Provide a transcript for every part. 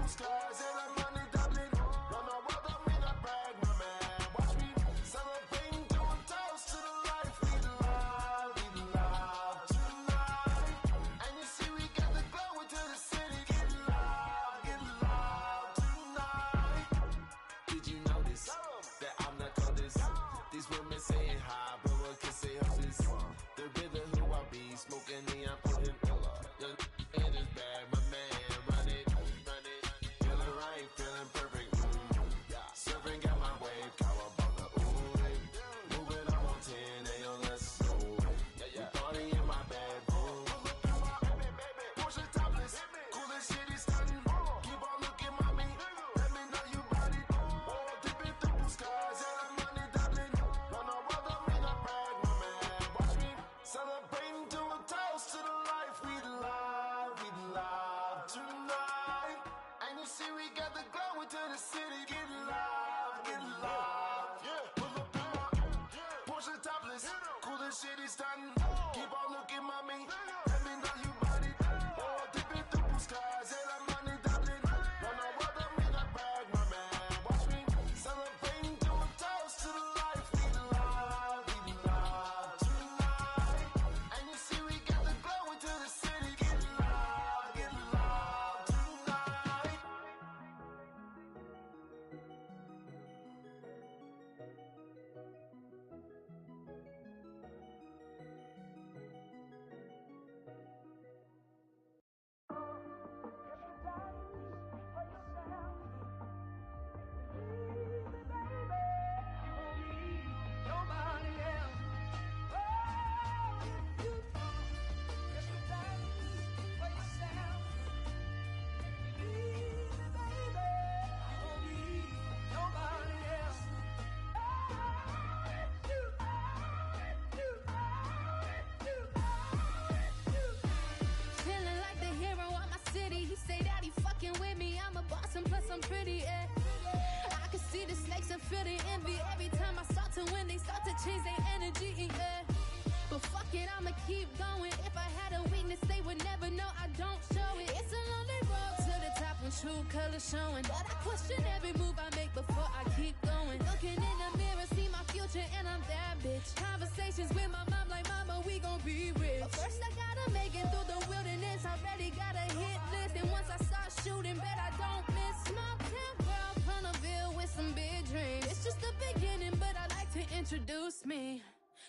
skies and the money doubling. Run my world, I mean I brag, my man. Watch me celebrating, doing toast to the life we love tonight. And you see we got the glow into the city. Get loud tonight. Did you notice that I'm the coldest? These women saying hi, but what can say hostess? The rhythm who I be smoking the I'm putting the in his bag, my man, run it, feeling right, feeling perfect, surfing got my wave, cowabunga, moving up on 10, ayo, let's go, we party in my bedroom, Porsche topless, coolest shit is stunning, keep on looking, mommy, let me know you body, dipping through blue skies, and the money doubling, run the world, I mean I brag, my man, watch me celebrating, do a toast to the life we love tonight. And you see we got the glow into the city. Get live, pull up in my Porsche topless, coolest shit is done. Keep on looking, mommy, let me know you body. Dipping through blue skies and the money doubling. Run the world, I mean I brag, my man. Watch me celebrating, do a toast to the life we love tonight. And you see we got the glow into the city. Get live tonight. Feeling like the hero of my city. He say that he fucking with me. I'm a boss and plus I'm pretty, yeah. I can see the snakes and feel the envy every time I start to win. They start to change their energy, yeah. But fuck it, I'ma keep going. If I had a weakness, they would never know I don't show it. It's a lonely road to the top when true colors showing. But I question every move I make before I keep going. Looking in the mirror, see my future and I'm that bitch. Conversations with my mom like, mama, we gon' be rich. But first I gotta make it through the wilderness. Already got a hit list. And once I start shooting, bet I don't miss. Small town girl from the Ville with some big dreams. It's just the beginning, but I like to introduce me.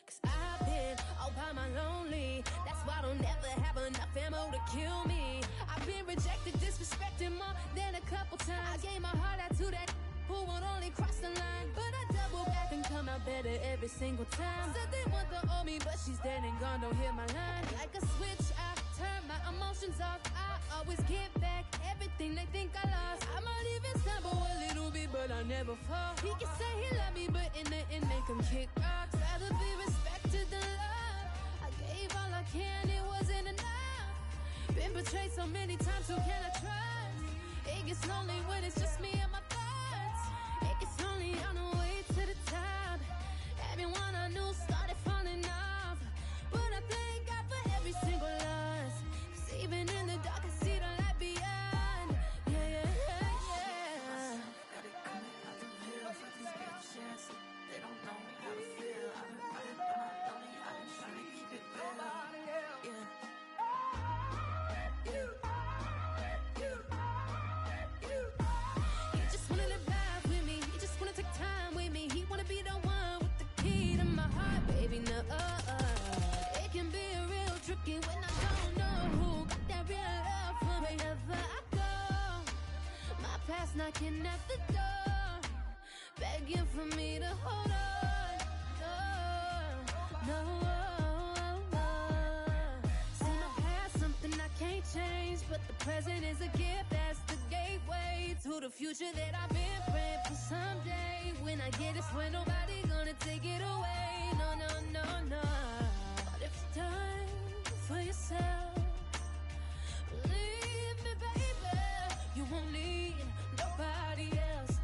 Cause I've been all by my lonely. That's why I don't ever have enough ammo to kill me. I've been rejected, disrespected more than a couple times. I gave my heart out to that who won't only cross the line. But I double back and come out better every single time. Said they want the old me, but she's dead and gone, don't hear my line. Like a switch, I turn my emotions off. I always get back everything they think I lost. I might even stumble a little bit, but I'll never fall. He can say he love me, but in the end make him kick rocks. Rather be respected than love. I gave all I can, it wasn't enough. Been betrayed so many times, who can I trust? It gets lonely when it's just me and my thoughts. It gets lonely on the way to the top. Everyone I knew started falling off. But I thank God for every single loss. Cause even in the dark I see the light beyond. Yeah. Got it coming out the hills with these bitches. They don't know how to feel. I've been running by my lonely. I've been trying to keep it real. He just wanna live life with me. He just wanna take time with me. He wanna be the one with the key to my heart, baby. No, it can be real tricky when I don't know who got that real love for me. Wherever I go, my past knocking at the door, begging for me to hold on. No. See, my past something I can't change, but the present is a gift. That's the gateway to the future that I've been praying for someday. When I get it, when nobody gonna take it away. No. But if it's time for yourself, leave me, baby. You won't need nobody else.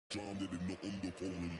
drowned in the undercurrent.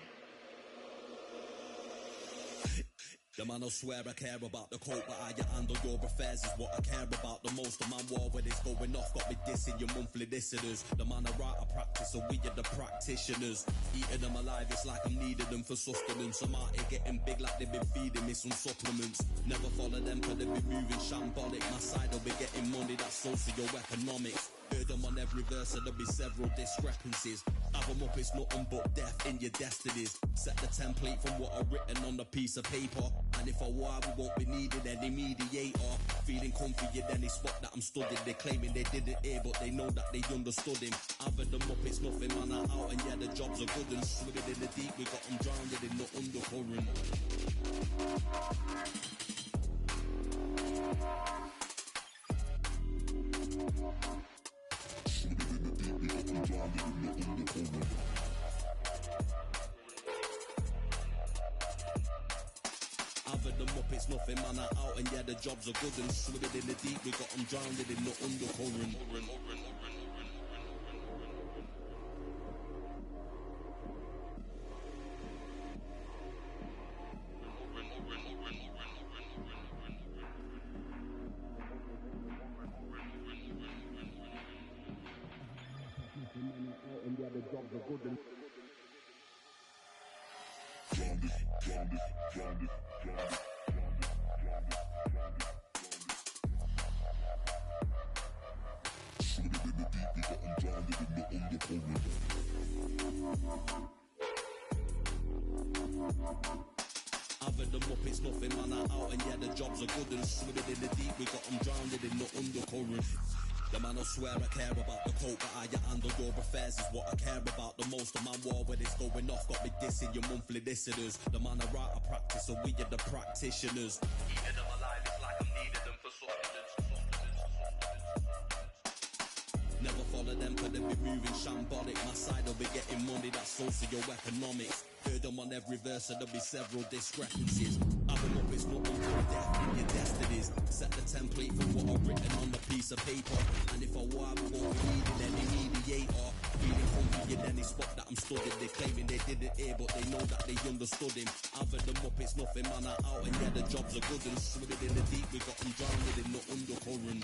The man will swear I care about the coat, but how you handle your affairs is what I care about the most. The man war when it's going off, got me dissing your monthly listeners. The man I write, I practice, and we are the practitioners. Eating them alive, it's like I'm needing them for sustenance. I'm out here getting big like they've been feeding me some supplements. Never follow them cause they be moving shambolic. My side will be getting money, that's socio-economics. Heard them on every verse and there'll be several discrepancies. Have them up, it's nothing but death in your destinies. Set the template from what I've written on a piece of paper. And if I war, we won't be needing any mediator. Feeling comfy in any spot that I'm studying. They claiming they didn't hear, but they know that they understood him. Having them up, it's nothing, man, I'm out. And yeah, the jobs are good and swimming in the deep. We got them drowned in the undercurrent. Having them up, it's nothing, man, I'm out. And yeah, the jobs are good and swimming in the deep. We got them drowned in the undercurrent. And yeah, the jobs are good and having them up, it's nothing, man, I'm out. And yeah, the jobs are good and swimming in the deep. We got them drowned in the undercurrent. The man will swear I care about the coat, but how you handle your affairs is what I care about the most. The man war when it's going off, got me dissing your monthly listeners. The man I write, I practice, and we are the practitioners. Eating them alive, it's like I'm needing them for sustenance. Never follow them cause they be moving shambolic. My side will be getting money, that's socio-economics. Heard them on every verse and there'll be several discrepancies. Having up, it's nothing but death in your destinies. Set the template for what I've written on a piece of paper. And if I war, we won't be needing any mediator. Feeling comfy in any spot that I'm studying. They claiming they didn't hear, but they know that they understood him. Having them up, it's nothing, man, I'm out. And yeah, the jobs are good and swimming in the deep. We got them drowned in the undercurrent.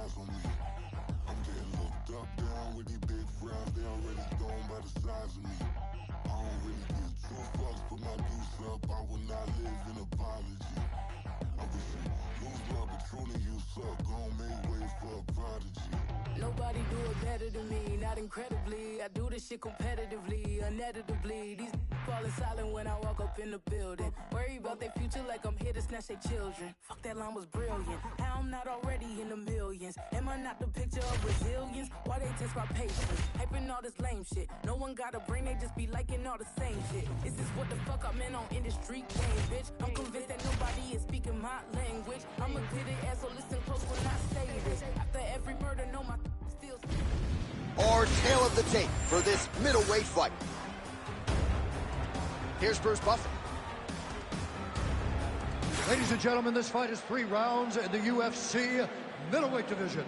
eyes on me. I'm getting looked up, down with these big frowns. They already thrown by the size of me. I don't really give two fucks, put my goose up. I will not live in apology. I wish you lose love, but truly you suck. Gon' make way for a prodigy. Nobody do it better than me, not incredibly. I do this shit competitively, uneditably. These falling silent when I walk up in the building. Worry about their future like I'm here to snatch their children. Fuck, that line was brilliant. How I'm not already in the millions? Am I not the picture of resilience? Why they test my patience? Hyping all this lame shit. No one got a brain, they just be liking all the same shit. Is this what the fuck I'm in on industry game, bitch? I'm convinced that nobody is speaking my language. I'm a good ass, so listen close when I say this. After every murder, no, my still. Our tale of the tape for this middleweight fight. Here's Bruce Buffer. Ladies and gentlemen, this fight is 3 rounds in the UFC middleweight division.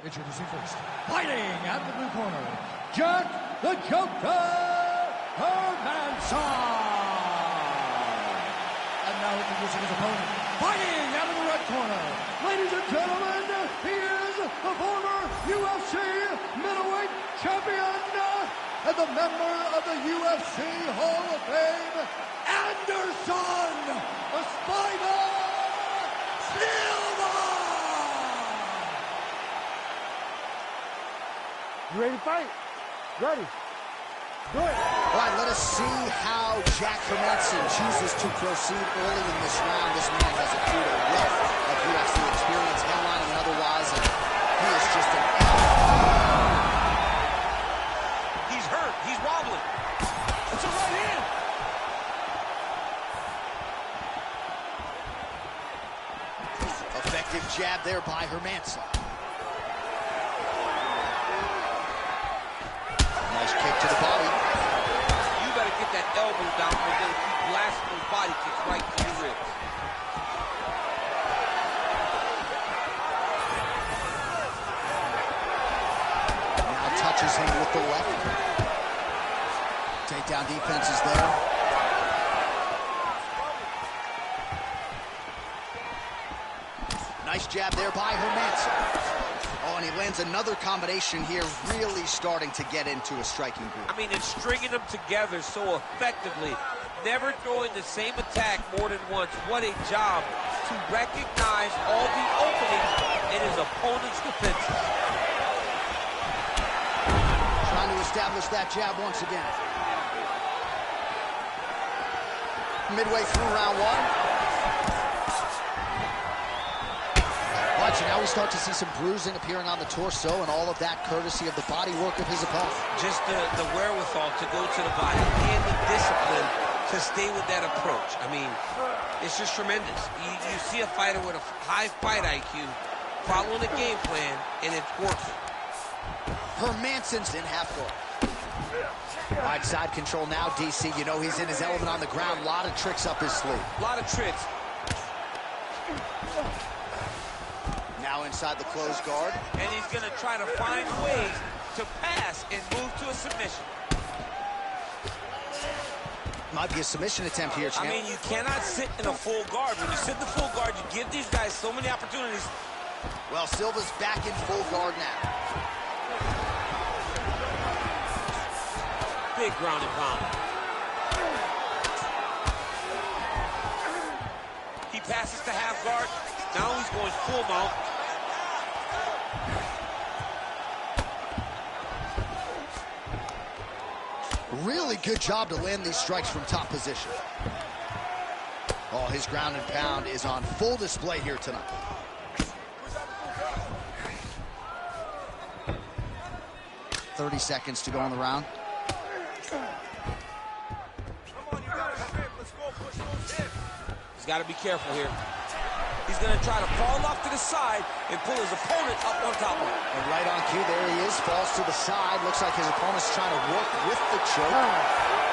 Introducing first, fighting out of the blue corner, Jack the Joker Hermansson. And now introducing his opponent, fighting out of the red corner, ladies and gentlemen, he is the former UFC middleweight champion and the member of the UFC Hall of Fame, Anderson the Spider Silva! You ready to fight? Ready. Do it. All right, let us see how Jack Hermansson chooses to proceed early in this round. This man has accrued a wealth of UFC experience, headlining and otherwise, and he is just an He's hurt. He's wobbling. It's a right hand. effective jab there by Hermansson. Nice kick to the body. You better get that elbow down or they're going to keep blasting those body kicks right to your ribs. Now touches him with the left. Takedown defense is there. Nice jab there by Hermansson. Oh, and he lands another combination here, really starting to get into a striking group. I mean, it's stringing them together so effectively. Never throwing the same attack more than once. What a job to recognize all the openings in his opponent's defenses. Trying to establish that jab once again. Midway through round one. Watch, now we start to see some bruising appearing on the torso, and all of that courtesy of the body work of his opponent. Just the wherewithal to go to the body and the discipline to stay with that approach. I mean, it's just tremendous. You see a fighter with a high fight IQ following a game plan, and it's working. Hermansson's in half guard. Right side control now, DC. You know he's in his element on the ground. A lot of tricks up his sleeve. A lot of tricks. Now inside the closed guard. And he's going to try to find ways to pass and move to a submission. Might be a submission attempt here, champ. I mean, you cannot sit in a full guard. When you sit in the full guard, you give these guys so many opportunities. Well, Silva's back in full guard now. Big ground and pound. He passes to half guard. Now he's going full mount. Really good job to land these strikes from top position. Oh, his ground and pound is on full display here tonight. .30 seconds to go in the round. He's got to be careful here. He's going to try to fall off to the side and pull his opponent up on top of him. And right on cue, there he is, falls to the side. Looks like his opponent's trying to work with the choke.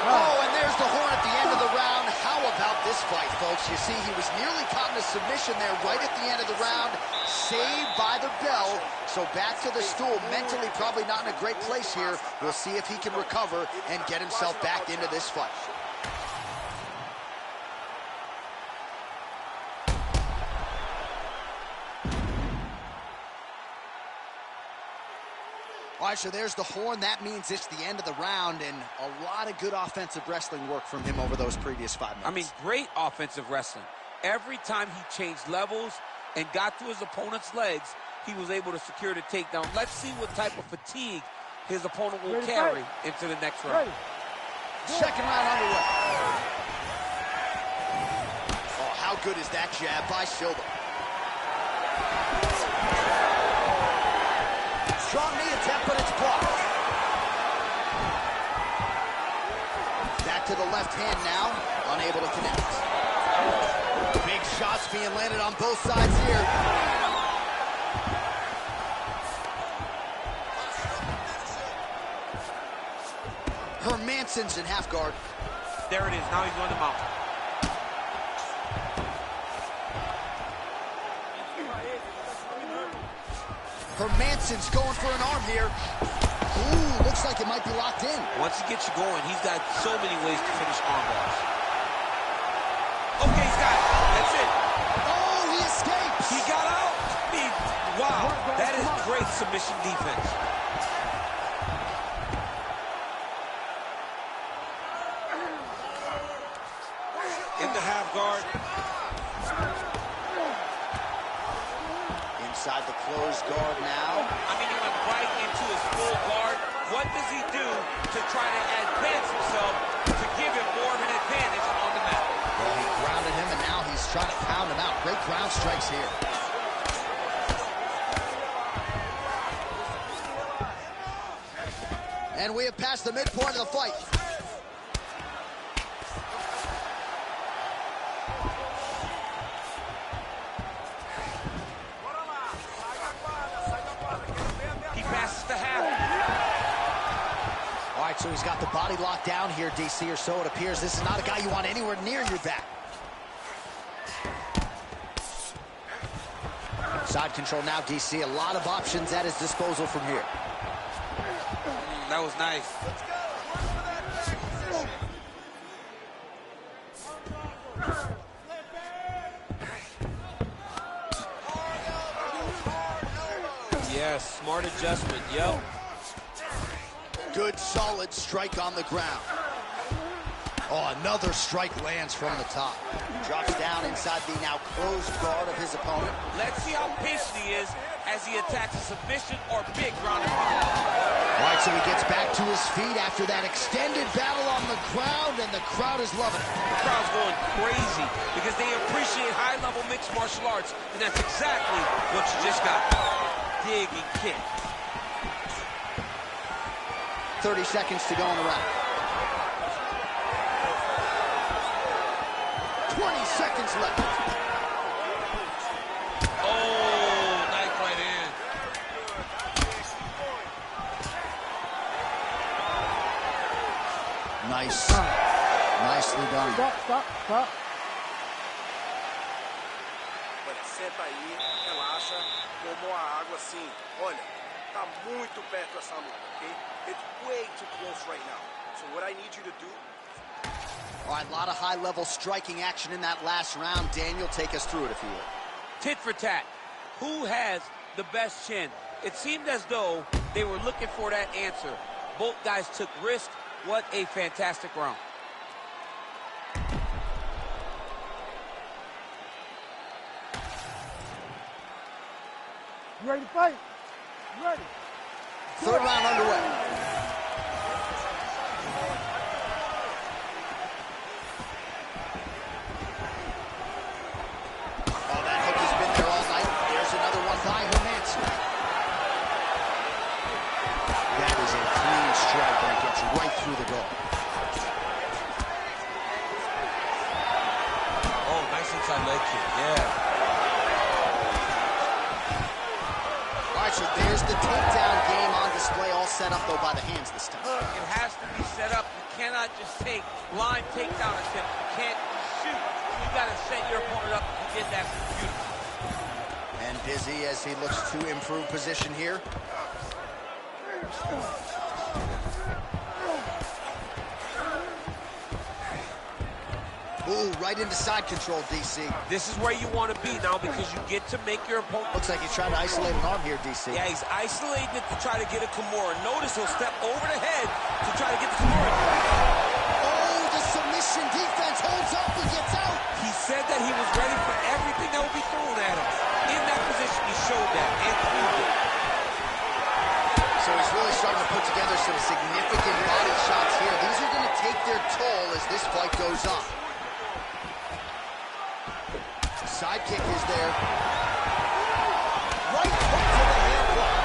Oh, and there's the horn at the end of the round. How about this fight, folks? You see, he was nearly caught in a submission there right at the end of the round. Saved by the bell. So back to the stool. Mentally probably not in a great place here. We'll see if he can recover and get himself back into this fight. All right, so there's the horn. That means it's the end of the round, and a lot of good offensive wrestling work from him over those previous 5 minutes. I mean, great offensive wrestling. Every time he changed levels and got to his opponent's legs, he was able to secure the takedown. Let's see what type of fatigue his opponent will carry into the next round. Second round underway. Oh, how good is that jab by Silva? Strong knee attempt, but it's blocked. Back to the left hand now, unable to connect. Big shots being landed on both sides here. Hermansson's in half guard. There it is, now he's on the mount. Hermansson's going for an arm here. Ooh, looks like it might be locked in. Once he gets you going, he's got so many ways to finish arm bars. Okay, he's got it. That's it. Oh, he escapes. He got out. Wow, that is great submission defense. In the half guard. Inside the closed guard now. I mean, he went right into his full guard. What does he do to try to advance himself to give him more of an advantage on the mat? Well, he grounded him, and now he's trying to pound him out. Great ground strikes here. And we have passed the midpoint of the fight. So he's got the body locked down here, DC, or so it appears. This is not a guy you want anywhere near your back. Side control now, DC. A lot of options at his disposal from here. That was nice. Yes, smart adjustment, yo. Good, solid strike on the ground. Oh, another strike lands from the top. Drops down inside the now closed guard of his opponent. Let's see how patient he is as he attacks a submission or big ground and pound. All right, so he gets back to his feet after that extended battle on the ground, and the crowd is loving it. The crowd's going crazy because they appreciate high-level mixed martial arts, and that's exactly what you just got. Dig and kick. 30 seconds to go in the round. 20 seconds left. Oh, knife right in. Nice. Nicely done. Stop. Olha, senta aí, relaxa, tomou a água assim. Olha, tá muito perto essa luta, okay? It's way too close right now. So what I need you to do... All right, a lot of high-level striking action in that last round. Daniel, take us through it, if you will. Tit for tat. Who has the best chin? It seemed as though they were looking for that answer. Both guys took risks. What a fantastic round. You ready to fight? You ready? Third round underway. Oh, that hook has been there all night. There's another one by Hermansson. That is a clean strike, and it gets right through the goal. Oh, nice inside leg kick, yeah. So there's the takedown game on display, all set up, though, by the hands this time. It has to be set up. You cannot just take blind takedown attempt. You can't shoot. You got to set your opponent up to get that beautiful. And Dizzy as he looks to improve position here. Ooh, right into side control, DC. This is where you want to be now because you get to make your opponent... Looks like he's trying to isolate an arm here, DC. Yeah, he's isolating it to try to get a Kimura. Notice he'll step over the head to try to get the Kimura. Oh, the submission defense holds up and gets out. He said that he was ready for everything that would be thrown at him. In that position, he showed that and proved it. So he's really starting to put together some significant body shots here. These are going to take their toll as this fight goes on. Side kick is there. Right hook to the hand block.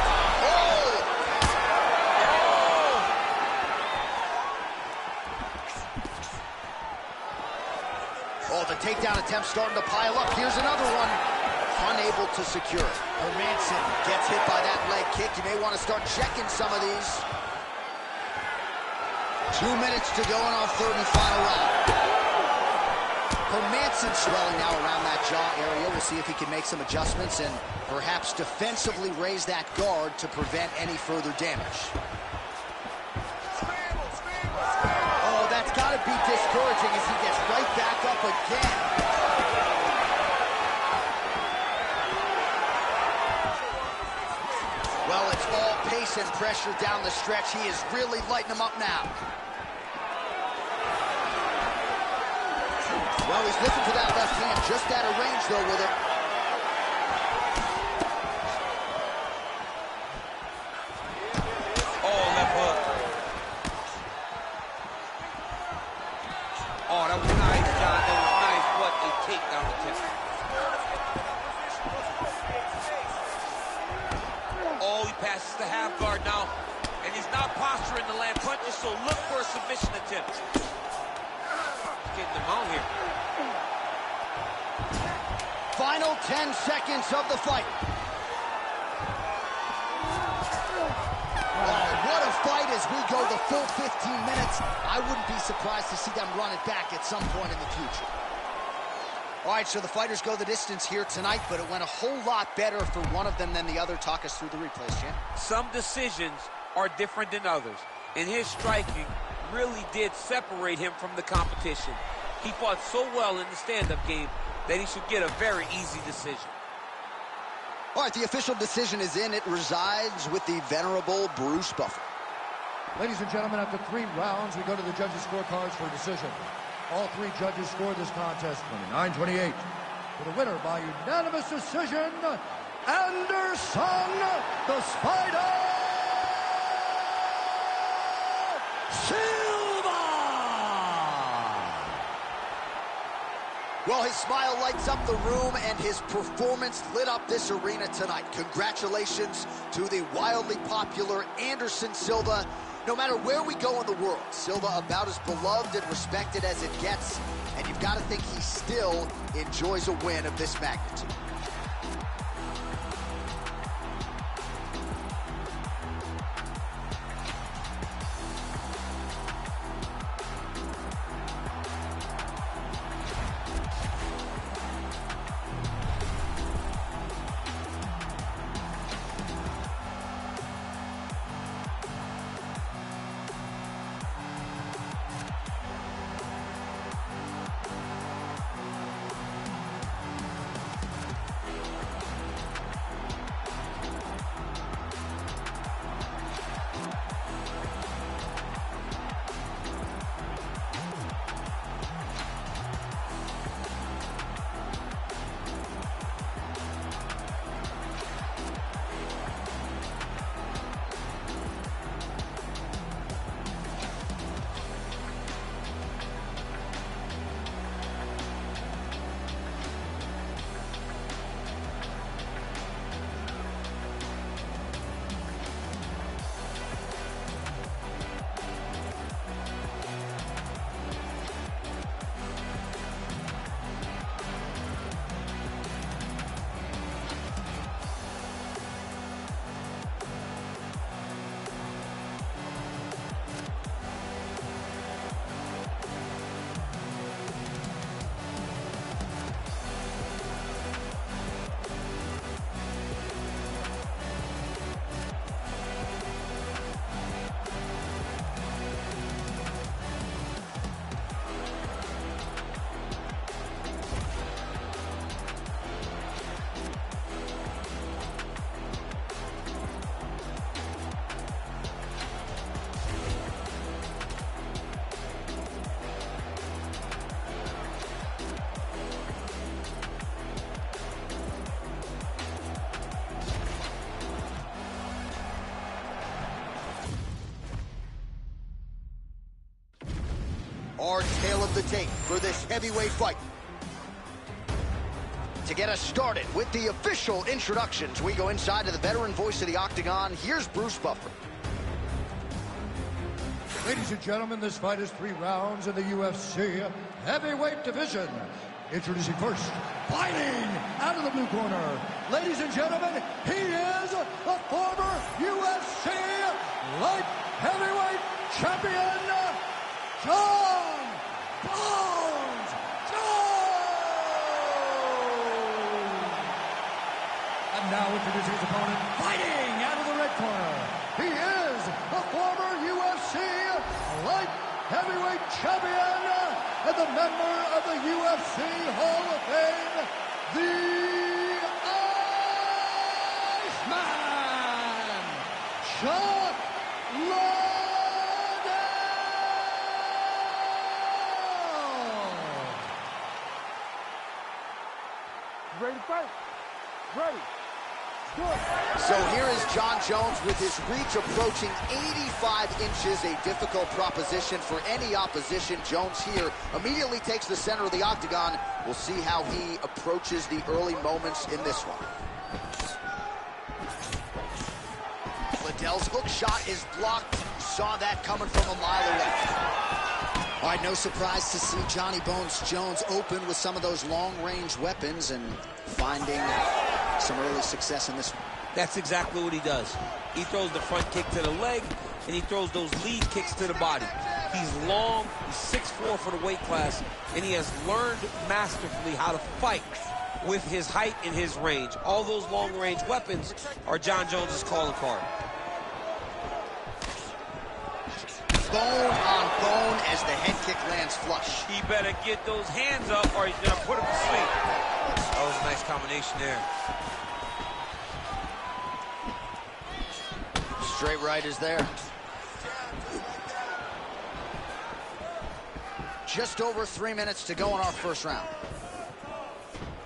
Oh, the takedown attempt starting to pile up. Here's another one. Unable to secure it. Hermanson gets hit by that leg kick. You may want to start checking some of these. 2 minutes to go in our third and final round. Hermanson swelling now around that jaw area. We'll see if he can make some adjustments and perhaps defensively raise that guard to prevent any further damage. Oh, that's got to be discouraging as he gets right back up again. Well, it's all pace and pressure down the stretch. He is really lighting them up now. Well, he's looking for that left hand, just out of range, though, with it. Oh, left hook. Oh, that was nice, John. That was nice. What a takedown attempt. Oh, he passes the half guard now. And he's not posturing to land punches, so look for a submission attempt. He's getting them out here. Final 10 seconds of the fight. Oh, what a fight as we go the full 15 minutes. I wouldn't be surprised to see them run it back at some point in the future. All right, so the fighters go the distance here tonight, but it went a whole lot better for one of them than the other. Talk us through the replays, champ. Some decisions are different than others, and his striking really did separate him from the competition. He fought so well in the stand-up game that he should get a very easy decision. All right, the official decision is in. It resides with the venerable Bruce Buffer. Ladies and gentlemen, after 3 rounds, we go to the judges' scorecards for a decision. All 3 judges scored this contest 29-28. For the winner by unanimous decision, Anderson the Spider Silva! Well, his smile lights up the room, and his performance lit up this arena tonight. Congratulations to the wildly popular Anderson Silva. No matter where we go in the world, Silva about as beloved and respected as it gets, and you've got to think he still enjoys a win of this magnitude. our tale of the tape for this heavyweight fight. To get us started with the official introductions, we go inside to the veteran voice of the Octagon. Here's Bruce Buffer. Ladies and gentlemen, this fight is 3 rounds in the UFC heavyweight division. Introducing first, fighting out of the blue corner. Ladies and gentlemen, he is the former UFC light heavyweight champion, John Bones Jones. And now introducing his opponent, fighting out of the red corner. He is the former UFC light heavyweight champion and the member of the UFC Hall of Fame, the Iceman, Scottland. Ready to fight? Ready. Good. So here is John Jones with his reach approaching 85 inches, a difficult proposition for any opposition. Jones here immediately takes the center of the octagon. We'll see how he approaches the early moments in this one. Liddell's hook shot is blocked. Saw that coming from a mile away. All right, no surprise to see Johnny Bones Jones open with some of those long-range weapons and finding some early success in this one. That's exactly what he does. He throws the front kick to the leg, and he throws those lead kicks to the body. He's long, he's 6'4" for the weight class, and he has learned masterfully how to fight with his height and his range. All those long-range weapons are John Jones's calling card. Bone on bone as the head kick lands flush. He better get those hands up or he's gonna put him to sleep. That was a nice combination there. Straight right is there. Just over 3 minutes to go in our first round.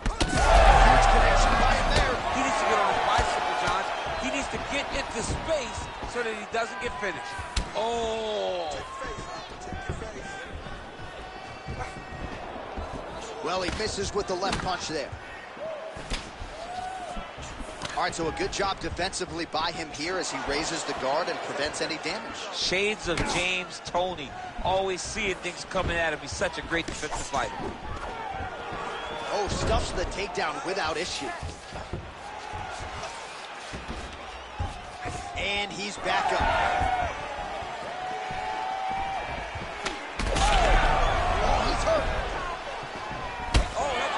Huge connection by him there. He needs to get on his bicycle, John. He needs to get into space so that he doesn't get finished. Oh. Well, he misses with the left punch there. All right, so a good job defensively by him here as he raises the guard and prevents any damage. Shades of James Toney. Always seeing things coming at him. He's such a great defensive fighter. Oh, stuffs the takedown without issue. And he's back up. Oh, he's hurt. Oh, that's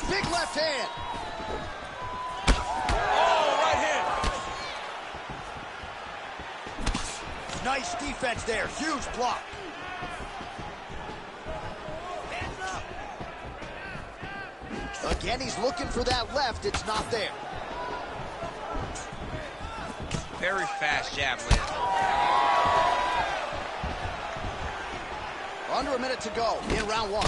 big. Big left hand. Nice defense there. Huge block. Again, he's looking for that left. It's not there. Very fast jab land. Under a minute to go in round 1.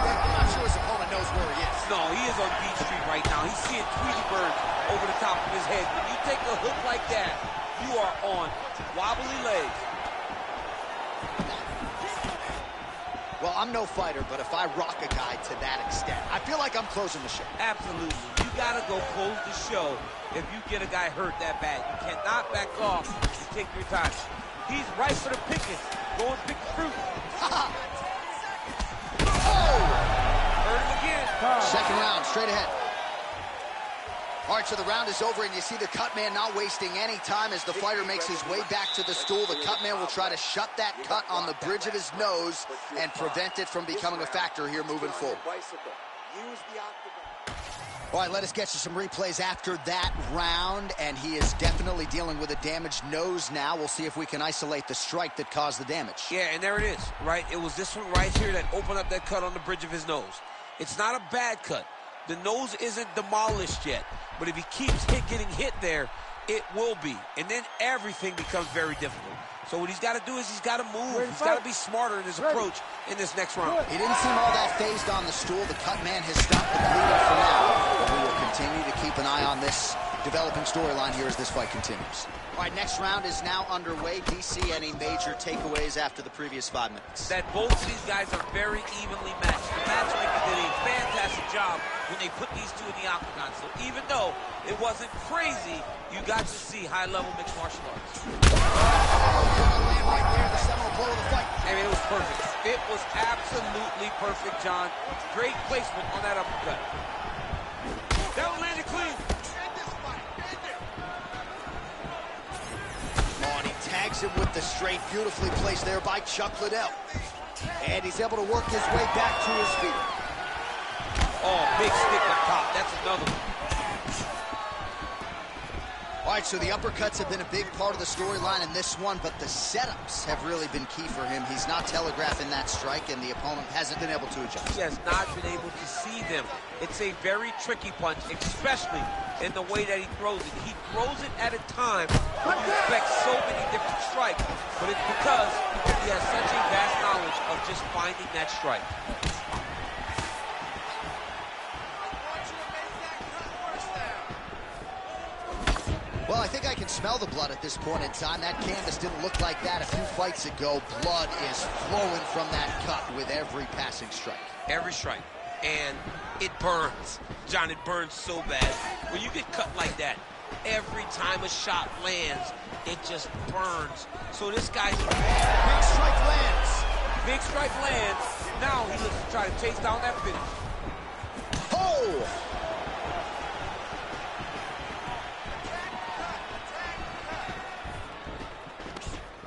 I'm not sure his opponent knows where he is. No, he is on Beach Street right now. He's seeing Tweety Bird over the top of his head. When you take a hook like that, you are on wobbly legs. Well, I'm no fighter, but if I rock a guy to that extent, I feel like I'm closing the show. Absolutely. You got to go close the show if you get a guy hurt that bad. You cannot back off and take your time. He's right for the picking. Go and pick the fruit. Hurt him again. Second round, straight ahead. All right, so the round is over, and you see the cut man not wasting any time as the fighter makes his way back to the stool. The cut man will try to shut that cut on the bridge of his nose and prevent it from becoming a factor here moving forward. All right, let us get you some replays after that round, and he is definitely dealing with a damaged nose now. We'll see if we can isolate the strike that caused the damage. Yeah, and there it is, right? It was this one right here that opened up that cut on the bridge of his nose. It's not a bad cut. The nose isn't demolished yet, but if he keeps getting hit there, it will be. And then everything becomes very difficult. So what he's got to do is he's got to move. He's got to be smarter in his approach in this next round. He didn't seem all that phased on the stool. The cut man has stopped the bleeding for now. But we will continue to keep an eye on this developing storyline here as this fight continues. All right, next round is now underway. DC, any major takeaways after the previous 5 minutes? That both of these guys are very evenly matched. The matchmaker did a fantastic job when they put these two in the octagon. So even though it wasn't crazy, you got to see high-level mixed martial arts. Right there, the seminal blow of the fight. I mean, it was perfect. It was absolutely perfect, John. Great placement on that uppercut. That one landed clean. Tags him with the straight, beautifully placed there by Chuck Liddell. And he's able to work his way back to his feet. Oh, big stick up top. That's another one. All right, so the uppercuts have been a big part of the storyline in this one, but the setups have really been key for him. He's not telegraphing that strike, and the opponent hasn't been able to adjust. He has not been able to see them. It's a very tricky punch, especially in the way that he throws it. He throws it at a time when you expect so many different strikes, but it's because he has such a vast knowledge of just finding that strike. Well, I think I can smell the blood at this point in time. That canvas didn't look like that a few fights ago. Blood is flowing from that cut with every passing strike. Every strike. And it burns. John, it burns so bad. When you get cut like that, every time a shot lands, it just burns. So this guy... Big strike lands. Big strike lands. Now he looks to try to chase down that finish. Oh!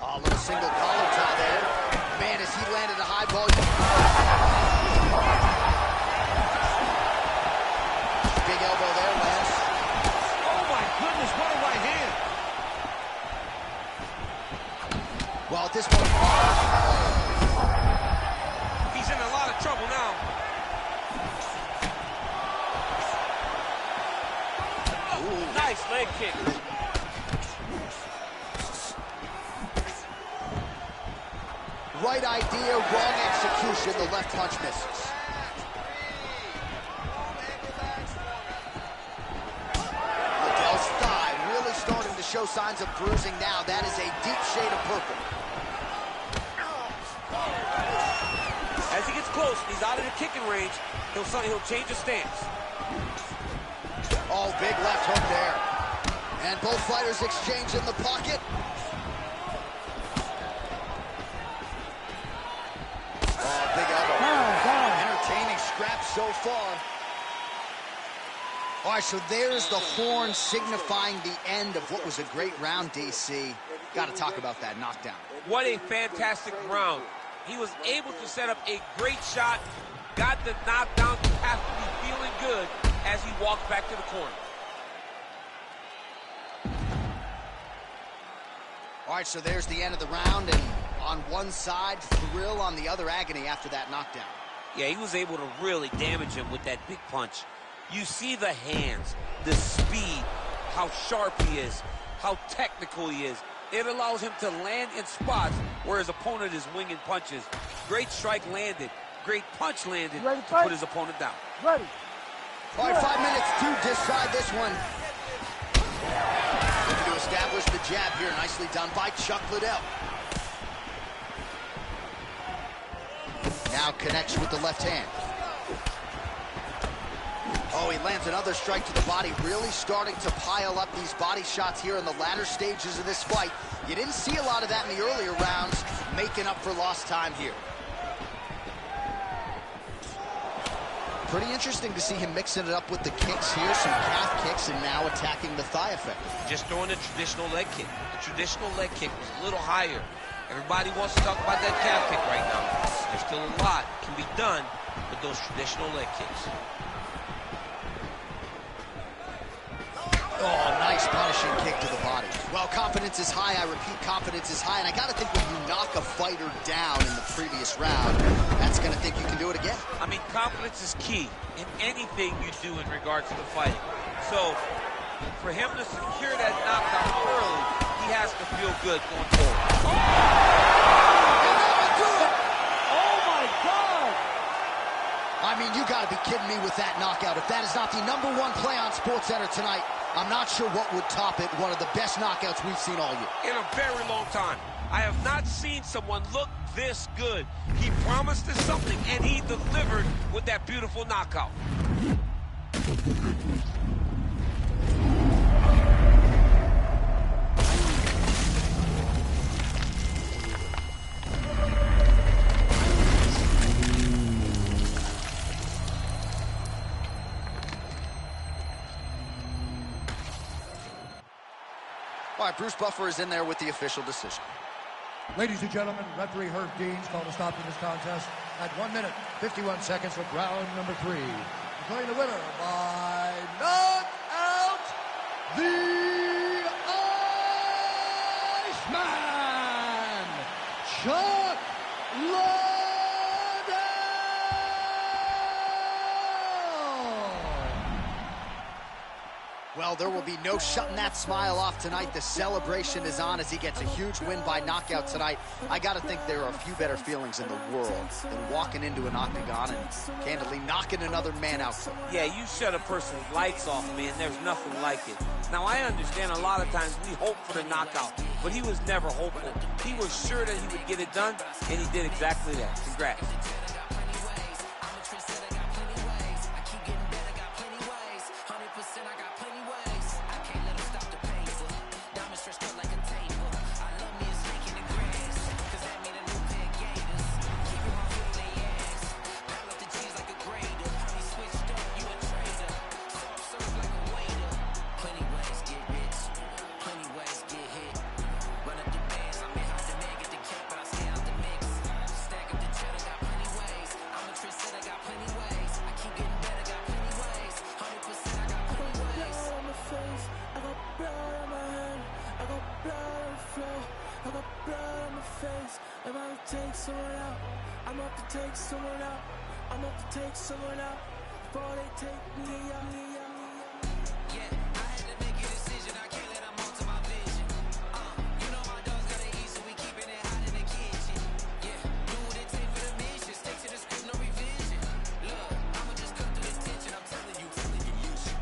A little single collar tie there. Man, as he landed a high ball. Big elbow there, Lance. Oh my goodness, what a right hand. Well, at this point, he's in a lot of trouble now. Ooh, nice leg kick. right idea, wrong execution. The left punch misses. Liddell's thigh really starting to show signs of bruising now. That is a deep shade of purple. As he gets close, he's out of the kicking range, he'll change his stance. Oh, big left hook there. And both fighters exchange in the pocket. Oh, big elbow. Entertaining scrap so far. All right, so there's the horn signifying the end of what was a great round, DC. Got to talk about that knockdown. What a fantastic round. He was able to set up a great shot, got the knockdown. You have to be feeling good as he walks back to the corner. All right, so there's the end of the round, and on one side, thrill, on the other, agony after that knockdown. Yeah, he was able to really damage him with that big punch. You see the hands, the speed, how sharp he is, how technical he is. It allows him to land in spots where his opponent is winging punches. Great strike landed, great punch landed to put his opponent down. Ready. All right, 5 minutes to decide this one. Looking to establish the jab here. Nicely done by Chuck Liddell. Now connects with the left hand. Oh, he lands another strike to the body, really starting to pile up these body shots here in the latter stages of this fight. You didn't see a lot of that in the earlier rounds, making up for lost time here. Pretty interesting to see him mixing it up with the kicks here, some calf kicks, and now attacking the thigh effect. Just throwing the traditional leg kick. The traditional leg kick was a little higher. Everybody wants to talk about that calf kick right now. There's still a lot can be done with those traditional leg kicks. Oh, nice punishing kick to the body. Well, confidence is high. I repeat, confidence is high. And I got to think when you knock a fighter down in the previous round, that's going to think you can do it again. I mean, confidence is key in anything you do in regards to fighting. So, for him to secure that knockdown early, he he has to feel good going forward. Oh, my God! I mean, you gotta be kidding me with that knockout. If that is not the #1 play on SportsCenter tonight, I'm not sure what would top it. One of the best knockouts we've seen all year. In a very long time. I have not seen someone look this good. He promised us something, and he delivered with that beautiful knockout. All right, Bruce Buffer is in there with the official decision. Ladies and gentlemen, referee Herb Dean's called a stop to this contest at 1 minute, 51 seconds of round number 3. Declaring the winner by knockout, the Iceman, Scottland. Well, there will be no shutting that smile off tonight. The celebration is on as he gets a huge win by knockout tonight. I got to think there are a few better feelings in the world than walking into an octagon and candidly knocking another man out. Yeah, you shut a person's lights off, man. There's nothing like it. Now, I understand a lot of times we hope for the knockout, but he was never hopeful. He was sure that he would get it done, and he did exactly that. Congrats. Take someone out before they take me out. Yeah, I had to make a decision. I can't let them alter my vision. You know my dog's gotta eat, so we keeping it hot in the kitchen. Yeah, do what it takes for the mission. Stick to the script, no revision. Look, I'ma just cut through the tension. I'm telling you, you should.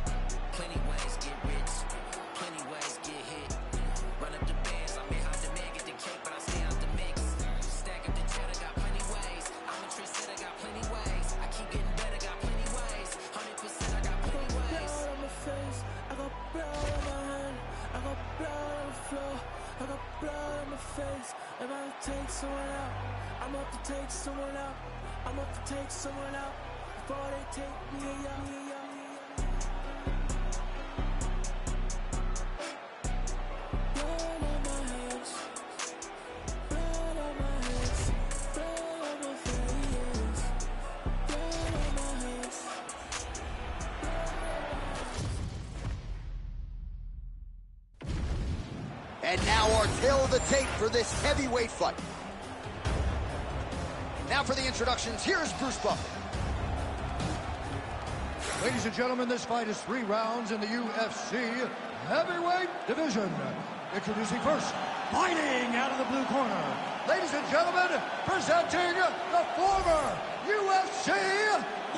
Plenty ways get rich, plenty ways get hit. Run up the bands, I may hide the man, get the cake, but I stay out the mix. Stack up the cheddar, got plenty ways. I'm a trendsetter, got plenty ways. I keep getting better, got plenty ways. 100% I got plenty ways. Blood on my face, I got blood on my hand. I got blood on the floor, I got blood on my face. If I take someone out, I'm up to take someone out. I'm up to take someone out before they take me out. Blood on my hands, blood on my hands, blood on my face, blood on my hands. And now our tale of the tape for this heavyweight fight. Now for the introductions, here's Bruce Buffer. Ladies and gentlemen, this fight is 3 rounds in the UFC heavyweight division. Introducing first, fighting out of the blue corner. Ladies and gentlemen, presenting the former UFC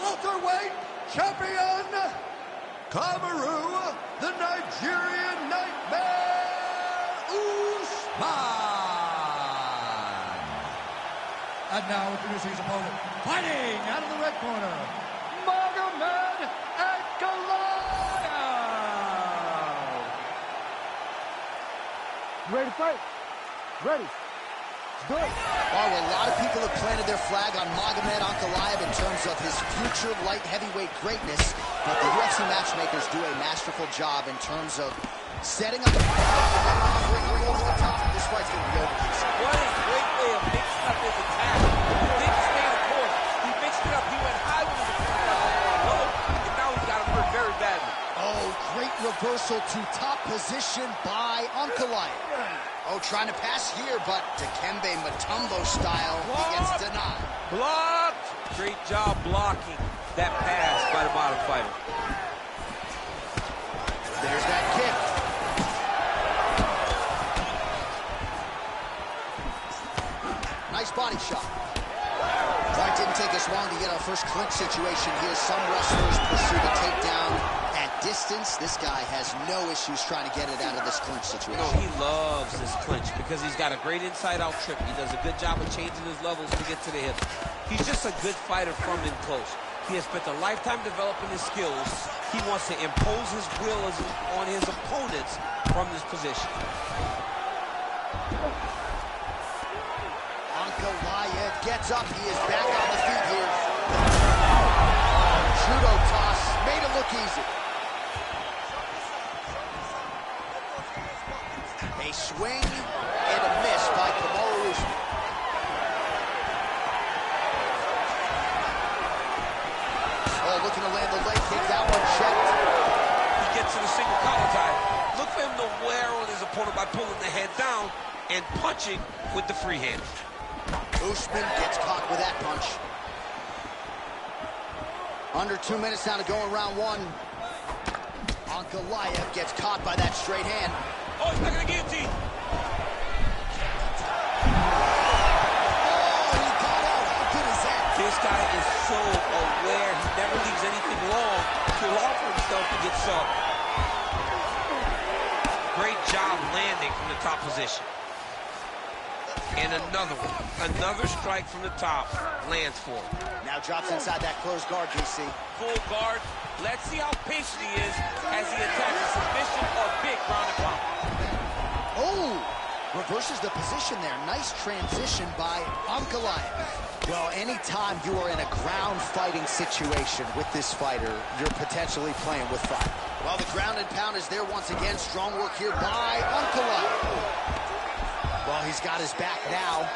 welterweight champion, Kamaru, the Nigerian Nightmare Usman. And now introducing his opponent, fighting out of the red corner, Magomed Ankalaev. Ready to fight? Ready. Let's do it. Oh, a lot of people have planted their flag on Magomed Ankalaev in terms of his future light heavyweight greatness, but the UFC matchmakers do a masterful job in terms of setting up the This fight's going to be over. What a great way of mixing up his attack. He didn't stay in the course. He mixed it up. He went high with his low, and now he's got him hurt very badly. Oh, great reversal to top position by Ankalaev. Oh, trying to pass here, but Dikembe Mutombo style, he gets denied. Blocked! Great job blocking that pass by the bottom fighter. There's that kick. body shot. Fight didn't take us long to get our first clinch situation here. Some wrestlers pursue the takedown at distance. This guy has no issues trying to get it out of this clinch situation. No, he loves this clinch because he's got a great inside-out trip. He does a good job of changing his levels to get to the hip. He's just a good fighter from in close. He has spent a lifetime developing his skills. He wants to impose his will on his opponents from this position. Ankalaev gets up. He is back on the feet here. Judo toss. Made it look easy. A swing and a miss by Kamaru Usman. Oh, looking to land the leg kick. That one checked. He gets to the single collar tie. Look for him to wear on his opponent by pulling the head down and punching with the free hand. Usman gets caught with that punch. Under 2 minutes now to go in round one. Ankalaev gets caught by that straight hand. Oh, he's not gonna guillotine. Oh, he got out. How good is that? This guy is so aware. He never leaves anything long to allow for himself to get subbed. Great job landing from the top position. And another one. Another strike from the top lands for him. Now drops inside that closed guard, DC. Full guard. Let's see how patient he is as he attacks a submission or big ground and pound. Oh, reverses the position there. Nice transition by Ankalaev. Well, anytime you are in a ground fighting situation with this fighter, you're potentially playing with fire. Well, the ground and pound is there once again. Strong work here by Ankalaev. Well, he's got his back now.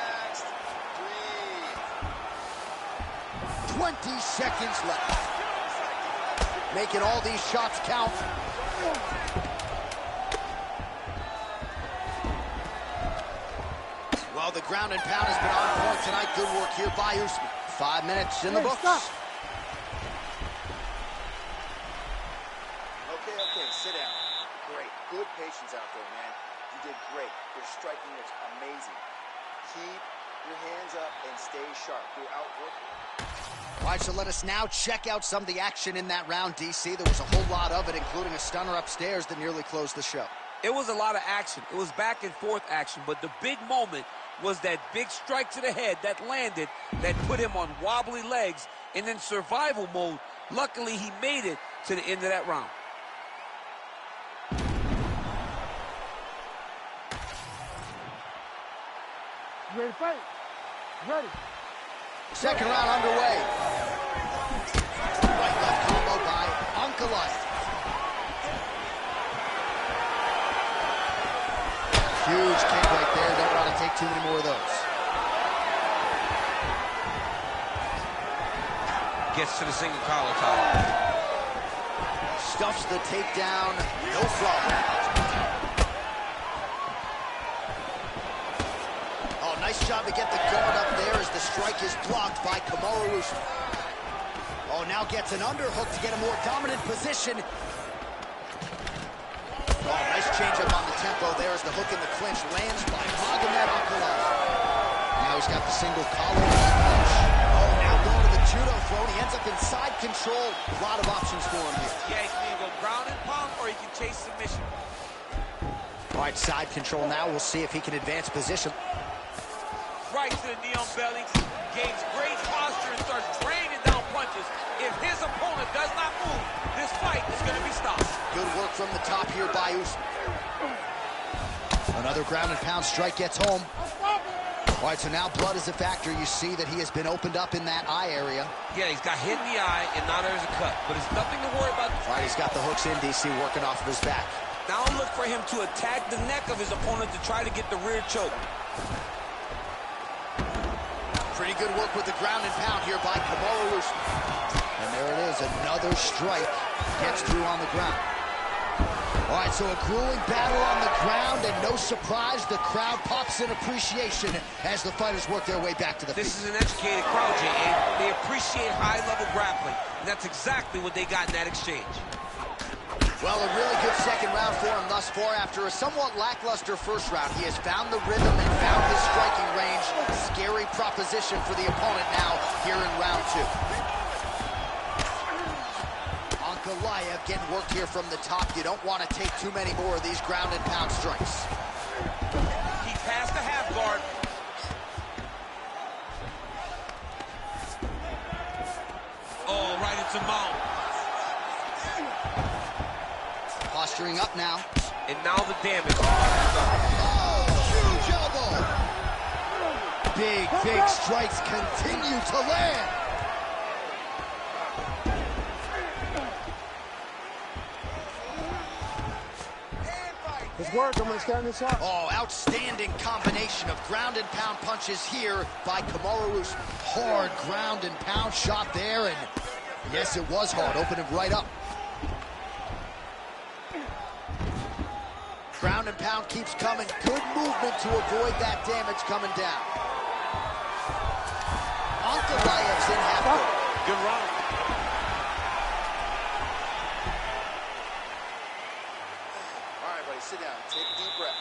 20 seconds left. Making all these shots count. Well, the ground and pound has been on point tonight. Good work here by Usman. 5 minutes in the books. Okay, sit down. Great. Good patience out there, man. You did great. Your striking looks amazing. Keep your hands up and stay sharp. You're outworking. All right, so let us now check out some of the action in that round, DC. There was a whole lot of it, including a stunner upstairs that nearly closed the show. It was a lot of action. It was back and forth action, but the big moment was that big strike to the head that landed, that put him on wobbly legs, and in survival mode. Luckily, he made it to the end of that round. You ready to fight? Ready. Second round underway. Right left combo by Ankalaev. Huge kick right there. Don't want to take too many more of those. Gets to the single collar tie. Stuffs the takedown. No problem. Nice job to get the guard up there as the strike is blocked by Kamaru Usman. Oh, now gets an underhook to get a more dominant position. Oh, nice change up on the tempo there as the hook in the clinch lands by Magomed Ankalaev. Now he's got the single collar clinch. Oh, now going to the judo throw. He ends up in side control. A lot of options for him here. Yeah, he can either go ground and pound or he can chase submission. All right, side control now. We'll see if he can advance position. Right to the knee on belly, gains great posture and starts raining down punches. If his opponent does not move, this fight is going to be stopped. Good work from the top here by Usman. Another ground and pound strike gets home. All right, so now blood is a factor. You see that he has been opened up in that eye area. Yeah, he's got hit in the eye, and now there's a cut. But it's nothing to worry about. All right, he's got the hooks in, DC, working off of his back. Now look for him to attack the neck of his opponent to try to get the rear choke. Pretty good work with the ground and pound here by Kamaru Usman. And there it is, another strike gets through on the ground. All right, so a grueling battle on the ground, and no surprise, the crowd pops in appreciation as the fighters work their way back to the feet. This is an educated crowd, J.A. They appreciate high-level grappling, and that's exactly what they got in that exchange. Well, a really good second round for him thus far. After a somewhat lackluster first round, he has found the rhythm and found his striking range. Scary proposition for the opponent now here in round 2. Ankalaev getting worked here from the top. You don't want to take too many more of these ground and pound strikes. He passed the half guard. Oh, right into mount. Posturing up now. And now the damage. Oh, huge elbow. Big strikes continue to land. It's work. I'm going to stand this up. Oh, outstanding combination of ground and pound punches here by Kamaru Usman. Hard ground and pound shot there, and yes, it was hard. Opened him right up. Ground and pound keeps coming. Good movement to avoid that damage coming down. Ankalaev's in half guard. Good round. All right, buddy, sit down. Take a deep breath.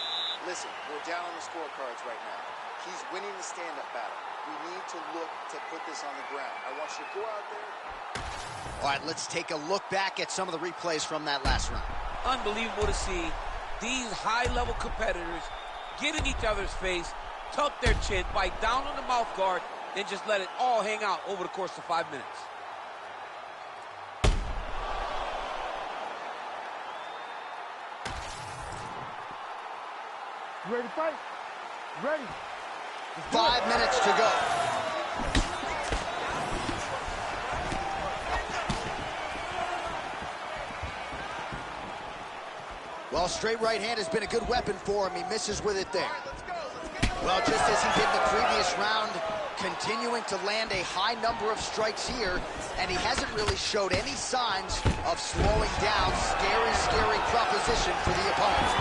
Listen, we're down on the scorecards right now. He's winning the stand-up battle. We need to look to put this on the ground. I want you to go out there. All right, let's take a look back at some of the replays from that last round. Unbelievable to see these high-level competitors get in each other's face, tuck their chin, bite down on the mouth guard, and just let it all hang out over the course of 5 minutes. You ready to fight? Ready. 5 minutes to go. Well, straight right hand has been a good weapon for him. He misses with it there. Well, just as he did in the previous round, continuing to land a high number of strikes here, and he hasn't really showed any signs of slowing down. Scary proposition for the opponent.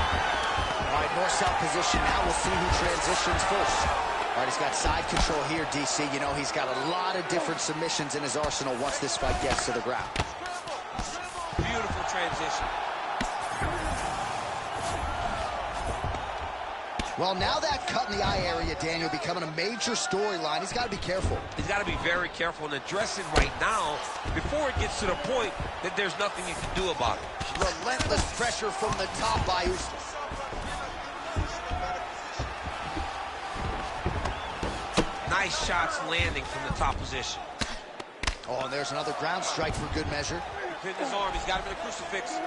All right, north-south position now. We'll see who transitions first. All right, he's got side control here, DC. You know, he's got a lot of different submissions in his arsenal once this fight gets to the ground. Beautiful transition. Well, now that cut in the eye area, Daniel, becoming a major storyline. He's got to be careful. He's got to be very careful and address it right now before it gets to the point that there's nothing you can do about it. Relentless pressure from the top by Usman. Nice shots landing from the top position. Oh, and there's another ground strike for good measure. He pinned his arm. He's got him in a crucifix.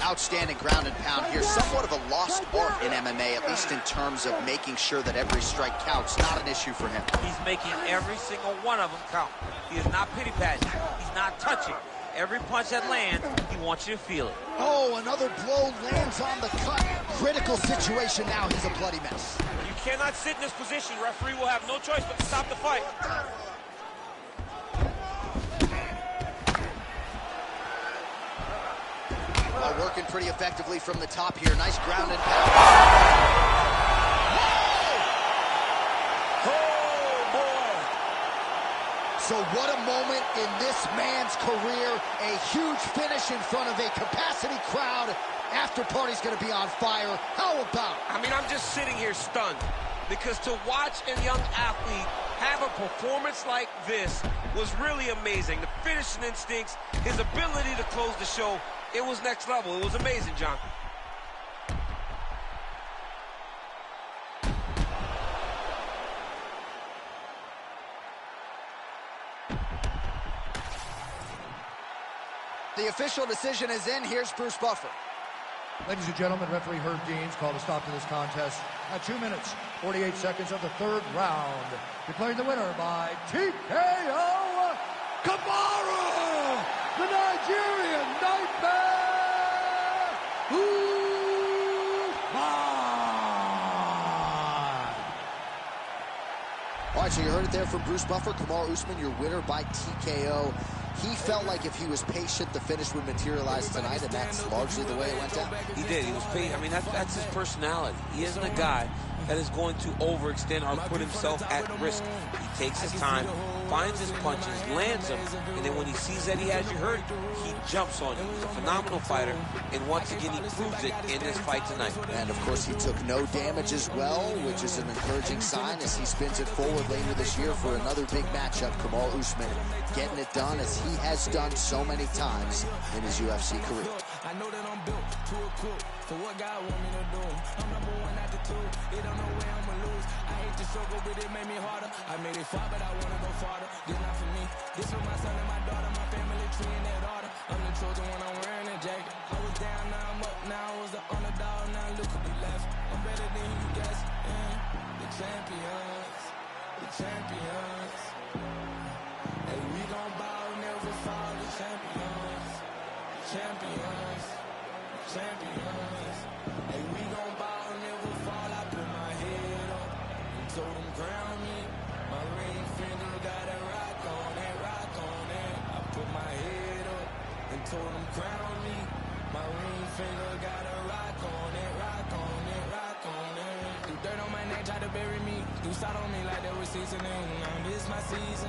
Outstanding ground and pound here. Somewhat of a lost art in MMA, at least in terms of making sure that every strike counts. Not an issue for him. He's making every single one of them count. He is not pity-patting. He's not touching. Every punch that lands, he wants you to feel it. Oh, another blow lands on the cut. Critical situation now. He's a bloody mess. You cannot sit in this position. Referee will have no choice but to stop the fight. Well, working pretty effectively from the top here. Nice ground and pound. Oh, boy. So what a moment in this man's career. A huge finish in front of a capacity crowd. After party's going to be on fire. How about it? I mean, I'm just sitting here stunned. Because to watch a young athlete have a performance like this was really amazing. The finishing instincts, his ability to close the show, it was next level. It was amazing, John. The official decision is in. Here's Bruce Buffer. Ladies and gentlemen, referee Herb Deans called a stop to this contest at 2 minutes, 48 seconds of the third round. Declaring the winner by TKO, Kamaru, the Nigerian Nightmare, Usman. All right, so you heard it there from Bruce Buffer. Kamaru Usman, your winner by TKO. He felt like if he was patient, the finish would materialize tonight, and that's largely the way it went down. He did. He was patient. I mean, that's his personality. He isn't a guy that is going to overextend or put himself at risk. He takes his time, finds his punches, lands them, and then when he sees that he has you hurt, he jumps on you. He's a phenomenal fighter, and once again, he proves it in this fight tonight. And, of course, he took no damage as well, which is an encouraging sign as he spins it forward later this year for another big matchup. Kamal Usman getting it done as he has done so many times in his UFC career. I know that I'm built to equip for what God want me to do. I'm number one at the two. They don't know where I'ma lose. I hate the struggle, but it made me harder. I made it far, but I wanna go farther. This not for me. This for my son and my daughter, my family tree and their daughter. I'm the chosen one, I'm wearing a jacket. I was down, now I'm up. Now I was the underdog, now look at me left. I'm better than you guess. The champions, the champions. Hey, we gon' bow, never fall. The champions, champions, champions. Hey, we gon' bow, never fall. I put my head up and told them crown me. My ring finger got a rock on it, rock on it. I put my head up and told them crown me. My ring finger got a rock on it, rock on it, rock on it. Threw dirt on my neck, tried to bury me. Threw salt on me like there was seasoning. Now this my season.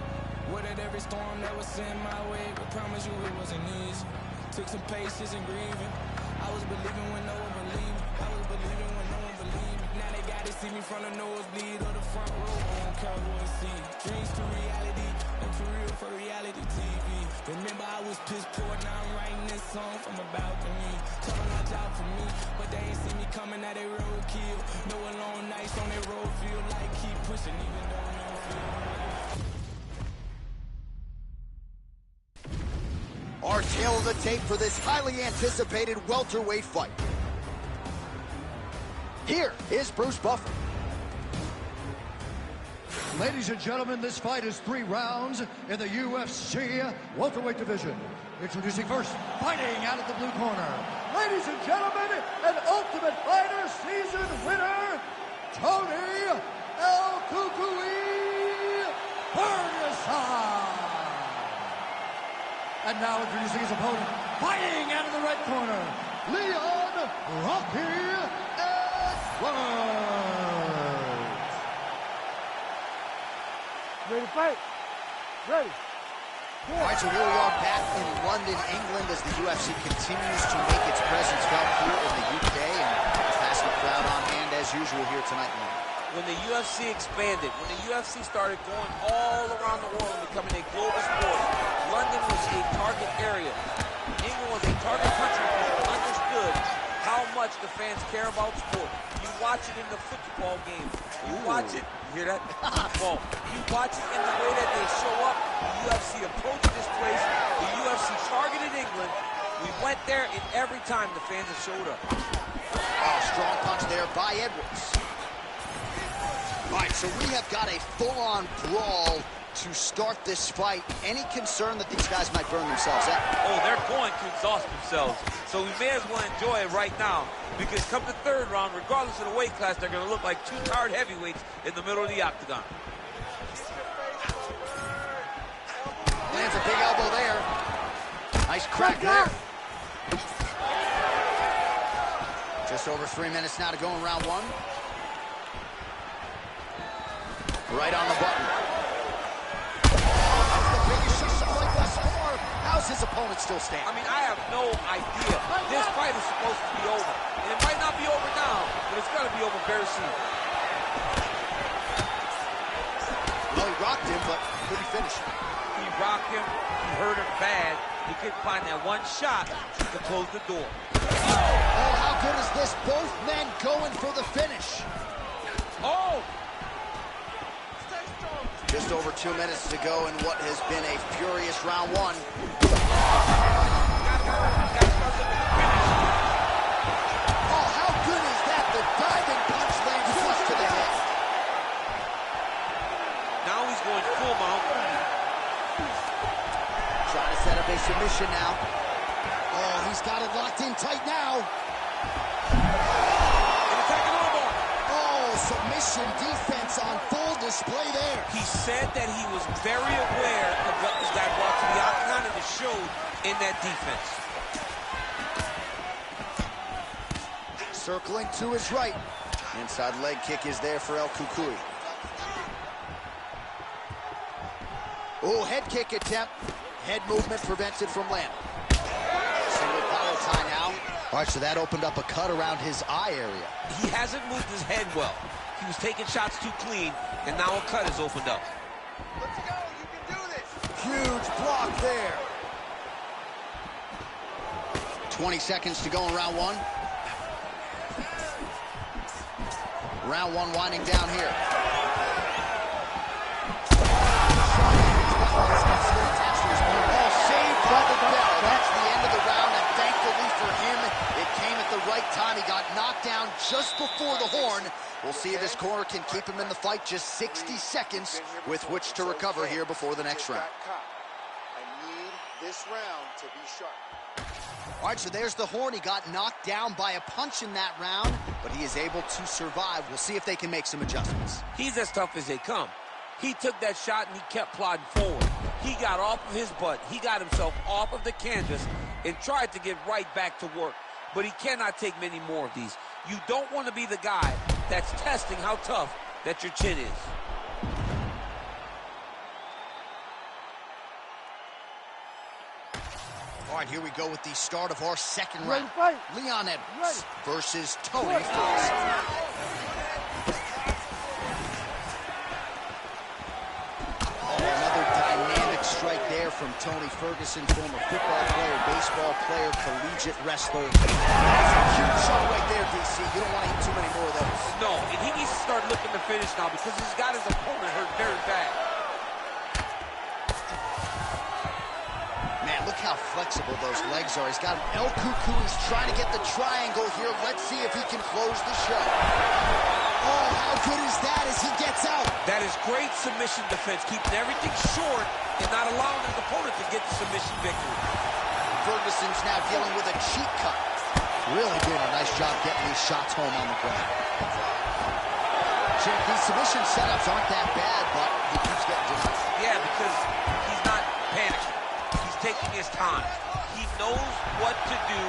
Weathered every storm that was sent my way, but promise you it wasn't easy. Took some patience and grieving. I was believing when no one believed me. I was believing when no one believed me. Now they gotta see me from the nosebleed or the front row. I don't care who I see. Dreams to reality, I'm too real for reality TV. Remember I was piss poor, now I'm writing this song from a balcony. Told them watch out for me, but they ain't see me coming, now they roadkill. No alone nights on their road, feel like keep pushing even though I don't feel right. Our tail of the tape for this highly anticipated welterweight fight. Here is Bruce Buffer. Ladies and gentlemen, this fight is 3 rounds in the UFC welterweight division. Introducing first, fighting out of the blue corner. Ladies and gentlemen, an Ultimate Fighter season winner, Tony El Cucuy Ferguson. And now introducing his opponent, fighting out of the red corner, Leon Rocky Edwards. Ready to fight? Ready. All right, so here we are back in London, England, as the UFC continues to make its presence felt here in the UK, and fantastic crowd on hand as usual here tonight in London. When the UFC expanded, when the UFC started going all around the world and becoming a global sport, London was a target area. England was a target country because it understood how much the fans care about sport. You watch it in the football games. You watch it, you hear that? Football. You watch it in the way that they show up. The UFC approached this place. The UFC targeted England. We went there, and every time the fans have showed up. Oh, strong punch there by Edwards. All right, so we have got a full-on brawl to start this fight. Any concern that these guys might burn themselves out? Oh, they're going to exhaust themselves. So we may as well enjoy it right now, because come the third round, regardless of the weight class, they're going to look like 2 tired heavyweights in the middle of the octagon. Lands a big elbow there. Nice crack there. Just over 3 minutes now to go in round 1. Right on the button. Oh, that's the biggest shot like thus far. How's his opponent still standing? I mean, I have no idea. This fight is supposed to be over. And it might not be over now, but it's going to be over very soon. Well, he rocked him, but could he finish him? He rocked him. He hurt him bad. He couldn't find that one shot to close the door. Oh, how good is this? Both men going for the finish. Oh! Just over 2 minutes to go in what has been a furious round 1. Oh, how good is that? The diving punch lands flush to the head. Now he's going full mount. Trying to set up a submission now. Oh, he's got it locked in tight now. Submission defense on full display there. He said that he was very aware of what this guy brought to the octagon, and it showed in that defense. Circling to his right. Inside leg kick is there for El Cucuy. Oh, head kick attempt. Head movement prevents it from landing. Single collar tie now. All right, so that opened up a cut around his eye area. He hasn't moved his head well. He was taking shots too clean, and now a cut has opened up. Let's go. You can do this. Huge block there. 20 seconds to go in round one. Round one winding down here. All saved by the bell. That's the end of the round, and thankfully for him, it came at the right time. He got knocked down just before the horn. We'll see if this corner can keep him in the fight. Just 60 seconds with which to recover here before the next round. I need this round to be sharp. All right, so there's the horn. He got knocked down by a punch in that round, but he is able to survive. We'll see if they can make some adjustments. He's as tough as they come. He took that shot and he kept plodding forward. He got off of his butt. He got himself off of the canvas and tried to get right back to work. But he cannot take many more of these. You don't want to be the guy that's testing how tough that your chin is. All right, here we go with the start of our second round. Leon Edwards versus Tony Ferguson. Oh, another dynamic strike there from Tony Ferguson, former football player, baseball player, collegiate wrestler. That's a huge shot right there, DC. You don't want to eat too many more of those. No, and he needs to start looking to finish now because he's got his opponent hurt very bad. Man, look how flexible those legs are. He's got El Cuckoo. He's trying to get the triangle here. Let's see if he can close the show. Oh, how good is that as he gets out? That is great submission defense, keeping everything short and not allowing his opponent to get the submission victory. Ferguson's now dealing with a cheek cut. Really doing a nice job getting these shots home on the ground. Champ, these submission setups aren't that bad, but he keeps getting denied. Yeah, because he's not panicking. Taking his time. He knows what to do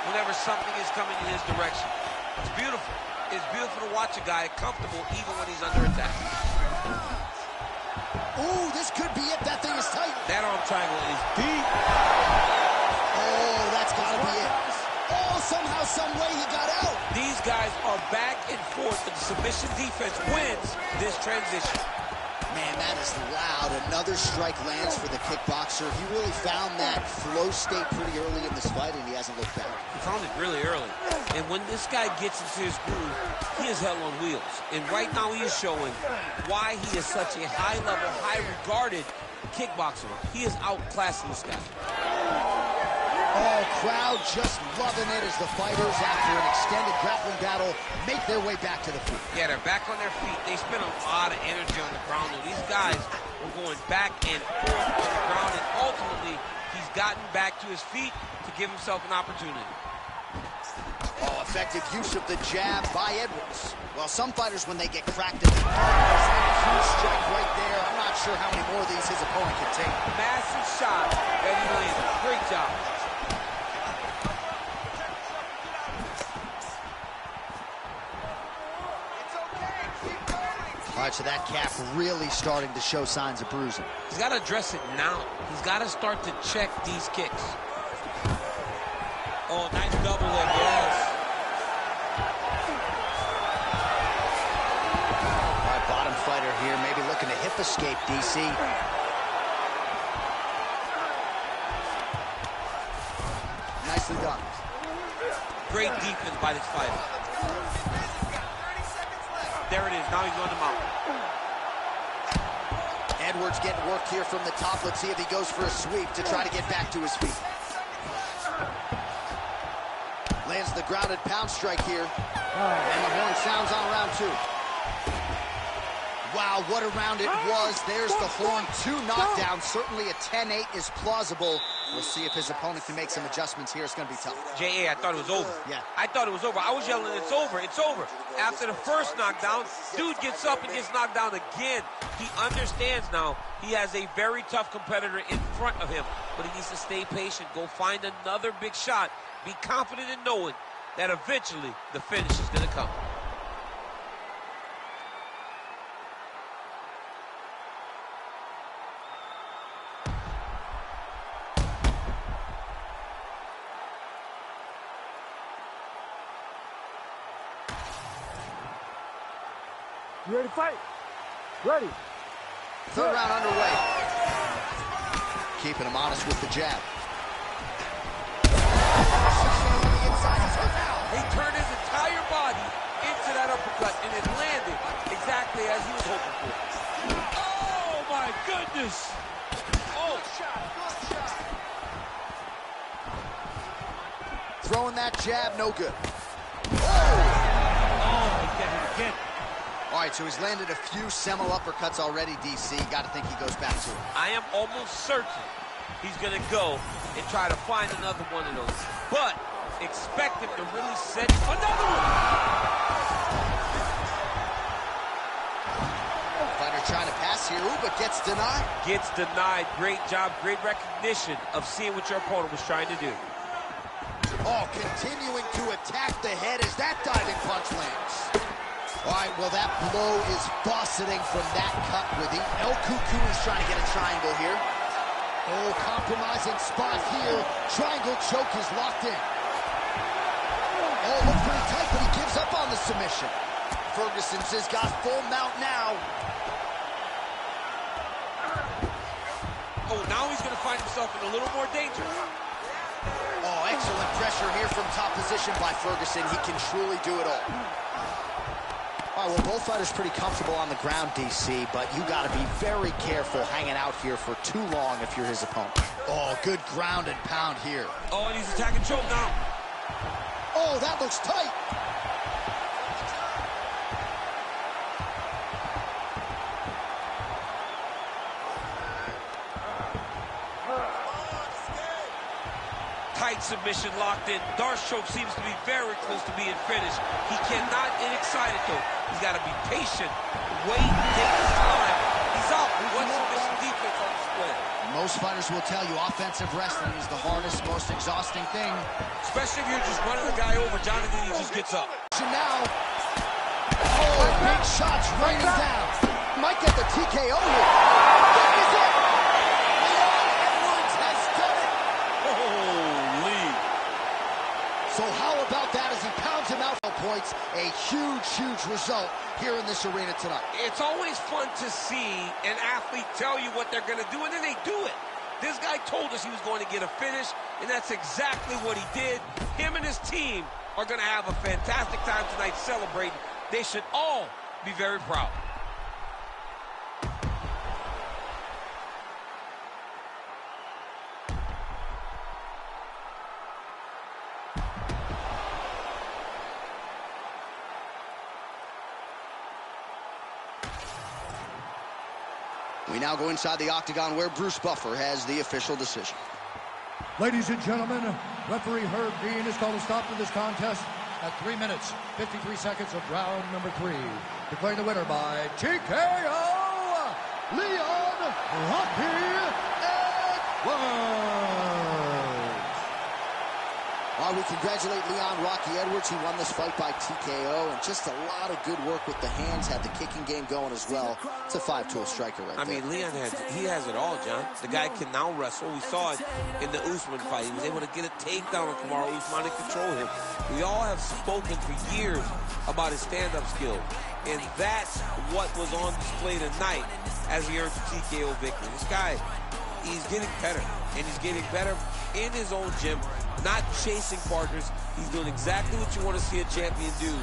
whenever something is coming in his direction. It's beautiful. It's beautiful to watch a guy comfortable even when he's under attack. Ooh, this could be it. That thing is tight. That arm triangle is deep. Oh, that's got to be it. Oh, somehow, some way he got out. These guys are back and forth, and the submission defense wins this transition. Man, that is loud. Another strike lands for the kickboxer. He really found that flow state pretty early in this fight, and he hasn't looked back. He found it really early. And when this guy gets into his groove, he is hell on wheels. And right now he is showing why he is such a high-level, high-regarded kickboxer. He is outclassing this guy. Oh, crowd just loving it as the fighters, after an extended grappling battle, make their way back to the feet. Yeah, they're back on their feet. They spent a lot of energy on the ground. These guys were going back and forth on the ground, and ultimately, he's gotten back to his feet to give himself an opportunity. Oh, effective use of the jab by Edwards. Well, some fighters, when they get cracked in the huge strike right there. I'm not sure how many more of these his opponent can take. Massive shot that he landed. Great job. All right, so that calf really starting to show signs of bruising. He's got to address it now. He's got to start to check these kicks. Oh, nice double leg, yes. All right, bottom fighter here, maybe looking to hip escape, DC. Nicely done. Great defense by this fighter. There it is. Now he's on the mount. Edwards getting work here from the top. Let's see if he goes for a sweep to try to get back to his feet. Lands the grounded pound strike here. And the horn sounds on round two. Wow, what a round it was. There's the horn. 2 knockdowns. Certainly a 10-8 is plausible. We'll see if his opponent can make some adjustments here. It's going to be tough. J.A., I thought it was over. Yeah. I thought it was over. I was yelling, it's over, it's over. After the first knockdown, dude gets up and gets knocked down again. He understands now he has a very tough competitor in front of him, but he needs to stay patient, go find another big shot, be confident in knowing that eventually the finish is going to come. You ready to fight? Ready. Third round underway. Keeping him honest with the jab. He turned his entire body into that uppercut, and it landed exactly as he was hoping for. Oh, my goodness. Oh. Good shot. Throwing that jab, no good. Oh, he got him again. All right, so he's landed a few seminal uppercuts already, DC. Got to think he goes back to it. I am almost certain he's going to go and try to find another one of those. But expect him to really set another one. Fighter trying to pass here, ooh, but gets denied. Gets denied. Great job, great recognition of seeing what your opponent was trying to do. Oh, continuing to attack the head as that diving punch lands. All right, well, that blow is buffeting from that cut with him. El Cuckoo is trying to get a triangle here. Oh, compromising spot here. Triangle choke is locked in. Oh, looks pretty tight, but he gives up on the submission. Ferguson's has got full mount now. Oh, now he's going to find himself in a little more danger. Oh, excellent pressure here from top position by Ferguson. He can truly do it all. All right, well, both fighters pretty comfortable on the ground, DC, but you got to be very careful hanging out here for too long if you're his opponent. Oh, good ground and pound here. Oh, and he's attacking choke now. Oh, that looks tight. Tight submission locked in. Darce choke seems to be very close to being finished. He cannot get excited, though. He's got to be patient, wait, take his time. He's out. One submission defense on display. Most fighters will tell you offensive wrestling is the hardest, most exhausting thing. Especially if you're just running the guy over. Jonathan, he just gets up. Now, oh, big shots raining down. Might get the TKO here. That is it. Leon Edwards has done it. Holy. So how about that as he pounds him out for points? A huge, huge result here in this arena tonight. It's always fun to see an athlete tell you what they're going to do, and then they do it. This guy told us he was going to get a finish, and that's exactly what he did. Him and his team are going to have a fantastic time tonight celebrating. They should all be very proud. We now go inside the octagon where Bruce Buffer has the official decision. Ladies and gentlemen, referee Herb Dean has called a stop to this contest at 3 minutes, 53 seconds of round number 3. Declaring the winner by TKO, Leon Rocky Edwards. We congratulate Leon Rocky Edwards. He won this fight by TKO, and just a lot of good work with the hands, had the kicking game going as well. It's a 5-tool striker right there. I mean, Leon has it all, John. The guy can now wrestle. We saw it in the Usman fight. He was able to get a takedown on Kamaru Usman and control him. We all have spoken for years about his stand-up skill, and that's what was on display tonight as he earned the TKO victory. This guy, he's getting better, and he's getting better in his own gym, not chasing partners. He's doing exactly what you want to see a champion do,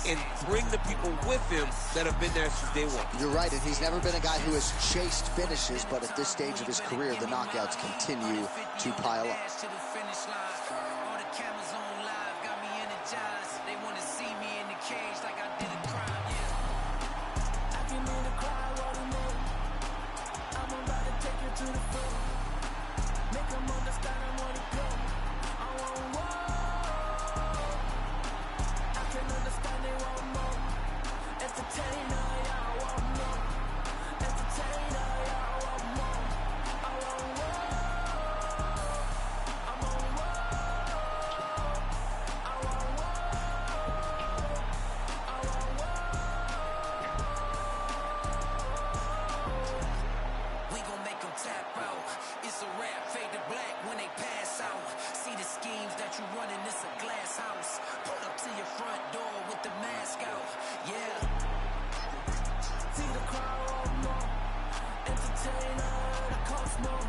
and bring the people with him that have been there since day one. You're right, and he's never been a guy who has chased finishes, but at this stage of his career, the knockouts continue to pile up. Entertainer that costs more.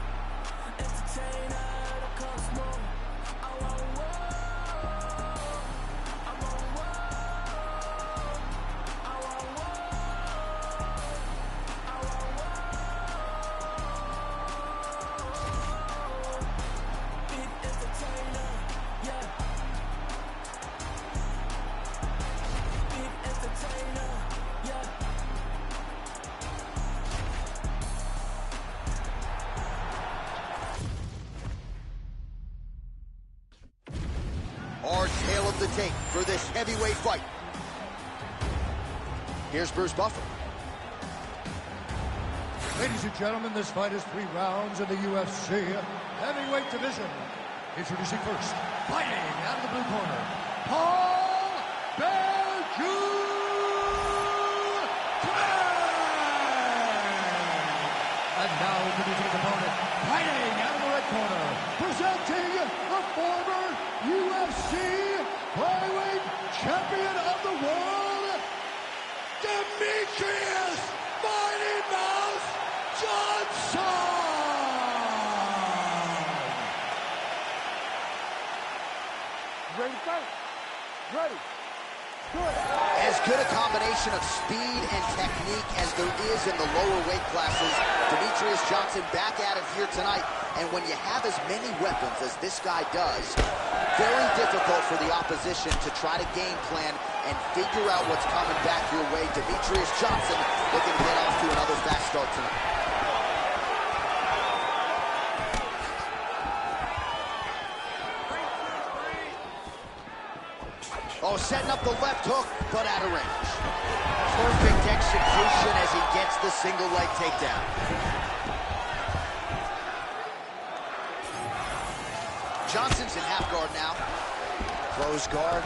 Entertainer that costs more. I want war. I'm on war. I want war. I want war. Big entertainer, yeah. Big entertainer, yeah. Our tale of the tape for this heavyweight fight. Here's Bruce Buffer. Ladies and gentlemen, this fight is 3 rounds in the UFC heavyweight division. Introducing first, fighting out of the blue corner, Paul And now introducing his opponent, fighting out of the red corner, presenting the former UFC flyweight champion of the world, Demetrius Mighty Mouse Johnson! Ready to fight? Ready. Good. As good a combination of speed and technique as there is in the lower weight classes, Demetrius Johnson back at it here tonight. And when you have as many weapons as this guy does, very difficult for the opposition to try to game plan and figure out what's coming back your way. Demetrius Johnson looking to get off to another fast start tonight. Oh, setting up the left hook, but out of range. Perfect execution as he gets the single leg takedown. Johnson's in half guard now. Close guard.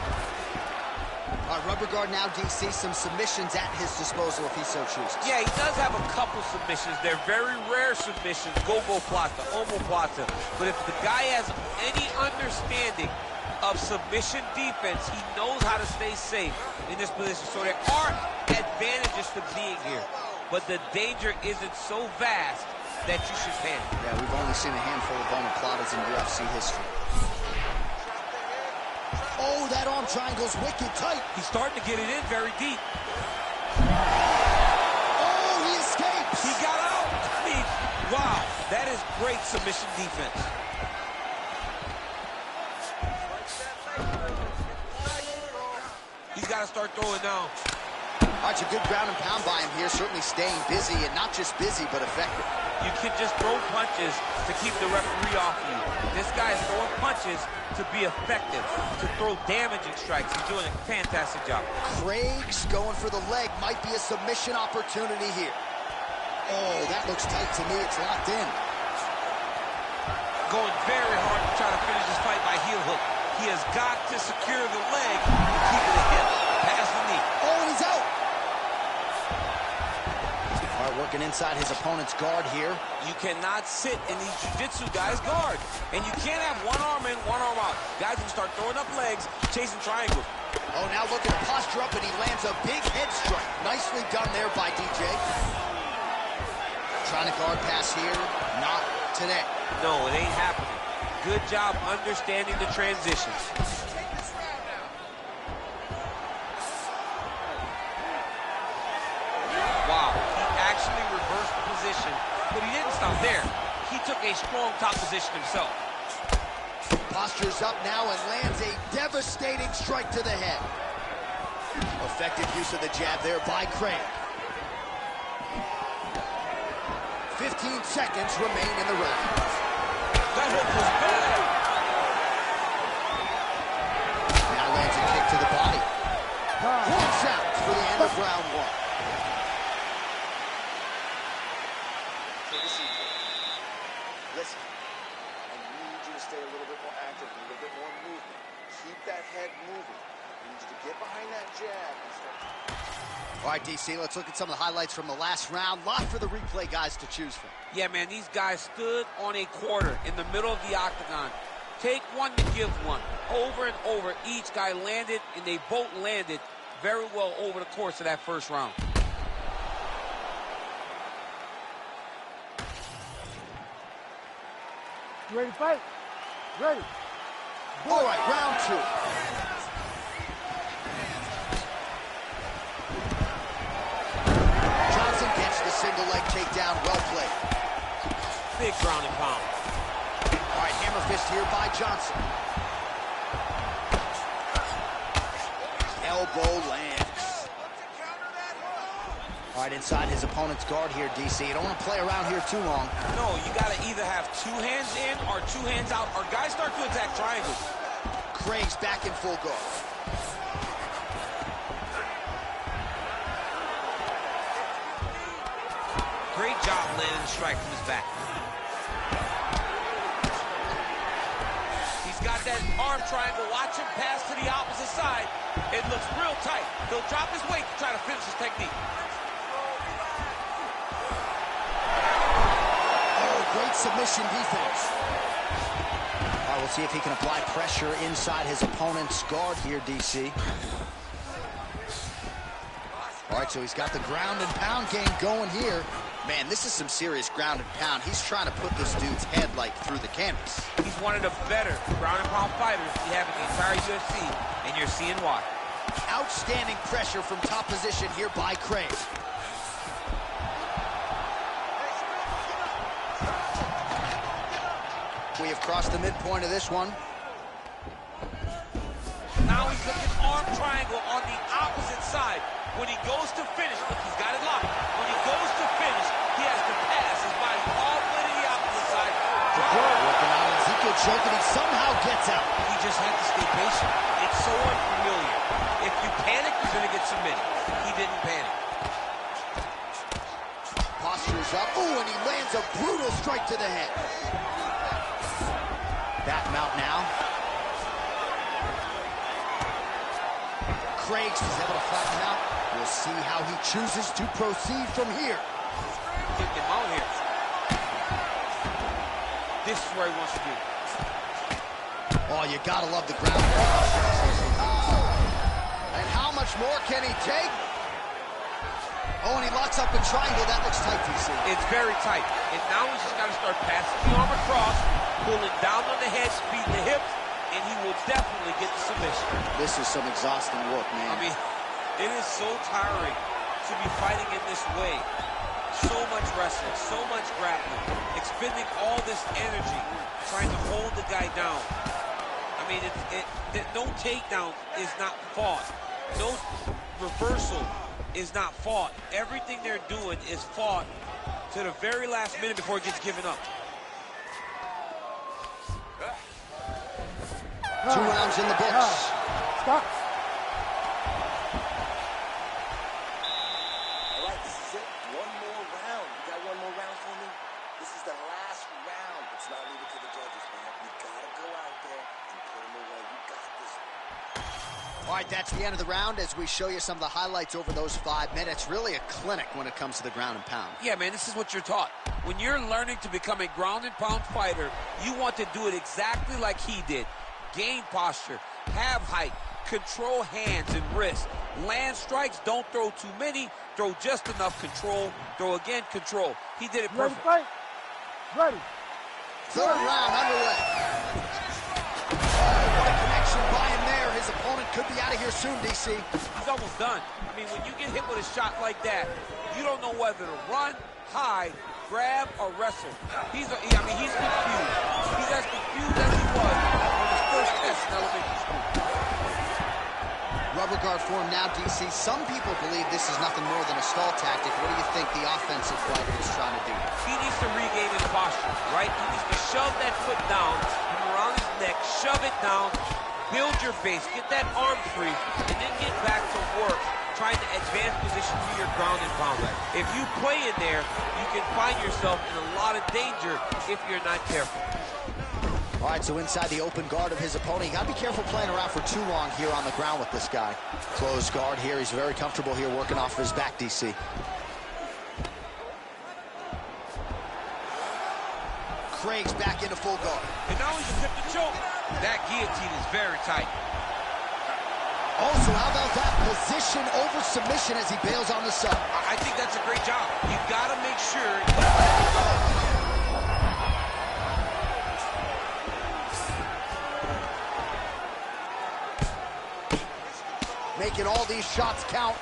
Rubber guard now, DC. Some submissions at his disposal if he so chooses. Yeah, he does have a couple submissions. They're very rare submissions. Go-go plata, omoplata. But if the guy has any understanding of submission defense, he knows how to stay safe in this position. So there are advantages to being here, but the danger isn't so vast that you should panic. Yeah, we've only seen a handful of omoplatas in UFC history. Oh, that arm triangle's wicked tight. He's starting to get it in very deep. Oh, he escapes. He got out. I mean, wow, that is great submission defense. He's got to start throwing now. All right, a good ground and pound by him here, certainly staying busy, and not just busy, but effective. You can just throw punches to keep the referee off you. This guy is throwing punches to be effective, to throw damaging strikes. He's doing a fantastic job. Craig's going for the leg, might be a submission opportunity here. Oh, that looks tight to me, it's locked in. Going very hard to try to finish this fight by heel hook. He has got to secure the leg and keep it a hip past the knee. Oh, and he's out. All right, working inside his opponent's guard here. You cannot sit in these jiu-jitsu guys' guard. And you can't have one arm in, one arm out. Guys can start throwing up legs, chasing triangles. Oh, now looking to posture up, and he lands a big head strike. Nicely done there by DJ. Trying to guard pass here. Not today. No, it ain't happening. Good job understanding the transitions. Wow, he actually reversed the position, but he didn't stop there. He took a strong top position himself. Postures up now and lands a devastating strike to the head. Effective use of the jab there by Craig. 15 seconds remain in the round. That hook was bad. Now lands a kick to the body. One out for the end of round one. Take a seat. Listen, I need you to stay a little bit more active, a little bit more movement. Keep that head moving. I need you to get behind that jab and start. All right, DC, let's look at some of the highlights from the last round. Lot for the replay guys to choose from. Yeah, man, these guys stood on a quarter in the middle of the octagon. Take one to give one. Over and over, each guy landed, and they both landed very well over the course of that first round. You ready to fight? Ready. All right, round 2. Johnson gets the single leg takedown. Well played. Big ground and pound. All right, hammer fist here by Johnson. Elbow lands. All right, inside his opponent's guard here, DC. You don't want to play around here too long. No, you got to either have 2 hands in or 2 hands out, or guys start to attack triangles. Craig's back in full guard. Great job landing the strike from his back. He's got that arm triangle. Watch him pass to the opposite side. It looks real tight. He'll drop his weight to try to finish his technique. Great submission defense. All right, we'll see if he can apply pressure inside his opponent's guard here, DC. All right, so he's got the ground and pound game going here. Man, this is some serious ground and pound. He's trying to put this dude's head, like, through the canvas. He's one of the better ground and pound fighters we have in the entire UFC, and you're seeing why. Outstanding pressure from top position here by Craig. We have crossed the midpoint of this one. Now he's looking arm triangle on the opposite side. When he goes to finish, look, he's got it locked. When he goes to finish, he has to pass his body all the way to the opposite side. Working on Ezekiel choke, and he somehow gets out. He just had to stay patient. It's so unfamiliar. If you panic, you're going to get submitted. He didn't panic. Postures up. Ooh, and he lands a brutal strike to the head. Back him out now. Craigs is able to flatten him out. We'll see how he chooses to proceed from here. Get him out here. This is where he wants to be. Oh, you gotta love the ground. And how much more can he take? Oh, and he locks up a triangle. That looks tight, DC. It's very tight. And now he's just got to start passing the arm across, pulling down on the head, speeding the hips, and he will definitely get the submission. This is some exhausting work, man. I mean, it is so tiring to be fighting in this way. So much wrestling, so much grappling, expending all this energy, trying to hold the guy down. I mean, no takedown is not fought. No reversal is not fought. Everything they're doing is fought to the very last minute before it gets given up. 2 rounds in the books. Stop. All right, this is it. One more round. You got one more round for me? This is the last round. It's not leave it to the judges, man. You gotta go out there and put them away. You got this. All right, that's the end of the round as we show you some of the highlights over those 5 minutes. Really a clinic when it comes to the ground and pound. Yeah, man, this is what you're taught. When you're learning to become a ground and pound fighter, you want to do it exactly like he did. Gain posture, have height, control hands and wrists, land strikes, don't throw too many, throw just enough, control, throw again, control. He did it perfect. Ready to fight? Ready. 3rd round underway. Oh, what a connection by him there. His opponent could be out of here soon, DC. He's almost done. I mean, when you get hit with a shot like that, you don't know whether to run, hide, grab, or wrestle. He's confused. He's as confused as he was on his first test in elementary school. Rubber guard form now, DC. Some people believe this is nothing more than a stall tactic. What do you think the offensive fighter is trying to do? He needs to regain his posture, right? He needs to shove that foot down, come around his neck, shove it down, build your base, get that arm free, and then get back to work trying to advance position to your ground and pound. If you play in there, you can find yourself in a lot of danger if you're not careful. All right, so inside the open guard of his opponent, you got to be careful playing around for too long here on the ground with this guy. Closed guard here. He's very comfortable here working off of his back, DC. Craig's back into full guard. And now he's attempting to choke. That guillotine is very tight. Also, how about that position over submission as he bails on the sub? I think that's a great job. You've got to make sure. making all these shots count.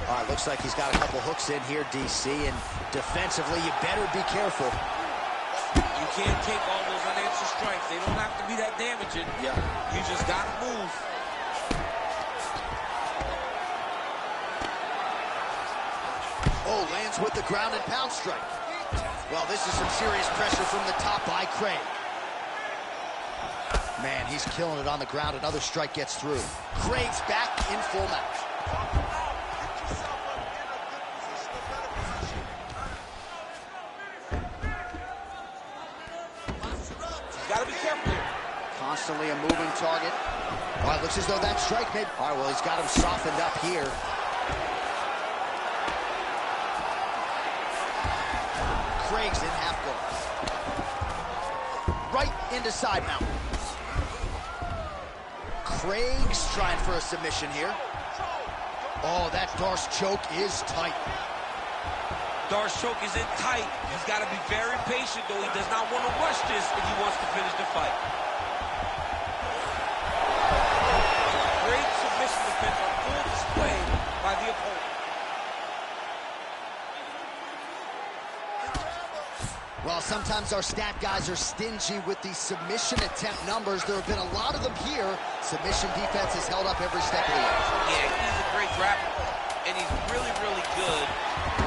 All right, looks like he's got a couple hooks in here, DC, and defensively, you better be careful. You can't take all those unanswered strikes. They don't have to be that damaging. Yeah. You just got to move. Oh, lands with the ground and pound strike. Well, this is some serious pressure from the top by Craig. Man, he's killing it on the ground. Another strike gets through. Craig's back in full match. Got to be careful here. Constantly a moving target. All right, looks as though that strike may... All right, well, he's got him softened up here. Craig's in half guard. Right into side mount. Craig's trying for a submission here. Oh, that Darce choke is tight. Darce choke is in tight. He's got to be very patient, though. He does not want to rush this if he wants to finish the fight. Great submission defense on full display by the opponent. Well, sometimes our stat guys are stingy with the submission attempt numbers. There have been a lot of them here. Submission defense has held up every step of the way. Yeah, he's a great grappler, and he's really, really good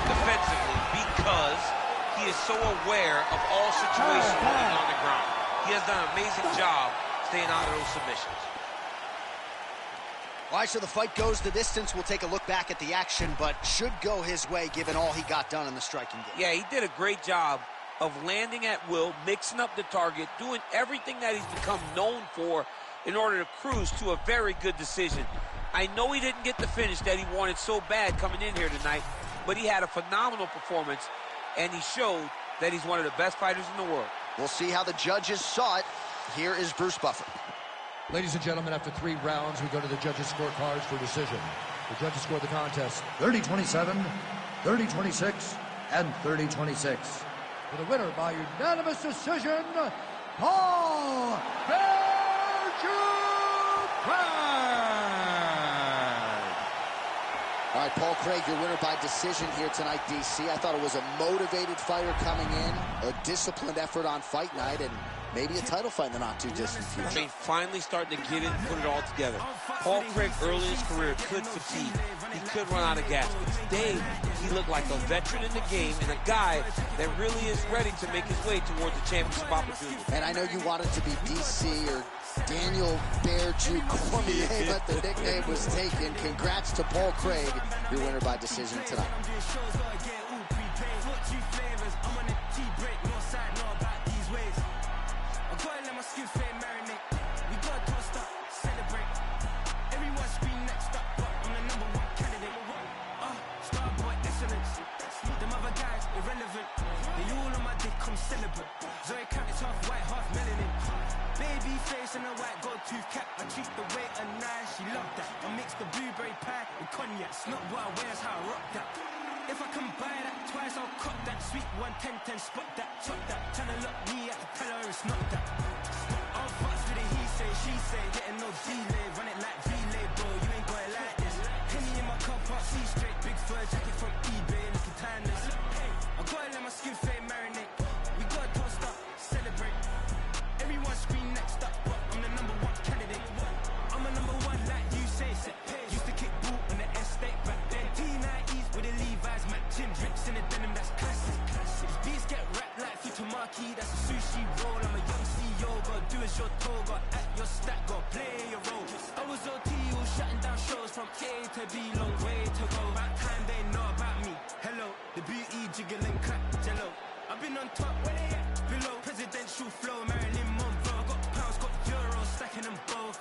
defensively because he is so aware of all situations when he's on the ground. He has done an amazing job staying out of those submissions. All right, so the fight goes the distance. We'll take a look back at the action, but should go his way given all he got done in the striking game. Yeah, he did a great job of landing at will, mixing up the target, doing everything that he's become known for in order to cruise to a very good decision. I know he didn't get the finish that he wanted so bad coming in here tonight, but he had a phenomenal performance, and he showed that he's one of the best fighters in the world. We'll see how the judges saw it. Here is Bruce Buffer. Ladies and gentlemen, after 3 rounds, we go to the judges' scorecards for decision. The judges scored the contest 30-27, 30-26, and 30-26. For the winner by unanimous decision, Paul Craig! All right, Paul Craig, your winner by decision here tonight, DC. I thought it was a motivated fighter coming in, a disciplined effort on fight night, and maybe a title fight in the not-too-distant future. I mean, finally starting to get it and put it all together. Paul Craig, early in his career, could fatigue. He could run out of gas. But today, he looked like a veteran in the game and a guy that really is ready to make his way towards the championship opportunity. And I know you wanted to be DC or Daniel Bear Jew Cormier, but the nickname was taken. Congrats to Paul Craig, your winner by decision tonight. In a white gold tooth cap, I treat the waiter nice, she loved that. I mix the blueberry pie with cognac, it's not what I wear, it's how I rock that. If I can buy that twice, I'll cut that. Sweet 110, spot that, chop that. Tryna look me, I can tell her it's not that. I'll fuss with it, he say, she say, getting no delay, run it like relay, bro, you ain't got it like this. Henny in my car park, see straight, big fur jacket from eBay, looking timeless. I gotta let my skin fade marinate, we gotta toast up, celebrate. Everyone scream next up, but I'm the #1 candidate. I'm a #1 like you say. Used to kick ball on the estate back then. T90s with the Levi's matching, drips in the denim, that's classic. These beats get wrapped like Futamaki, that's a sushi roll. I'm a young CEO, gotta do as you're told, gotta act your stack, gotta play your role. I was OT, all shutting down shows from A to B, long way to go. About time they know about me. Hello, the beauty jiggling clap, jello. I've been on top, where they at? Below, presidential flow, Marilyn Monroe. Got pounds, got euros, stacking them both.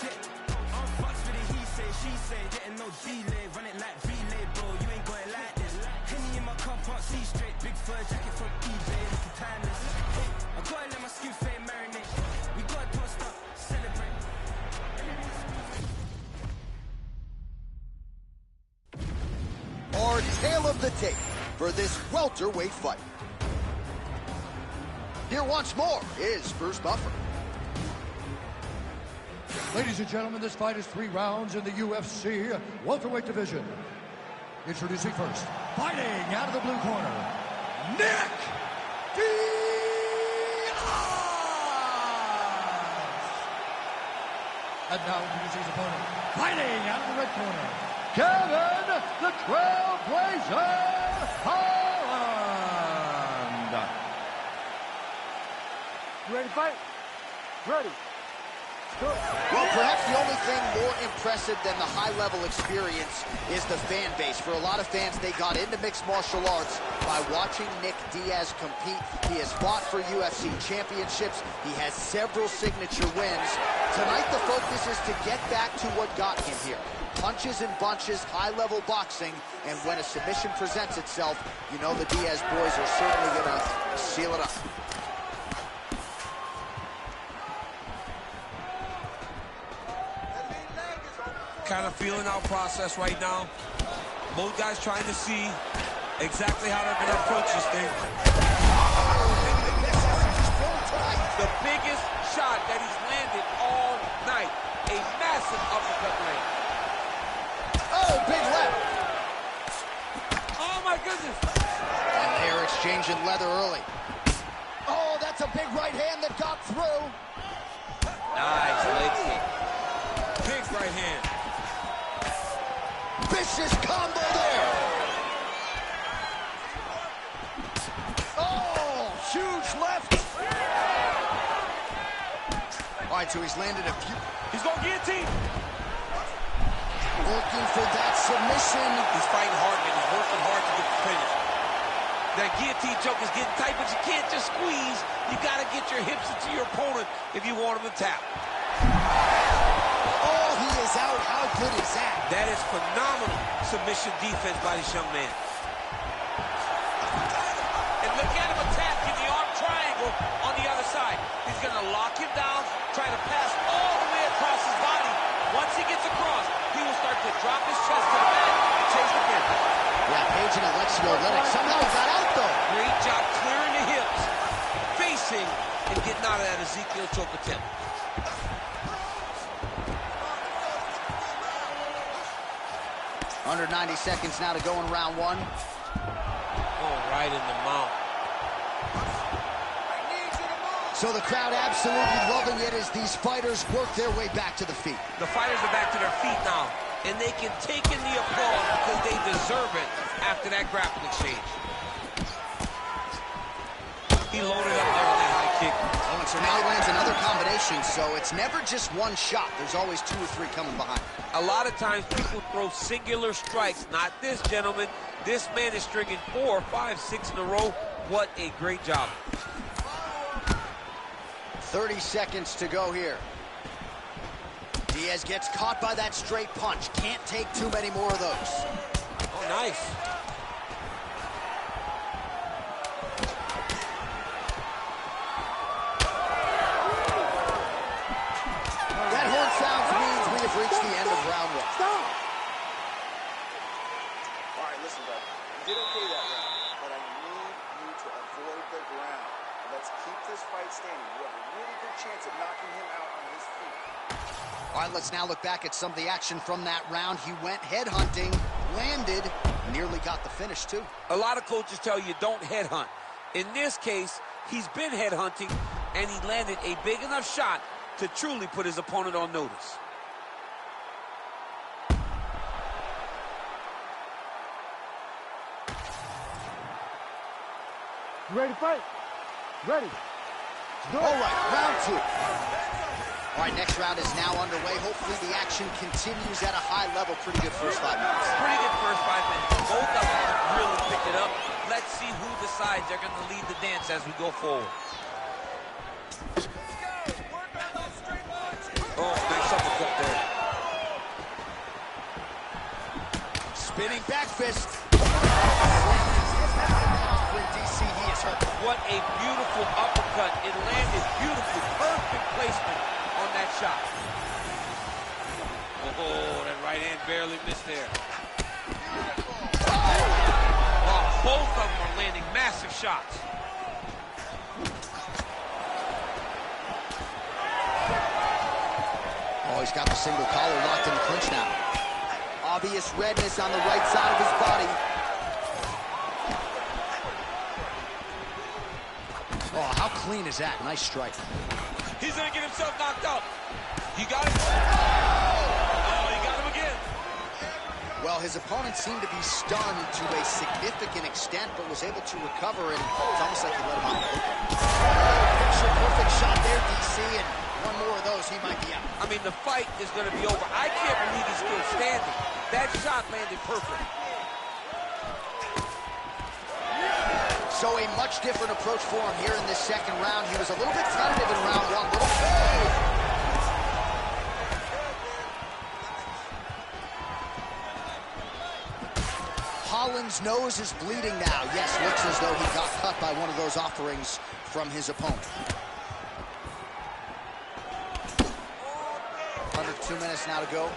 I'm fucks with it, he say, she say, getting no delay, run it like relay, bro, you ain't got it like this. Henny in my car park, see straight, big fur jacket from eBay, looking timeless. I gotta let my skin fade marinate, we gotta toast up, celebrate. Our tale of the tape for this welterweight fight. Here once more is Bruce Buffer. Ladies and gentlemen, this fight is 3 rounds in the UFC welterweight division. Introducing first, fighting out of the blue corner, Nick Diaz! And now introducing his opponent, fighting out of the red corner, Kevin the Trailblazer Holland! You ready to fight? Ready. Well, perhaps the only thing more impressive than the high-level experience is the fan base. For a lot of fans, they got into mixed martial arts by watching Nick Diaz compete. He has fought for UFC championships. He has several signature wins. Tonight, the focus is to get back to what got him here. Punches and bunches, high-level boxing, and when a submission presents itself, you know the Diaz boys are certainly going to seal it up. Kind of feeling out process right now. Both guys trying to see exactly how they're going to approach this thing. The biggest shot that he's landed all night. A massive uppercut land. Oh, big left. Oh, my goodness. And they're exchanging leather early. Oh, that's a big right hand that got through. Nice leg kick. Big right hand. Vicious combo there. Oh, huge left. All right, so he's landed a few. He's going to guillotine. Working for that submission. He's fighting hard, man. He's working hard to get the finish. That guillotine choke is getting tight, but you can't just squeeze. You got to get your hips into your opponent if you want him to tap. Oh, he is out. How good is that? That is phenomenal submission defense by this young man. And look at him attacking the arm triangle on the other side. He's going to lock him down, try to pass all the way across his body. Once he gets across, he will start to drop his chest to the mat and chase the pin. Yeah, Paging Alexio Olenek. Somehow he got out, though. Great job clearing the hips, facing, and getting out of that Ezekiel choke attempt. Under 90 seconds now to go in round 1. Oh, right in the mouth. So the crowd absolutely loving it as these fighters work their way back to the feet. The fighters are back to their feet now, and they can take in the applause because they deserve it after that grappling exchange. He loaded up there with that high kick. Oh, and so now he lands another combination, so it's never just one shot. There's always 2 or 3 coming behind. A lot of times people throw singular strikes. Not this gentleman. This man is stringing 4, 5, 6 in a row. What a great job. 30 seconds to go here. Diaz gets caught by that straight punch. Can't take too many more of those. Oh, nice. That horn sounds means we have reached the end of round 1. Stop! All right, listen, bud. You did okay that round, but I need you to avoid the ground. Let's keep this fight standing. You have a really good chance of knocking him out on his feet. All right, let's now look back at some of the action from that round. He went headhunting, landed, nearly got the finish, too. A lot of coaches tell you don't headhunt. In this case, he's been headhunting, and he landed a big enough shot to truly put his opponent on notice. You ready to fight? Ready. All right, round 2. All right, next round is now underway. Hopefully the action continues at a high level. Pretty good first 5 minutes. Pretty good first 5 minutes. Both of them really picked it up. Let's see who decides they're going to lead the dance as we go forward. Oh, nice uppercut there. Spinning back fist. DC, he is hurt. What a beautiful uppercut. It landed beautifully. Perfect placement on that shot. Oh, that right hand barely missed there. Oh, both of them are landing massive shots. Oh, he's got the single collar locked in the clinch now. Obvious redness on the right side of his body. Oh, how clean is that? Nice strike. He's gonna get himself knocked out. You got him. Oh, he got him again. Well, his opponent seemed to be stunned to a significant extent, but was able to recover, and it's almost like he let him out of the open. Picture-perfect shot there, DC, and one more of those, he might be out. I mean, the fight is going to be over. I can't believe he's still standing. That shot landed perfect. So a much different approach for him here in this second round. He was a little bit tentative in round one. Holland's nose is bleeding now. Yes, looks as though he got cut by one of those offerings from his opponent. Under 2 minutes now to go.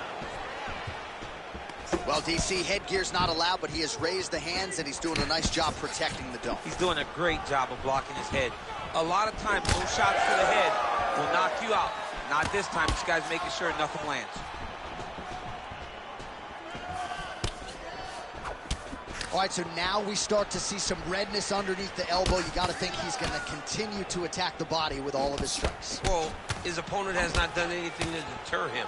Well, DC, headgear's not allowed, but he has raised the hands, and he's doing a nice job protecting the dome. He's doing a great job of blocking his head. A lot of times, those shots to the head will knock you out. Not this time. This guy's making sure nothing lands. All right, so now we start to see some redness underneath the elbow. You got to think he's going to continue to attack the body with all of his strikes. Well, his opponent has not done anything to deter him.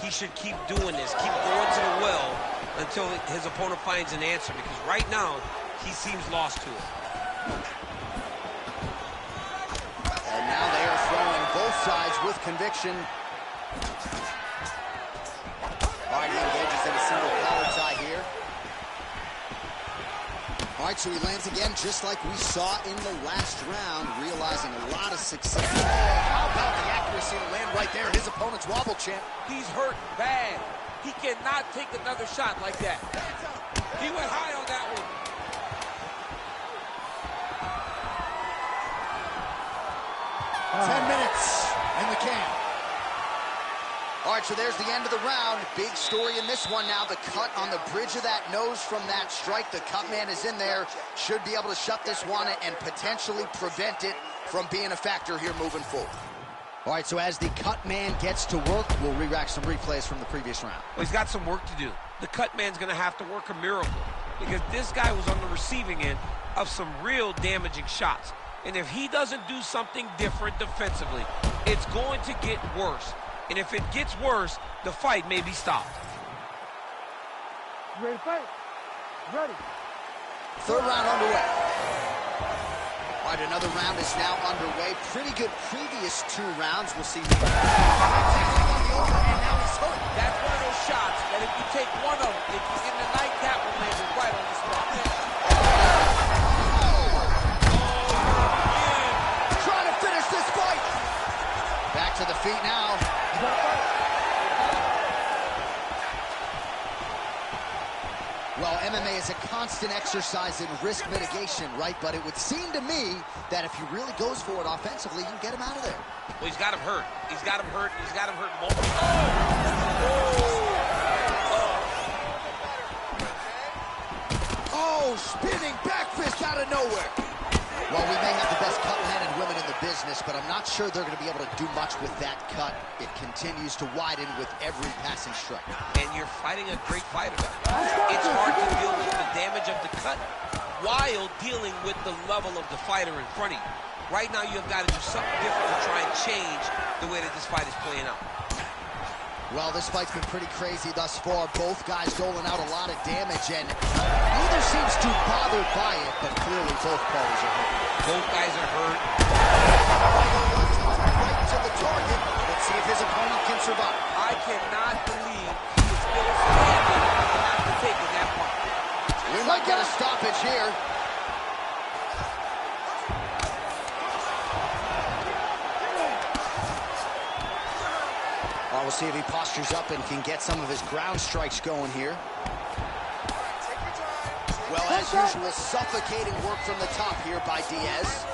He should keep doing this, keep going to the well until his opponent finds an answer, because right now, he seems lost to it. And now they are throwing both sides with conviction. All right, he engages in a single collar tie here. All right, so he lands again just like we saw in the last round, realizing a lot of success. Oh, how about the accuracy to land right there? His opponent's wobble champ. He's hurt bad. He cannot take another shot like that. He went high on that one. Oh. 10 minutes in the can. All right, so there's the end of the round. Big story in this one now. The cut on the bridge of that nose from that strike. The cut man is in there. Should be able to shut this one and potentially prevent it from being a factor here moving forward. All right, so as the cut man gets to work, we'll re-rack some replays from the previous round. Well, he's got some work to do. The cut man's going to have to work a miracle, because this guy was on the receiving end of some real damaging shots. And if he doesn't do something different defensively, it's going to get worse. And if it gets worse, the fight may be stopped. You ready to fight? Ready. Third round underway. All right, another round is now underway. Pretty good previous two rounds. We'll see. And now he's hurt. That's one of those shots that if you take one of them, if you're in the night, that one lands right on the spot. Trying to finish this fight. Back to the feet now. Well, MMA is a constant exercise in risk mitigation, right? But it would seem to me that if he really goes for it offensively, you can get him out of there. Well, he's got him hurt. He's got him hurt. He's got him hurt multiple times. Oh, spinning back fist out of nowhere. Well, we may have the best cut men and women in the business, but I'm not sure they're going to be able to do much with that cut. It continues to widen with every passing strike. And you're fighting a great fighter. It's hard to deal with the damage of the cut while dealing with the level of the fighter in front of you. Right now, you've got to do something different to try and change the way that this fight is playing out. Well, this fight's been pretty crazy thus far. Both guys doling out a lot of damage, and neither seems too bothered by it, but clearly both parties are hurt. Both guys are hurt. Right to the target. Let's see if his opponent can survive. I cannot believe he is still standing after taking that part. We might get a stoppage here. We'll see if he postures up and can get some of his ground strikes going here. Well, as usual, suffocating work from the top here by Diaz.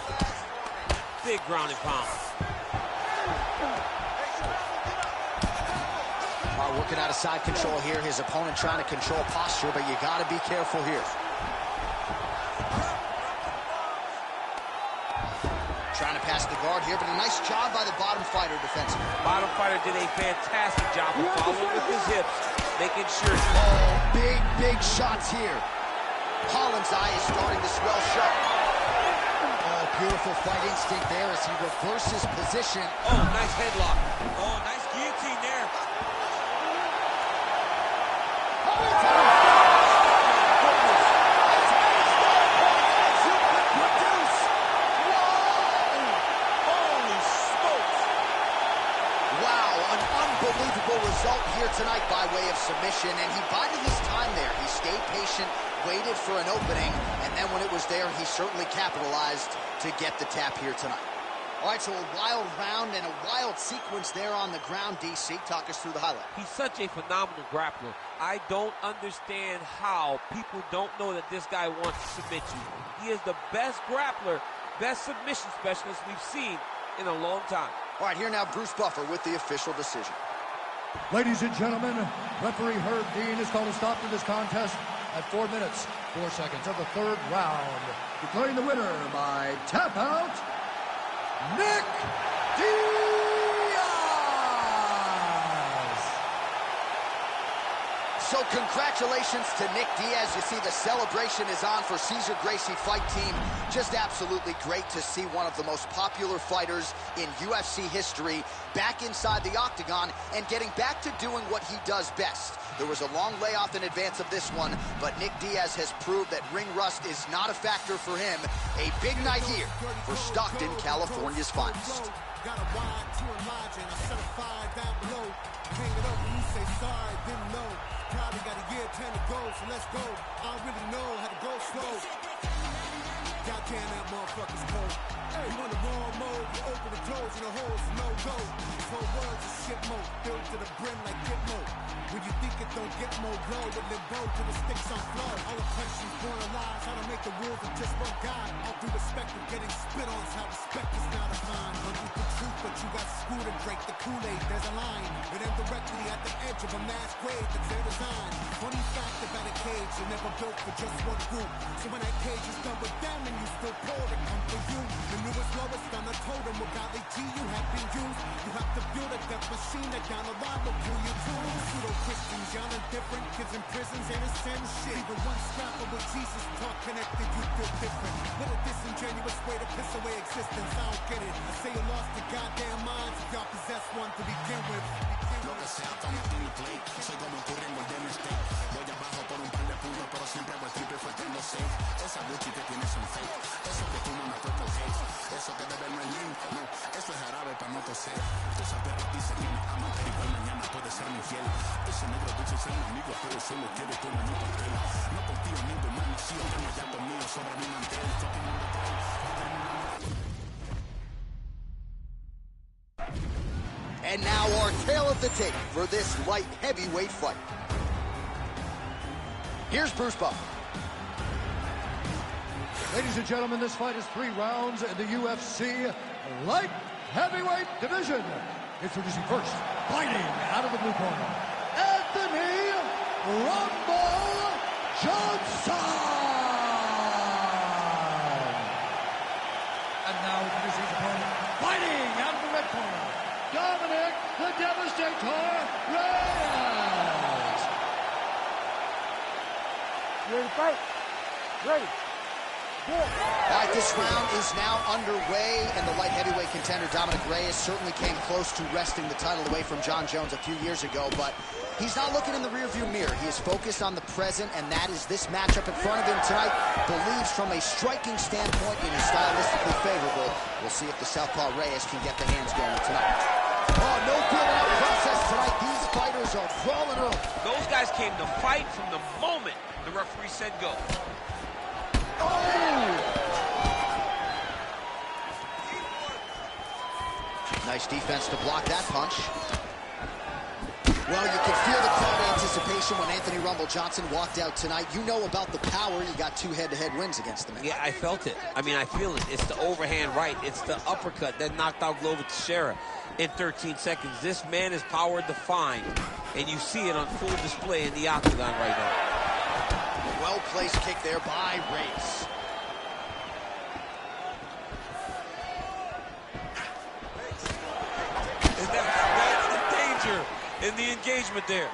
Big ground and pound. Working out of side control here. His opponent trying to control posture, but you got to be careful here. Trying to pass the guard here, but a nice job by the bottom fighter defensively. Bottom fighter fighter did a fantastic job of following with his hips, making sure. Oh, big shots here. Holland's eye is starting to swell shut. Oh, beautiful fight instinct there as he reverses position. Oh, nice headlock. Oh, nice guillotine there. Unbelievable result here tonight by way of submission, and he bided his time there. He stayed patient, waited for an opening, and then when it was there, he certainly capitalized to get the tap here tonight. All right, so a wild round and a wild sequence there on the ground. DC, talk us through the highlight. He's such a phenomenal grappler. I don't understand how people don't know that this guy wants to submit you. He is the best grappler, best submission specialist we've seen in a long time. All right, here now Bruce Buffer with the official decision. Ladies and gentlemen, referee Herb Dean has called a stop to this contest at 4 minutes, 4 seconds of the third round. Declaring the winner by tap out, Nick Diaz! So congratulations to Nick Diaz. You see the celebration is on for Cesar Gracie Fight Team. Just absolutely great to see one of the most popular fighters in UFC history back inside the octagon and getting back to doing what he does best. There was a long layoff in advance of this one, but Nick Diaz has proved that ring rust is not a factor for him. A big night here for Stockton, California's finest. Got a wide to enlarge and I set a fire down below. Hang it up when you say sorry, didn't know. Probably got a year 10 to go, so let's go. I don't really know how to go slow. Goddamn, that motherfucker's cold. Hey, you in the wrong mode, you open the doors and the holes, no go. This whole world's a shit mode, filled to the brim like Gitmo. When you think it don't get more glow, it limbo to the sticks on flow. All the questions, born of lies, how to make the rules of just one guy. All through respect of getting spit on, is how respect is not a line. Under the truth, but you got screwed and break the Kool-Aid, there's a line. It ends directly at the edge of a mass grave that's their design. Funny fact about a cage, you're never built for just one group. So when that cage is done with them and you still pour it, come for you. The newest, lowest on the totem, what golly G you have been used. You have to build a death machine that down the line will kill you too. Pseudo-Christians, young and different, kids in prisons ain't the same shit. Even one scrapper with Jesus talk connected, you feel different. What a disingenuous way to piss away existence, I don't get it. I say you lost your goddamn minds if y'all possess one to begin with. Lo que sea como Timmy Play, soy como tu Ringo de mistake. Voy abajo por un par de puntos, pero siempre hago el triple faltando safe. Esa Gucci que tienes son fake, eso que tú no me puedes hate. Eso que debe no es link, no, eso es jarabe para no toser. Esa perra dice que me ama, pero igual mañana puede ser mi fiel. Ese negro dice ser mi amigo, pero solo quiere todo mi papel. No confío en ningún mal nacido, tengo ya conmigo sobre mi mantel. And now our tale of the tape for this light heavyweight fight. Here's Bruce Buffer. Ladies and gentlemen, this fight is 3 rounds in the UFC light heavyweight division. Introducing first, fighting out of the blue corner, Anthony Rumble Johnson. And now introducing his opponent, fighting out of the red corner, Dominic the Devastator Reyes. You ready to fight? Ready. All right, this round is now underway, and the light heavyweight contender Dominic Reyes certainly came close to wresting the title away from John Jones a few years ago, but he's not looking in the rearview mirror. He is focused on the present, and that is this matchup in front of him tonight. Believes from a striking standpoint it is stylistically favorable. We'll see if the southpaw Reyes can get the hands going tonight. Oh, no feeling out process tonight. These fighters are crawling early. Those guys came to fight from the moment the referee said go. Nice defense to block that punch. Well, you can feel the crowd anticipation when Anthony Rumble Johnson walked out tonight. You know about the power. You got 2 head-to-head wins against the man. Yeah, I felt it. I mean, I feel it. It's the overhand right. It's the uppercut that knocked out Glover Teixeira in 13 seconds. This man is power defined, and you see it on full display in the octagon right now. Well-placed kick there by Reyes. in the engagement there.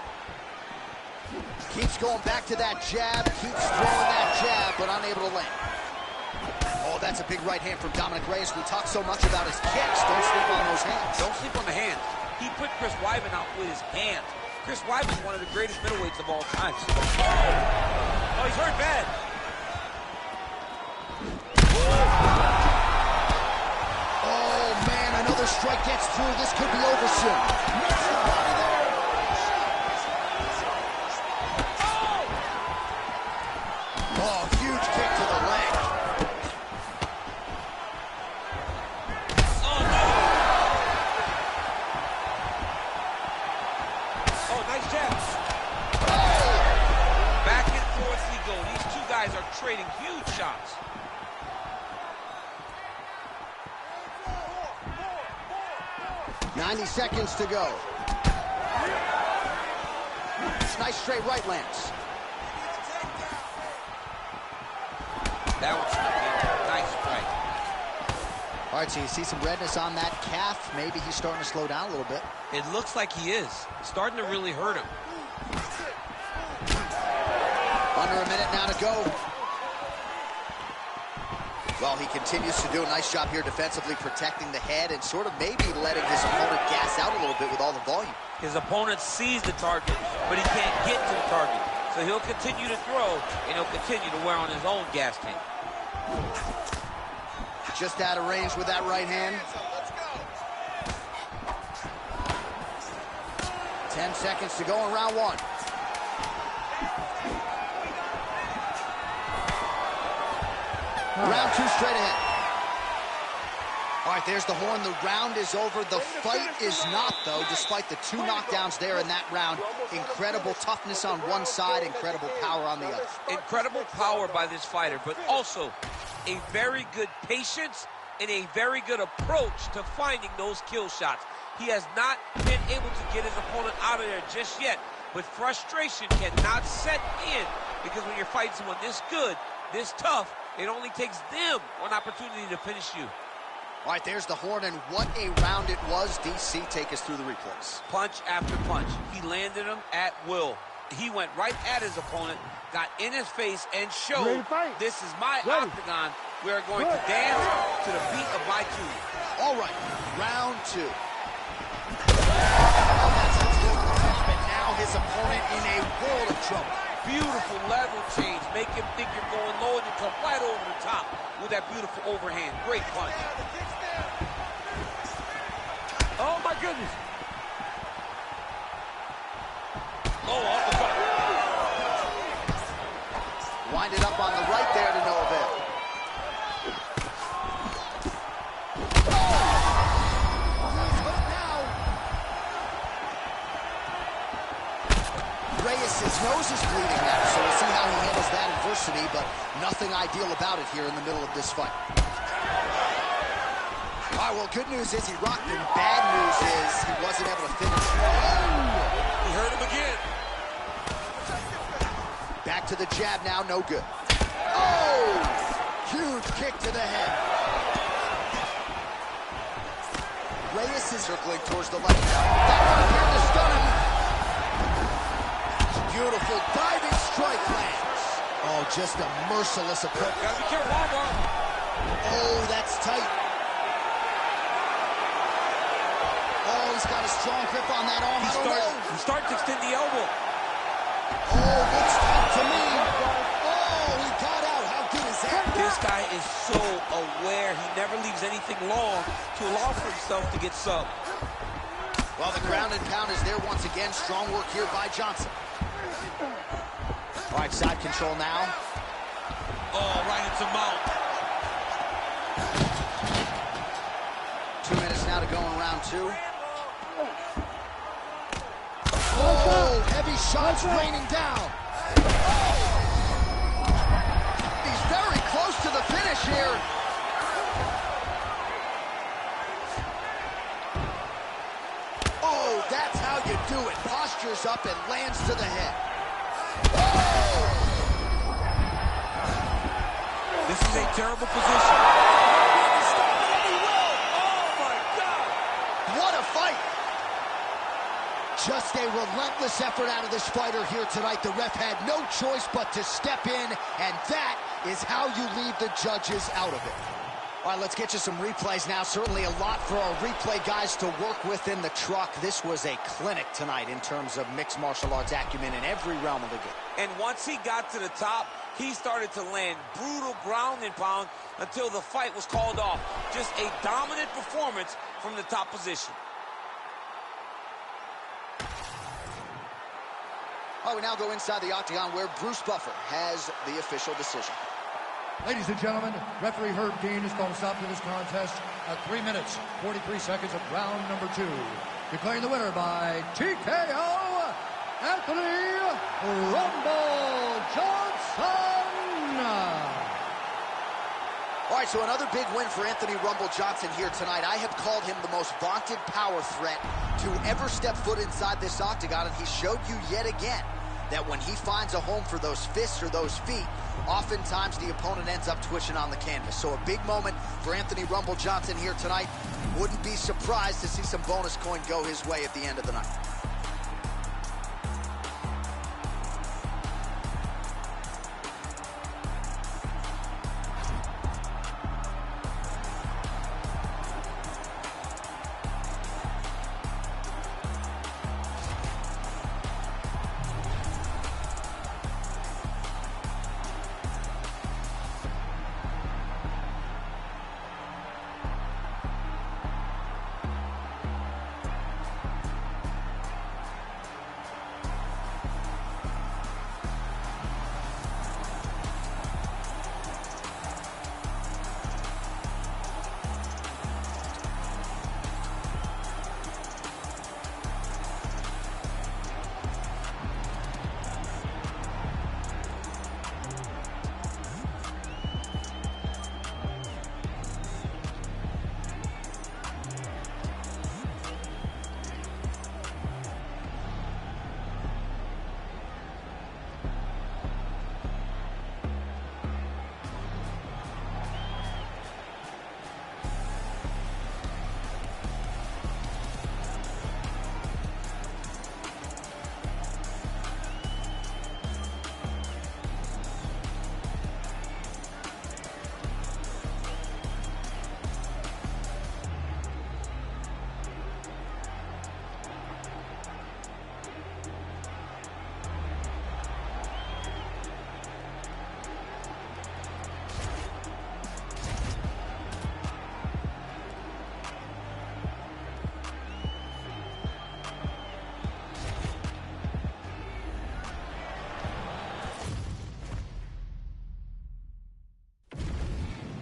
Keeps going back to that jab, keeps throwing that jab, but unable to land. Oh, that's a big right hand from Dominic Reyes. We talk so much about his kicks. Don't sleep on those hands. Don't sleep on the hands. He put Chris Weidman out with his hands. Chris Weidman's one of the greatest middleweights of all time. Oh, he's hurt bad. Oh, man, another strike gets through. This could be over soon. Makes the body there. Oh, huge kick to the leg. Oh, no. Oh, nice jab. Back and forth we go. These two guys are trading huge shots. .90 seconds to go. Nice straight right lands. That one's nice strike. All right, so you see some redness on that calf. Maybe he's starting to slow down a little bit. It looks like he is. Starting to really hurt him. Under a minute now to go. Well, he continues to do a nice job here defensively, protecting the head and sort of maybe letting his opponent gas out a little bit with all the volume. His opponent sees the target, but he can't get to the target. So he'll continue to throw, and he'll continue to wear on his own gas tank. Just out of range with that right hand. 10 seconds to go in round one. Round two straight ahead. All right, there's the horn. The round is over. The fight is not, though, despite the two knockdowns there in that round. Incredible toughness on one side, incredible power on the other. Incredible power by this fighter, but also a very good patience and a very good approach to finding those kill shots. He has not been able to get his opponent out of there just yet, but frustration cannot set in because when you're fighting someone this good, this tough, it only takes them one opportunity to finish you. All right, there's the horn, and what a round it was. DC, take us through the replays. Punch after punch. He landed him at will. He went right at his opponent, got in his face, and showed this is my octagon. We are going to dance to the beat of my tune. All right, round two. Oh, that's a good punch, but now his opponent in a world of trouble. Beautiful level change. Make him think you're going low, and you come right over the top with that beautiful overhand. Great punch. Oh, my goodness. Oh, off the top. Winded up on the right there to no avail. Reyes' nose is bleeding now, so we'll see how he handles that adversity, but nothing ideal about it here in the middle of this fight. All right, well, good news is he rocked him. Bad news is he wasn't able to finish. He hurt him again. Back to the jab now, no good. Oh! Huge kick to the head. Reyes is circling towards the left now. That one appeared to stun him. Beautiful diving strike lands. Oh, just a merciless approach. Gotta be careful, Bob. Oh, that's tight. Oh, he's got a strong grip on that arm. He starts to extend the elbow. Oh, looks tight to me. Oh, he got out. How good is that? This guy is so aware. He never leaves anything long to allow for himself to get subbed. Well, the ground and pound is there once again. Strong work here by Johnson. All right, side control now. Oh, right into mount. 2 minutes now to go in round two. Oh, heavy shots raining down. He's very close to the finish here. Oh, that's how you do it. Postures up and lands to the head. Oh! This is a terrible position. What a fight! Just a relentless effort out of this fighter here tonight. The ref had no choice but to step in, and that is how you leave the judges out of it. All right, let's get you some replays now. Certainly a lot for our replay guys to work with in the truck. This was a clinic tonight in terms of mixed martial arts acumen in every realm of the game. And once he got to the top, he started to land brutal ground and pound until the fight was called off. Just a dominant performance from the top position. All right, we now go inside the octagon where Bruce Buffer has the official decision. Ladies and gentlemen, referee Herb Dean has called a stop to this contest at 3 minutes, 43 seconds of round number 2. Declaring the winner by TKO, Anthony Rumble Johnson. All right, so another big win for Anthony Rumble Johnson here tonight. I have called him the most vaunted power threat to ever step foot inside this octagon, and he showed you yet again that when he finds a home for those fists or those feet, oftentimes the opponent ends up twitching on the canvas. So a big moment for Anthony Rumble Johnson here tonight. Wouldn't be surprised to see some bonus coin go his way at the end of the night.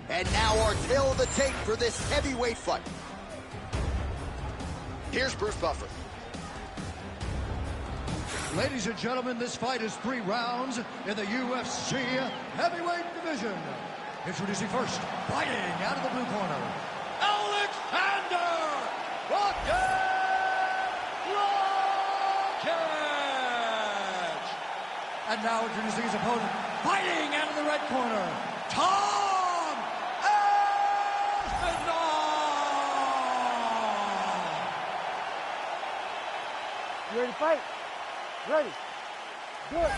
And now our tale of the tape for this heavyweight fight. Here's Bruce Buffer. Ladies and gentlemen, this fight is 3 rounds in the UFC heavyweight division. Introducing first, fighting out of the blue corner, Alexander Rocket! And now introducing his opponent, fighting out of the red corner, Tom! You ready to fight? Ready. Do it.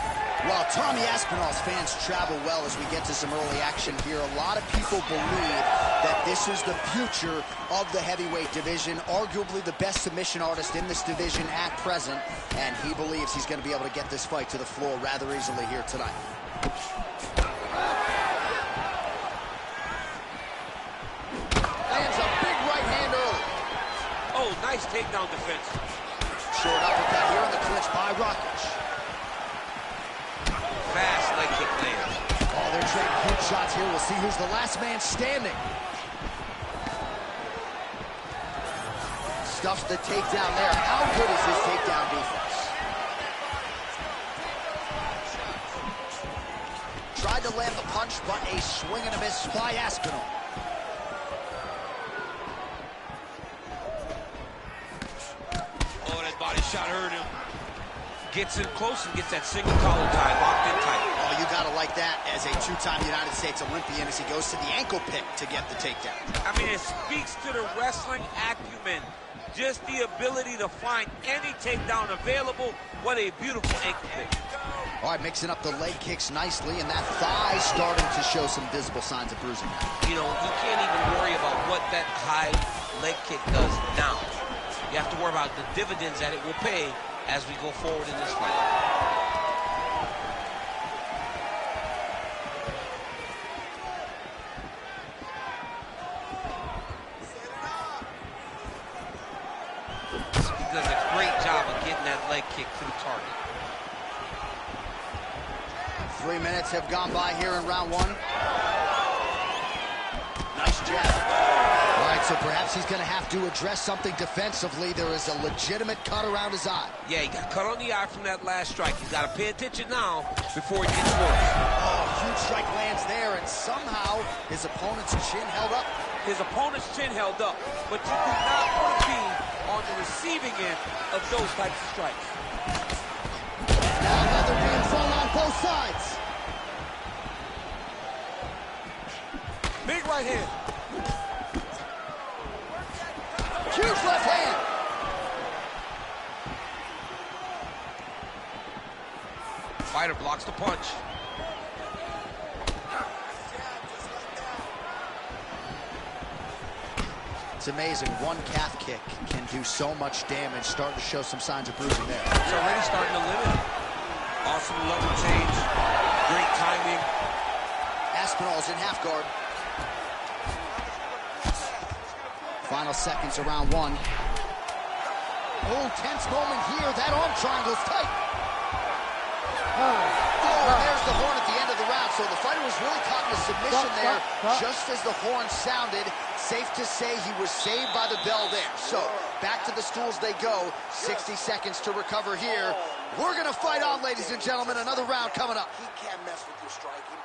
Well, Tommy Aspinall's fans travel well as we get to some early action here. A lot of people believe that this is the future of the heavyweight division, arguably the best submission artist in this division at present, and he believes he's going to be able to get this fight to the floor rather easily here tonight. Lands a big right hand early. Oh, nice takedown defense. Short uppercut here in the clinch by Rockich. Fast leg kick lands. Oh, they're trading huge shots here. We'll see who's the last man standing. Stuffs the takedown there. How good is his takedown defense? Tried to land the punch, but a swing and a miss by Aspinall. Body shot hurt him. Gets in close and gets that single collar tie locked in tight. Oh, you gotta like that as a 2-time United States Olympian as he goes to the ankle pick to get the takedown. I mean, it speaks to the wrestling acumen just the ability to find any takedown available. What a beautiful ankle kick. All right, mixing up the leg kicks nicely, and that thigh starting to show some visible signs of bruising. You know, you can't even worry about what that high leg kick does now. You have to worry about the dividends that it will pay as we go forward in this fight. Does a great job of getting that leg kick to the target. 3 minutes have gone by here in round one. Nice jab. All right, so perhaps he's going to have to address something defensively. There is a legitimate cut around his eye. Yeah, he got cut on the eye from that last strike. He's got to pay attention now before it gets worse. Oh, huge strike lands there, and somehow his opponent's chin held up. His opponent's chin held up, but you do not want to be on the receiving end of those types of strikes. Now they're being thrown on both sides. Big right hand. Huge left hand. Fighter blocks the punch. It's amazing. One calf kick can do so much damage. Starting to show some signs of bruising there. It's already starting to limit. Awesome level change. Great timing. Aspinall's in half guard. Final seconds of round one. Oh, tense moment here. That arm triangle's tight. Oh, there's the horn at the end of the round. So the fighter was really caught in a submission there. Just as the horn sounded, safe to say he was saved by the bell there. So back to the stools they go. 60 seconds to recover here. We're going to fight on, ladies and gentlemen. Another round coming up. He can't mess with your striking.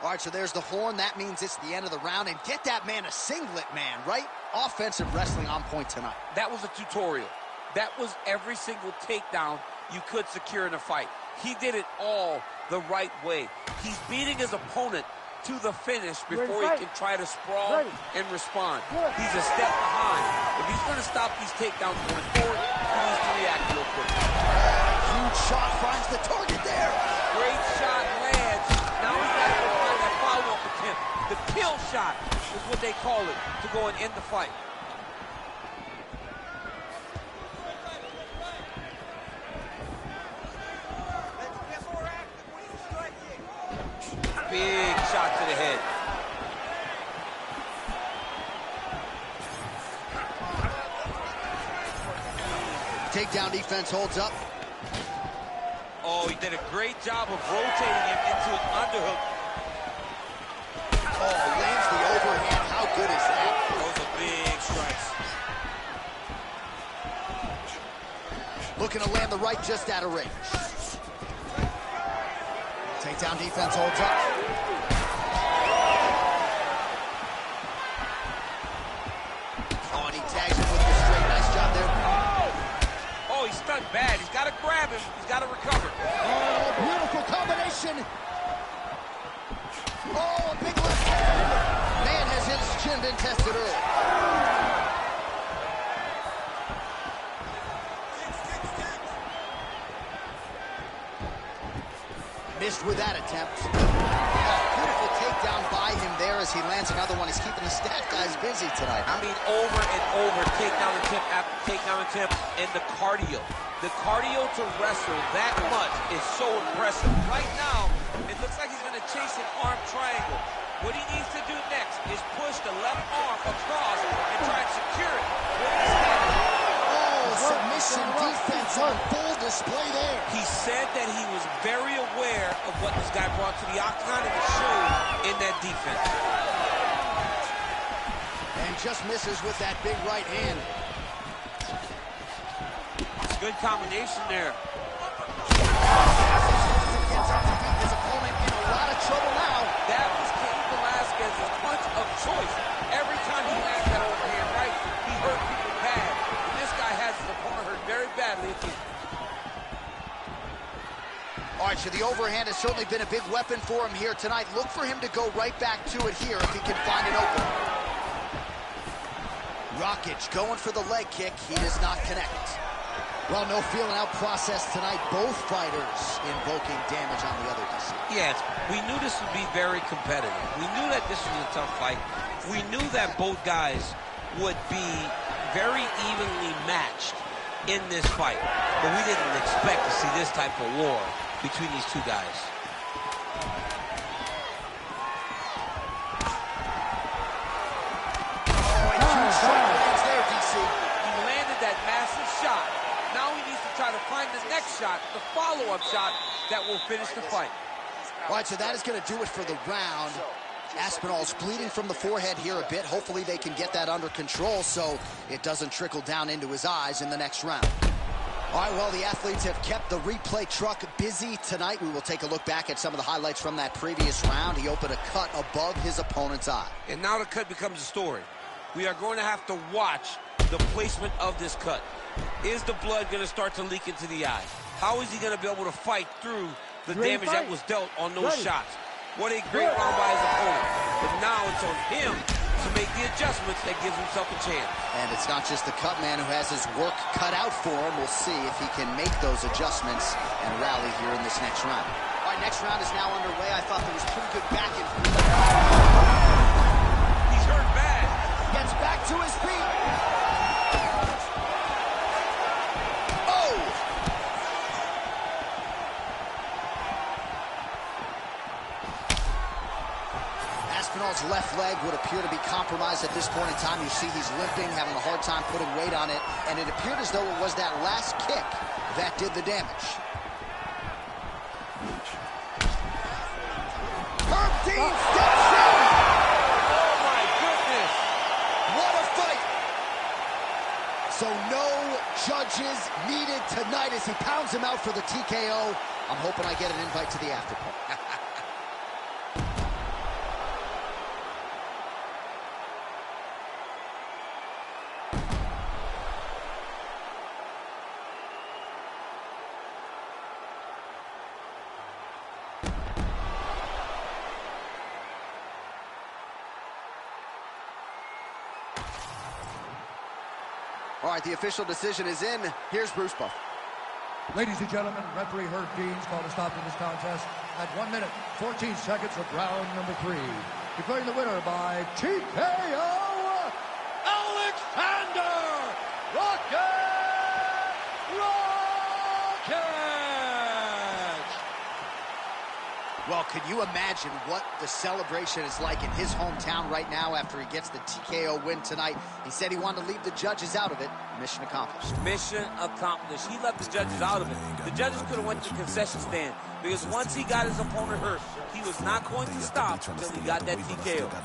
All right, so there's the horn. That means it's the end of the round. And get that man a singlet, man, right? Offensive wrestling on point tonight. That was a tutorial. That was every single takedown you could secure in a fight. He did it all the right way. He's beating his opponent to the finish before he can try to sprawl and respond. He's a step behind. If he's going to stop these takedowns going forward, he needs to react real quick. Huge shot finds the target there. Great shot lands. Now he's got to find that follow-up attempt. The kill shot is what they call it, to go and end the fight. Big shot to the head. Takedown defense holds up. Oh, he did a great job of rotating him into an underhook. Oh, lands the overhand. How good is that? Those are big strikes. Looking to land the right just out of range. Takedown defense holds up. Oh, and he tags him with the straight. Nice job there. Oh, he's stunned bad. He's got to grab him. He's got to recover. Oh, beautiful combination. Oh, a big left hand. Man, has his chin been tested early. Missed with that attempt. Oh, beautiful takedown by him there as he lands another one. He's keeping the stat guys busy tonight. I mean, over and over, takedown attempt after takedown attempt, and the cardio. The cardio to wrestle that much is so impressive. Right now, it looks like he's going to chase an arm triangle. What he needs to do next is push the left arm across and try and secure it. Submission defense on full display there. He said that he was very aware of what this guy brought to the octagon, and it showed in that defense. And just misses with that big right hand. It's a good combination there. His opponent in a lot of trouble now. That was Cain Velasquez's punch of choice. Every time he lands that overhand right, he hurt people bad. And this guy has his opponent hurt very badly. All right, you. The overhand has certainly been a big weapon for him here tonight. Look for him to go right back to it here if he can find an opening. Rakic going for the leg kick. He does not connect. Well, no feeling out process tonight. Both fighters invoking damage on the other DC. Yes, we knew this would be very competitive. We knew that this was a tough fight. We knew that both guys would be very evenly matched in this fight. But we didn't expect to see this type of war between these two guys. Shot. Now he needs to try to find the next shot, the follow-up shot that will finish the fight. All right, so that is going to do it for the round. Aspinall's bleeding from the forehead here a bit. Hopefully they can get that under control so it doesn't trickle down into his eyes in the next round. All right, well, the athletes have kept the replay truck busy tonight. We will take a look back at some of the highlights from that previous round. He opened a cut above his opponent's eye. And now the cut becomes a story. We are going to have to watch the placement of this cut. Is the blood going to start to leak into the eye? How is he going to be able to fight through the damage that was dealt on those shots? What a great round by his opponent. But now it's on him to make the adjustments that gives himself a chance. And it's not just the cut man who has his work cut out for him. We'll see if he can make those adjustments and rally here in this next round. All right, next round is now underway. I thought there was pretty good back and forth. He's hurt bad. Gets back to his feet. Aspinall's left leg would appear to be compromised at this point in time. You see he's limping, having a hard time putting weight on it, and it appeared as though it was that last kick that did the damage. Herb Dean steps in! Oh my goodness! What a fight! So no judges needed tonight as he pounds him out for the TKO. I'm hoping I get an invite to the after party. All right, the official decision is in. Here's Bruce Buffer. Ladies and gentlemen, referee Herb Dean's called a stop to this contest at 1 minute, 14 seconds of round number 3. Declaring the winner by TKO, Alexander Rakic! Well, can you imagine what the celebration is like in his hometown right now after he gets the TKO win tonight? He said he wanted to leave the judges out of it. Mission accomplished. Mission accomplished. He left the judges out of it. The judges could have went to the concession stand because once he got his opponent hurt, he was not going to stop until he got that TKO. I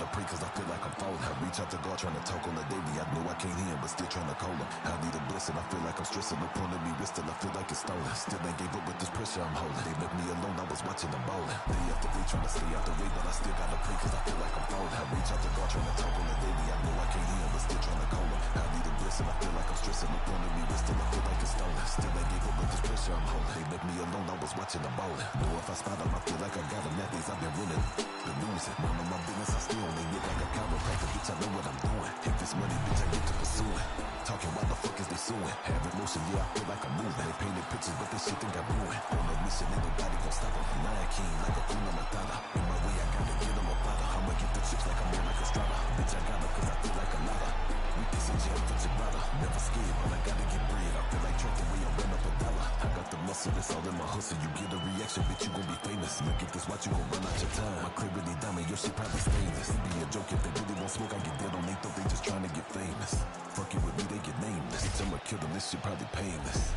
reach out to God trying to talk on the daily. I know I can't hear him, but still trying to call him. I need a blessing. I feel like I'm stressing. No point in me resting. I feel like it's stolen. Still ain't gave up with this pressure I'm holding. They left me alone. I was watching them bowling. Day after day trying to stay out the way, but I still gotta pray because I feel like I'm falling. I reach out to God trying to talk on the daily. I know I can't hear him, but still trying to call him. I need a blessing. I feel like I'm stressing. No point in me resting. I feel like it's stolen. Still ain't gave up with this pressure I'm holding. They left me alone. I was watching them bowling. Know if I spot them, I feel like I got them. That days I've been winning. The losing. None of my business. I still only look like a chiropractor. Bitch, I know what I'm doing. If this money, bitch, I get to pursuing. Talking, why the fuck is they suing? Have emotion, yeah, I feel like I'm moving. They painted pictures, but this shit think I'm ruined. On a mission, ain't nobody gon' stop them. Lion King, like a Kuna Matata. In my way, I gotta get them a platter. I'ma get the chips like I'm on like a strata. Bitch, I got her cause I feel like a lotta. We kiss and jail for Gibraltar. Never scared, but I gotta get bread. I feel like Trump the way I run up a dollar. I got the muscle, it's all in my hustle. You get a reaction, bitch, you gon' be famous. Look at this watch, you gon' run out your time. My clarity diamond, your shit probably stainless. It be a joke if they really won't smoke, I get dead on they thought they just trying to get famous. Fucking with me, they get nameless. Bitch, I'ma kill them, this shit probably painless.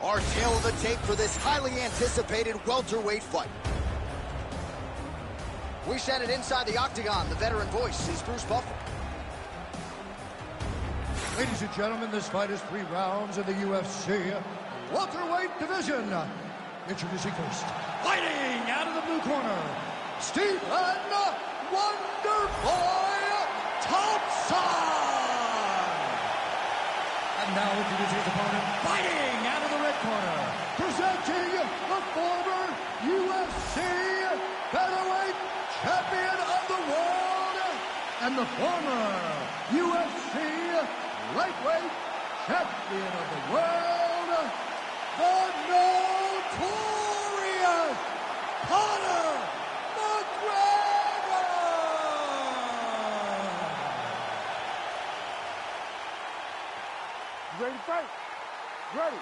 Our tail of the tape for this highly anticipated welterweight fight. We send it inside the octagon. The veteran voice is Bruce Buffer. Ladies and gentlemen, this fight is 3 rounds in the UFC welterweight division. Introducing first, fighting out of the blue corner, Stephen Wonderboy Thompson. And now introducing his opponent, fighting out of the red corner, presenting the former UFC featherweight champion of the world and the former UFC lightweight champion of the world, the notorious Conor McGregor! Ready to fight? Ready.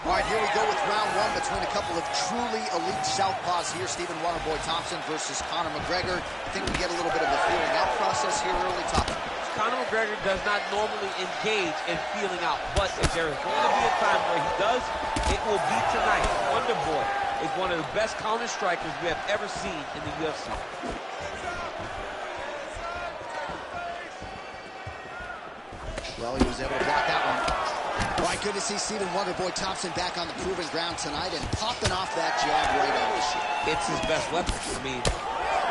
All right, here we go with round one between a couple of truly elite southpaws here. Stephen Wonderboy Thompson versus Conor McGregor. I think we get a little bit of a feeling out process here early. Top. Conor McGregor does not normally engage in feeling out, but if there is going to be a time where he does, it will be tonight. Wonderboy is one of the best counter strikers we have ever seen in the UFC. Well, he was able to block that one. All right, good to see Stephen Wonderboy Thompson back on the proving ground tonight and popping off that jab right out of the shoot. It's his best weapon. I mean,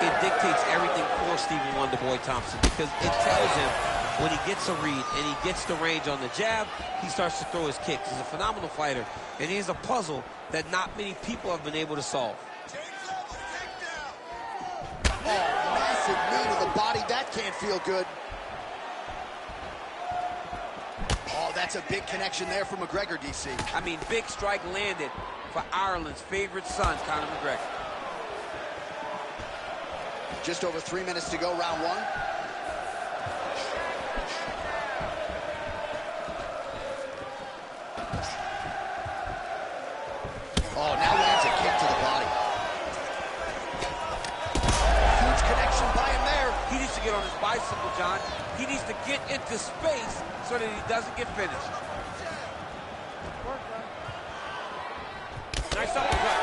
it dictates everything for Stephen Wonderboy Thompson because it tells him when he gets a read and he gets the range on the jab, he starts to throw his kicks. He's a phenomenal fighter, and he's a puzzle that not many people have been able to solve. Oh, massive knee to the body. That can't feel good. Oh, that's a big connection there for McGregor, DC. I mean, big strike landed for Ireland's favorite son, Conor McGregor. Just over 3 minutes to go, round one. Oh, now lands a kick to the body. Huge connection by him there. He needs to get on his bicycle, John. He needs to get into space so that he doesn't get finished. Nice uppercut.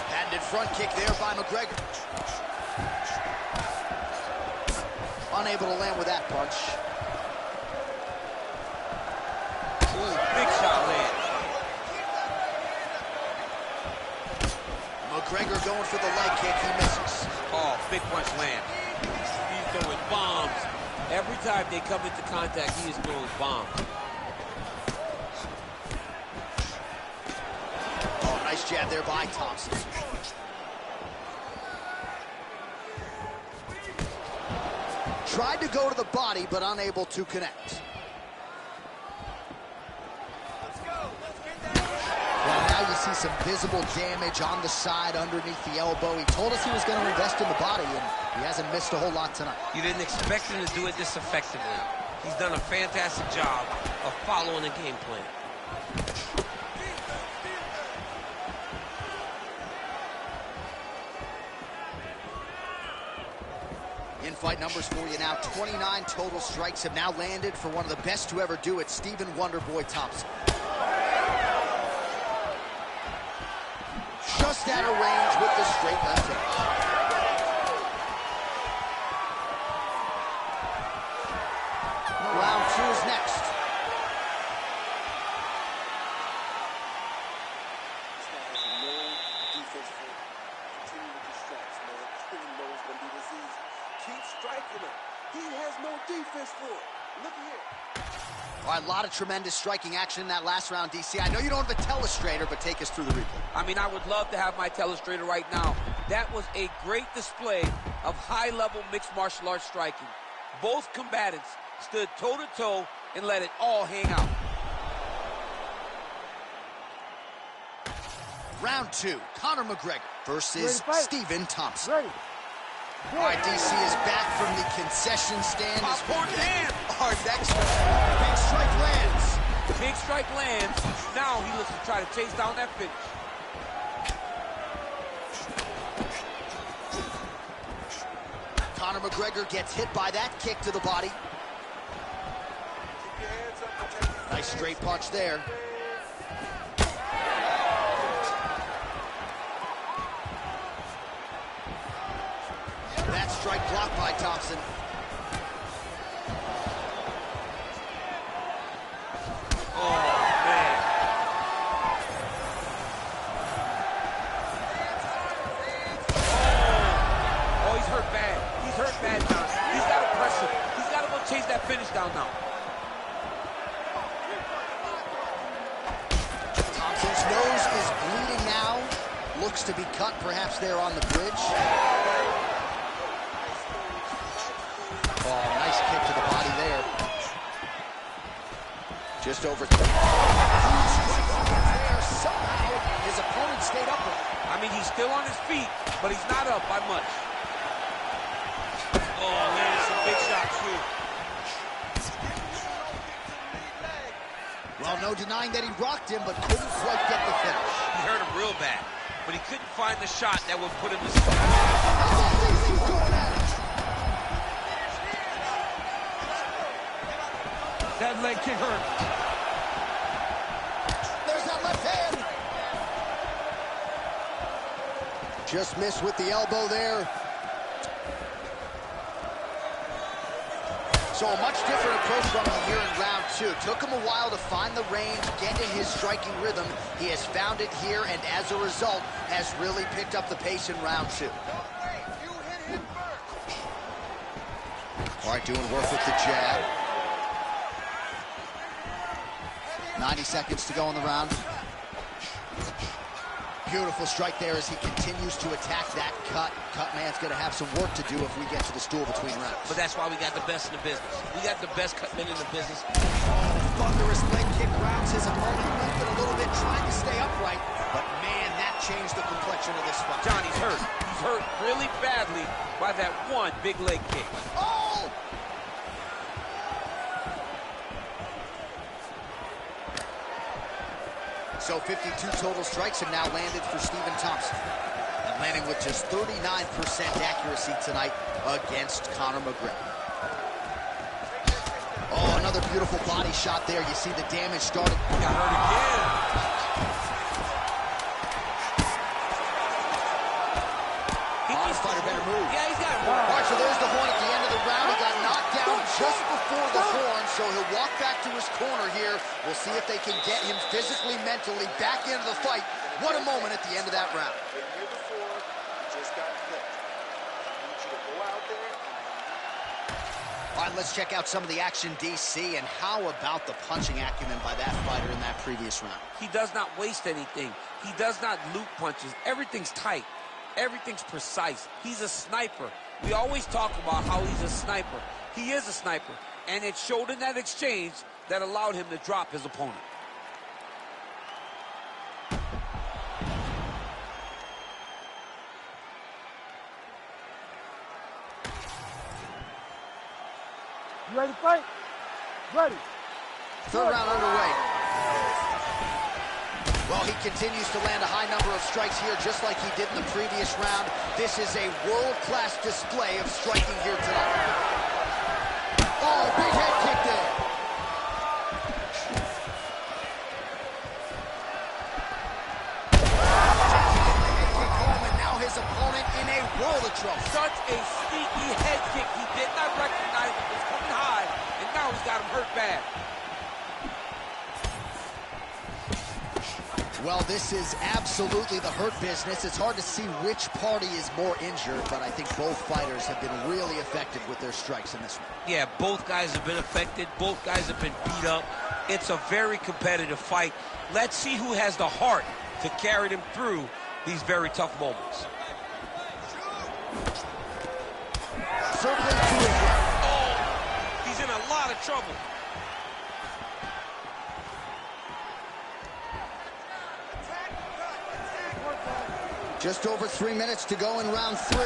Patented front kick there by McGregor. Unable to land with that punch. Ooh, big shot land. McGregor going for the leg kick, he misses. Oh, big punch land. He's throwing bombs. Every time they come into contact, he is throwing bombs. Oh, nice jab there by Thompson. Tried to go to the body, but unable to connect. Well, now you see some visible damage on the side underneath the elbow. He told us he was going to invest in the body, and he hasn't missed a whole lot tonight. You didn't expect him to do it this effectively. He's done a fantastic job of following the game plan. In-fight numbers for you now. 29 total strikes have now landed for one of the best to ever do it, Stephen Wonderboy Thompson. Just out of range with the straight left hook. Round two is next. This guy has no defense for him. Continue with the strikes, man. He knows it's going to be this easy. Keep striking him. He has no defense for it. Look here. All right, a lot of tremendous striking action in that last round, DC. I know you don't have a telestrator, but take us through the replay. I mean, I would love to have my telestrator right now. That was a great display of high-level mixed martial arts striking. Both combatants stood toe-to-toe and let it all hang out. Round two, Conor McGregor versus Stephen Thompson. Ready. All right, DC is back from the concession stand. Popcorn hand. Our next big strike lands. Big strike lands. Now he looks to try to chase down that finish. Conor McGregor gets hit by that kick to the body. Nice straight punch there. That strike blocked by Thompson. Oh, man. Oh, he's hurt bad. He's hurt bad, John. nose is bleeding now. Looks to be cut, perhaps there on the bridge. Oh, nice kick to the body there. Just over 3. There, somehow his opponent stayed upright. I mean, he's still on his feet, but he's not up by much. Oh, landed some big shots too. Well, no denying that he rocked him, but couldn't quite get the finish. He hurt him real bad, but he couldn't find the shot that would put him to sleep. That leg kick hurt. There's that left hand. Just missed with the elbow there. So a much different approach from him here in round 2. Took him a while to find the range, get in his striking rhythm. He has found it here, and as a result, has really picked up the pace in round 2. All right, doing work with the jab. 90 seconds to go in the round. Beautiful strike there as he continues to attack that cut. Cut man's going to have some work to do if we get to the stool between rounds. But that's why we got the best in the business. We got the best cut men in the business. Thunderous leg kick rounds his opponent limping a little bit, trying to stay upright. But man, that changed the complexion of this fight. Johnny's hurt. He's hurt really badly by that one big leg kick. Oh! So 52 total strikes have now landed for Stephen Thompson. And landing with just 39% accuracy tonight against Conor McGregor. Oh, another beautiful body shot there. You see the damage started. Got hurt again. Fighter better move. Yeah, he's got it. All right, so there's the horn at the end of the round. He got knocked down just before the horn, so he'll walk back to his corner here. We'll see if they can get him physically, mentally back into the fight. What a moment at the end of that round. The year before, you just got clipped. I need you to go out there. All right, let's check out some of the action, DC, and how about the punching acumen by that fighter in that previous round? He does not waste anything. He does not loop punches. Everything's tight. Everything's precise. He's a sniper. We always talk about how he's a sniper. He is a sniper. And it showed in that exchange that allowed him to drop his opponent. You ready to fight? Ready. Third round underway. Well, he continues to land a high number of strikes here, just like he did in the previous round. This is a world-class display of striking here tonight. Oh, big head kick there. And now his opponent in a world of trouble. Such a sneaky head kick. He did not recognize it was coming high, and now he's got him hurt bad. Well, this is absolutely the hurt business. It's hard to see which party is more injured, but I think both fighters have been really effective with their strikes in this one. Yeah, both guys have been affected. Both guys have been beat up. It's a very competitive fight. Let's see who has the heart to carry them through these very tough moments. Circling to his right. Oh, he's in a lot of trouble. Just over 3 minutes to go in round 3. Oh,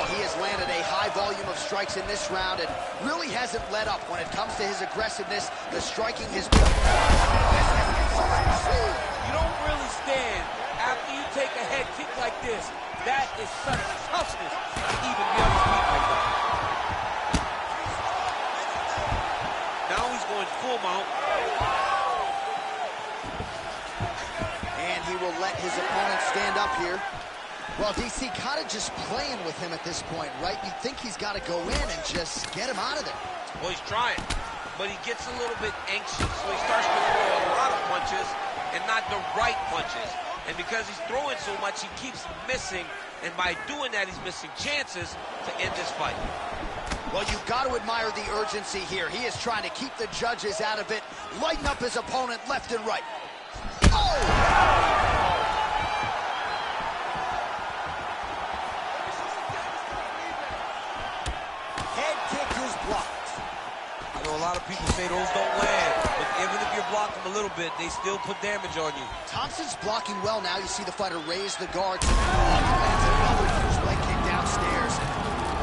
he has landed a high volume of strikes in this round and really hasn't let up when it comes to his aggressiveness. The striking has been... You don't really stand after you take a head kick like this. That is such toughness to even be on his feet like that. Now he's going full mount. He will let his opponent stand up here. Well, DC kind of just playing with him at this point, right? You think he's got to go in and just get him out of there. Well, he's trying, but he gets a little bit anxious, so he starts to throw a lot of punches and not the right punches. And because he's throwing so much, he keeps missing, and by doing that, he's missing chances to end this fight. Well, you've got to admire the urgency here. He is trying to keep the judges out of it, lighten up his opponent left and right. Head kick is blocked. I know a lot of people say those don't land, but even if you're blocking a little bit, they still put damage on you. Thompson's blocking well now. You see the fighter raise the guard. He lands another huge leg kick downstairs.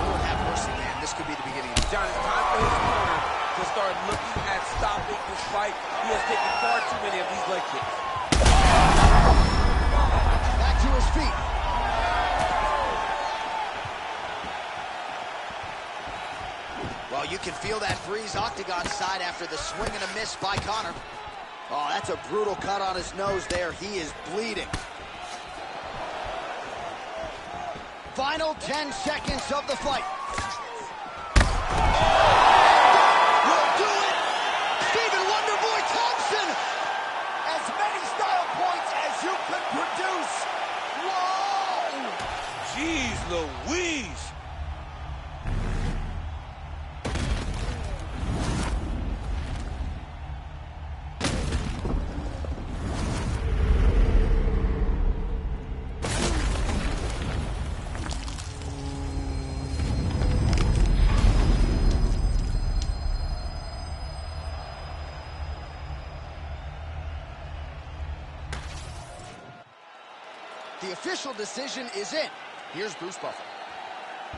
Oh, have mercy, man. This could be the beginning of the John, it's time for his corner to start looking at stopping this fight. He has taken far too many of these leg kicks. Back to his feet. Well, you can feel that breeze octagon side after the swing and a miss by Conor. Oh, that's a brutal cut on his nose there. He is bleeding. Final 10 seconds of the fight. Will do it. Stephen Wonderboy Thompson. As many style points as you could produce. Whoa! Jeez Louise. The official decision is in. Here's Bruce Buffer.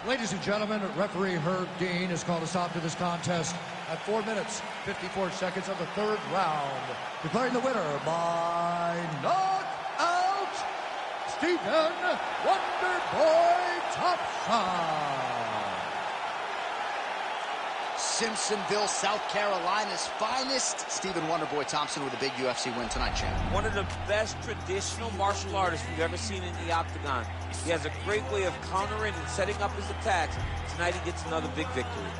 Ladies and gentlemen, referee Herb Dean has called a stop to this contest at 4 minutes, 54 seconds of the third round. Declaring the winner by knockout, Stephen Wonderboy Thompson. Simpsonville, South Carolina's finest. Stephen Wonderboy Thompson with a big UFC win tonight, champ. One of the best traditional martial artists we've ever seen in the octagon. He has a great way of countering and setting up his attacks. Tonight he gets another big victory.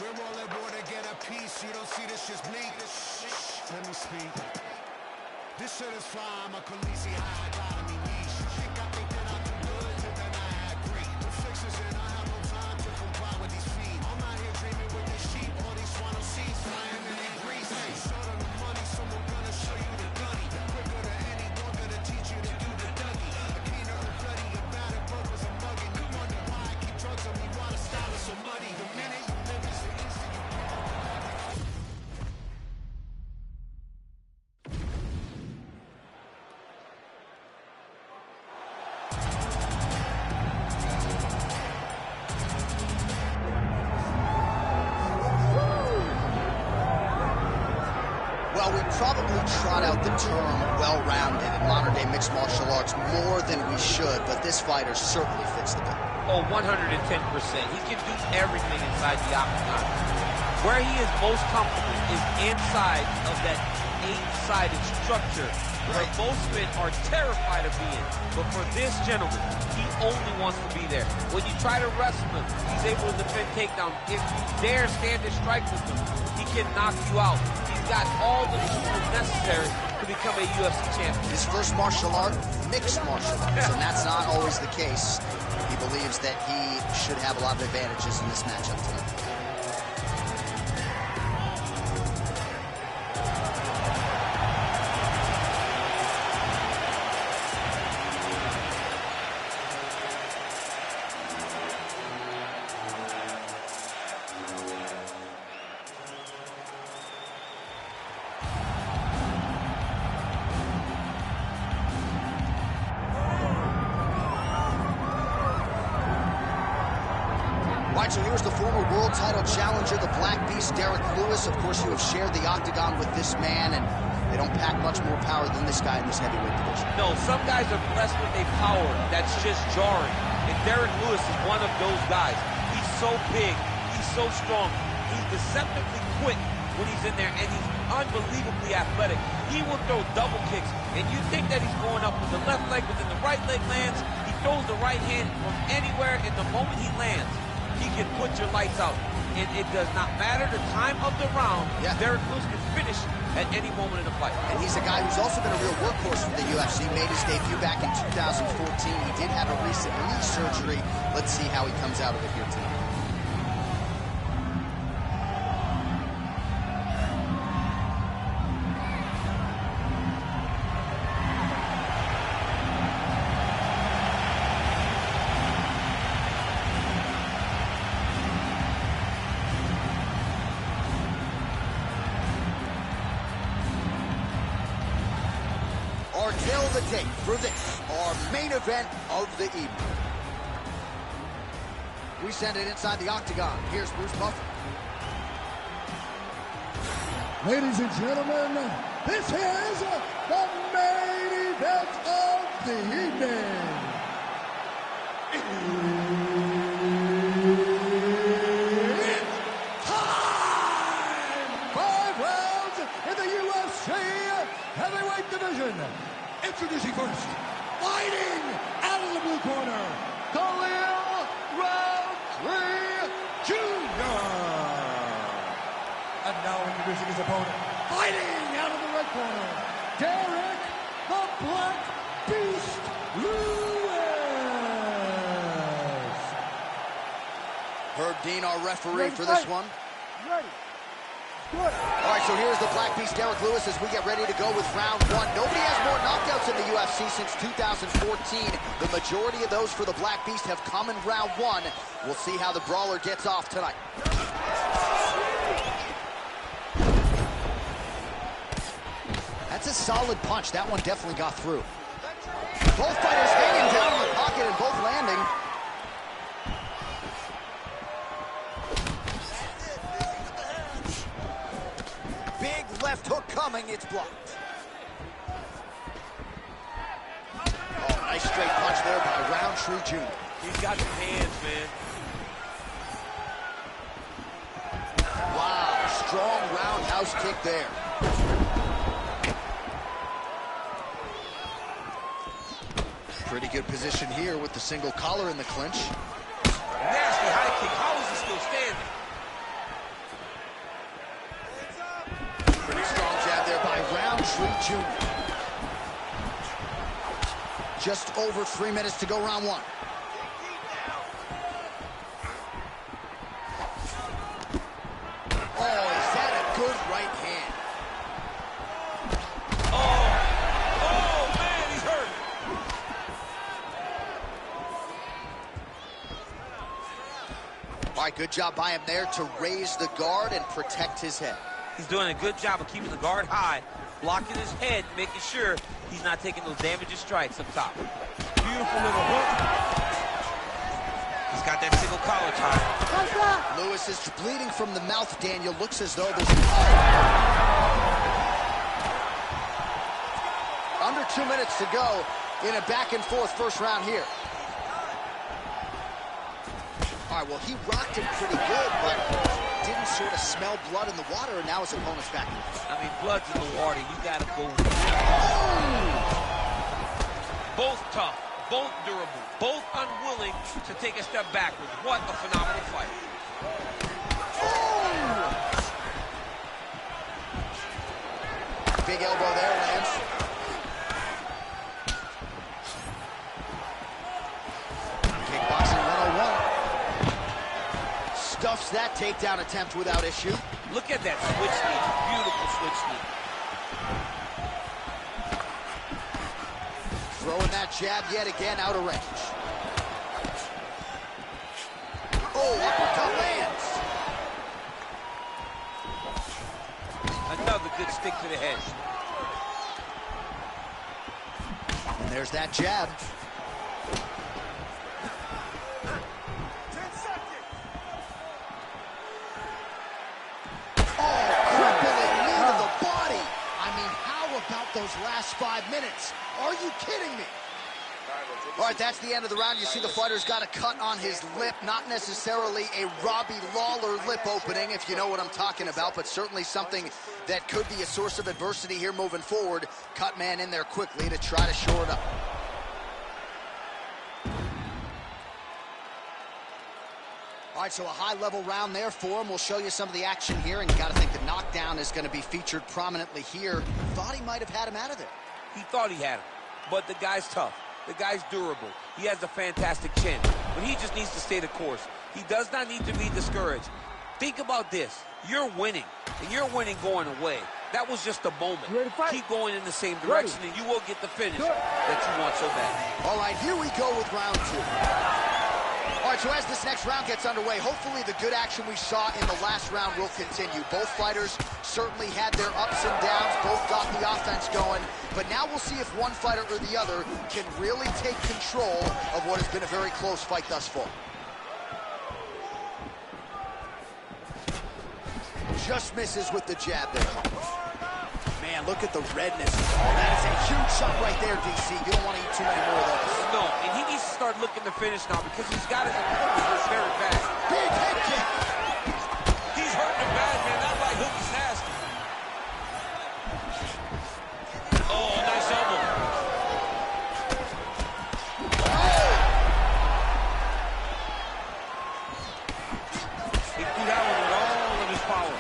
We're all aboard to get a piece. You don't see this shit's bleak. Let me speak. This shit is fly. I'm a Khaleesi high. Got me niche. Shit got me that I do good to then I had great. The fixes and I have no time to comply with these feet. I'm out here dreaming with these sheep. All these swallow seeds flying in their grease. Hey, show them the money. Someone gonna show you the gunny. Quicker than anyone gonna teach you to do the Dougie. A keener and bloody. A bad and purpose. I'm mugging. You wonder why I keep drugs on me. Why the style is so muddy. The minute you live is the instant you Well, we probably trot out the term well-rounded in modern-day mixed martial arts more than we should, but this fighter certainly fits the bill. Oh, 110%. He can do everything inside the octagon. Where he is most comfortable is inside of that 8-sided structure where most men are terrified of being. But for this gentleman, he only wants to be there. When you try to wrestle him, he's able to defend takedown. If you dare stand and strike with him, he can knock you out. He's got all the tools necessary to become a UFC champion. His first martial art, mixed martial arts, and that's not always the case. He believes that he should have a lot of advantages in this matchup tonight. So here's the former world title challenger, the Black Beast, Derek Lewis. Of course, you have shared the octagon with this man, and they don't pack much more power than this guy in this heavyweight division. No, some guys are blessed with a power that's just jarring, and Derek Lewis is one of those guys. He's so big, he's so strong, he's deceptively quick when he's in there, and he's unbelievably athletic. He will throw double kicks, and you think that he's going up with the left leg, but then the right leg lands. He throws the right hand from anywhere, and the moment he lands, he can put your lights out. And it does not matter the time of the round. Yeah. Derek Lewis can finish at any moment in the fight. And he's a guy who's also been a real workhorse for the UFC. Made his debut back in 2014. He did have a recent knee surgery. Let's see how he comes out of it here tonight. Kill the tape for this, our main event of the evening. We send it inside the octagon. Here's Bruce Buffer. Ladies and gentlemen, this is the main event of the evening. It's time! 5 rounds in the UFC heavyweight division. Introducing first, fighting out of the blue corner, Khalil Roundtree Jr. And now introducing his opponent, fighting out of the red corner, Derek the Black Beast Lewis. Herb Dean, our referee for this one. Ready. Good. All right, so here's the Black Beast, Derek Lewis, as we get ready to go with round one. Nobody has more knockouts in the UFC since 2014. The majority of those for the Black Beast have come in round one. We'll see how the brawler gets off tonight. That's a solid punch. That one definitely got through. Both fighters hanging down in the pocket and both landing. Left hook coming, it's blocked. Oh, nice straight punch there by Roundtree Jr. He's got the hands, man. Wow, strong roundhouse kick there. Pretty good position here with the single collar in the clinch. Nasty high kick. How is he still standing? Pretty strong jab there by Roundtree Jr. Just over 3 minutes to go, round one. Oh, is that a good right hand? Oh, man, he's hurt. All right, good job by him there to raise the guard and protect his head. He's doing a good job of keeping the guard high, blocking his head, making sure he's not taking those damaging strikes up top. Beautiful little hook. He's got that single collar tie. Lewis is bleeding from the mouth, Daniel. Looks as though there's... Under 2 minutes to go in a back-and-forth first round here. All right, well, he rocked him pretty good, but didn't sort of smell blood in the water, and now his opponent's back. I mean, blood's in the water. You got to go. Both tough, both durable, both unwilling to take a step backwards. What a phenomenal fight. Big elbow there, lands. Kickboxing 101. Stuffs that takedown attempt without issue. Look at that switch knee. Beautiful switch knee. Throwing that jab yet again out of range. Oh, uppercut lands. Another good stick to the head. And there's that jab. 10 seconds. Oh, crippling knee to the body. I mean, how about those last 5 minutes? Are you kidding me? All right, that's the end of the round. You see the fighter's got a cut on his lip, not necessarily a Robbie Lawler lip opening, if you know what I'm talking about, but certainly something that could be a source of adversity here moving forward. Cut man in there quickly to try to shore it up. All right, so a high-level round there for him. We'll show you some of the action here, and you got to think the knockdown is going to be featured prominently here. Thought he might have had him out of there. He thought he had him, but the guy's tough. The guy's durable. He has a fantastic chin, but he just needs to stay the course. He does not need to be discouraged. Think about this. You're winning, and you're winning going away. That was just a moment. Keep going in the same direction, and you will get the finish that you want so bad. All right, here we go with round 2. All right, so as this next round gets underway, hopefully the good action we saw in the last round will continue. Both fighters certainly had their ups and downs. Both got the offense going. But now we'll see if one fighter or the other can really take control of what has been a very close fight thus far. Just misses with the jab there. Man, look at the redness. Oh, that is a huge shot right there, DC. You don't want to eat too many more of those. No, and he needs to start looking to finish now because he's got his opponent very fast. Big head kick. He's hurting him bad, man. That right hook is nasty. Oh, nice elbow. He threw that one with all of his power.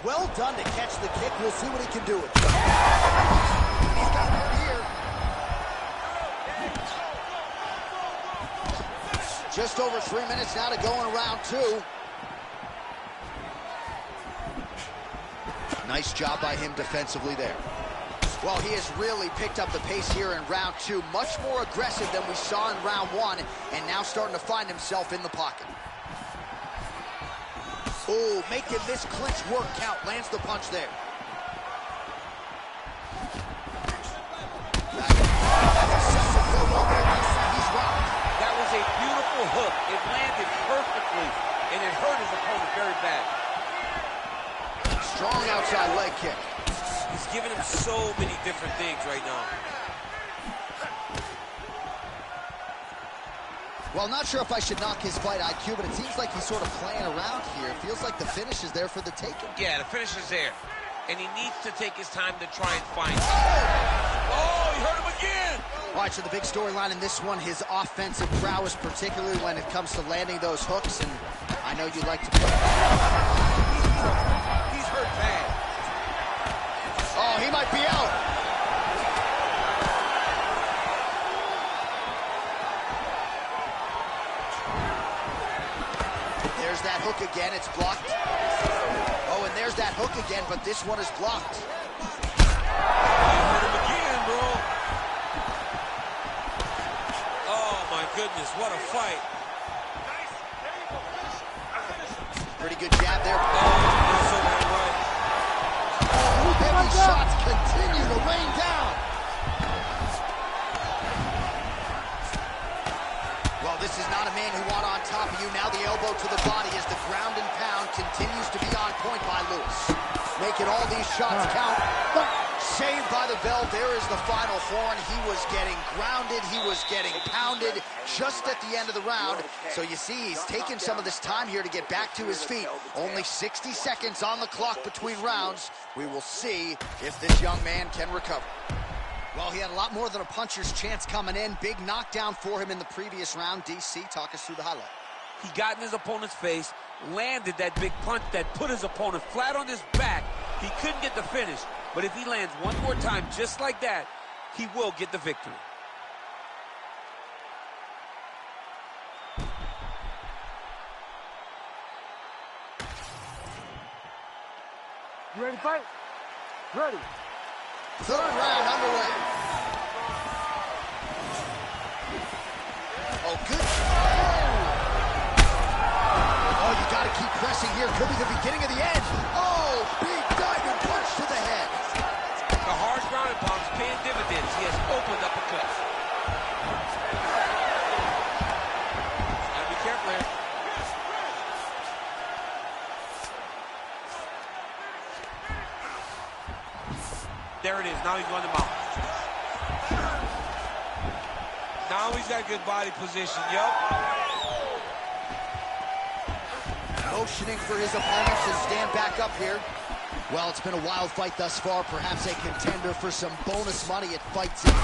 Well done to catch the kick. We'll see what he can do with it. He's got hurt here. Just over 3 minutes now to go in round 2. Nice job by him defensively there. Well, he has really picked up the pace here in round 2. Much more aggressive than we saw in round 1, and now starting to find himself in the pocket. Oh, making this clinch work count. Lands the punch there. That was a beautiful hook. It landed perfectly, and it hurt his opponent very bad. Strong outside leg kick. He's giving him so many different things right now. Well, not sure if I should knock his fight IQ, but it seems like he's sort of playing around here. It feels like the finish is there for the taking. Yeah, the finish is there. And he needs to take his time to try and find it. Oh, he hurt him again! All right, so the big storyline in this one, his offensive prowess, particularly when it comes to landing those hooks, and I know you like to play. He's hurt bad. Oh, he might be out. There's that hook again, it's blocked. Oh, and there's that hook again, but this one is blocked. Hurt him again, bro. Oh, my goodness, what a fight. Pretty good jab there. Oh, that's so right. Oh, heavy shots continue to rain down. Well, this is not a man who want on top of you. Now the elbow to the body as the ground and pound continues to be on point by Lewis. Making all these shots count. Saved by the bell. There is the final horn. He was getting grounded. He was getting pounded just at the end of the round. So you see, he's taking some of this time here to get back to his feet. Only 60 seconds on the clock between rounds. We will see if this young man can recover. Well, he had a lot more than a puncher's chance coming in. Big knockdown for him in the previous round. DC, talk us through the highlight. He got in his opponent's face, landed that big punch that put his opponent flat on his back. He couldn't get the finish, but if he lands one more time just like that, he will get the victory. You ready to fight? Ready. Third round underway. Oh, good. Oh, you got to keep pressing here. Could be the beginning of the end. Oh, big diving punch to the head. The hard grounded bombs paying dividends. He has opened up a cut. Gotta be careful here. There it is. Now he's going to mount. Now he's got good body position. Yup. Motioning for his opponents to stand back up here. Well, it's been a wild fight thus far. Perhaps a contender for some bonus money at Fights Inc.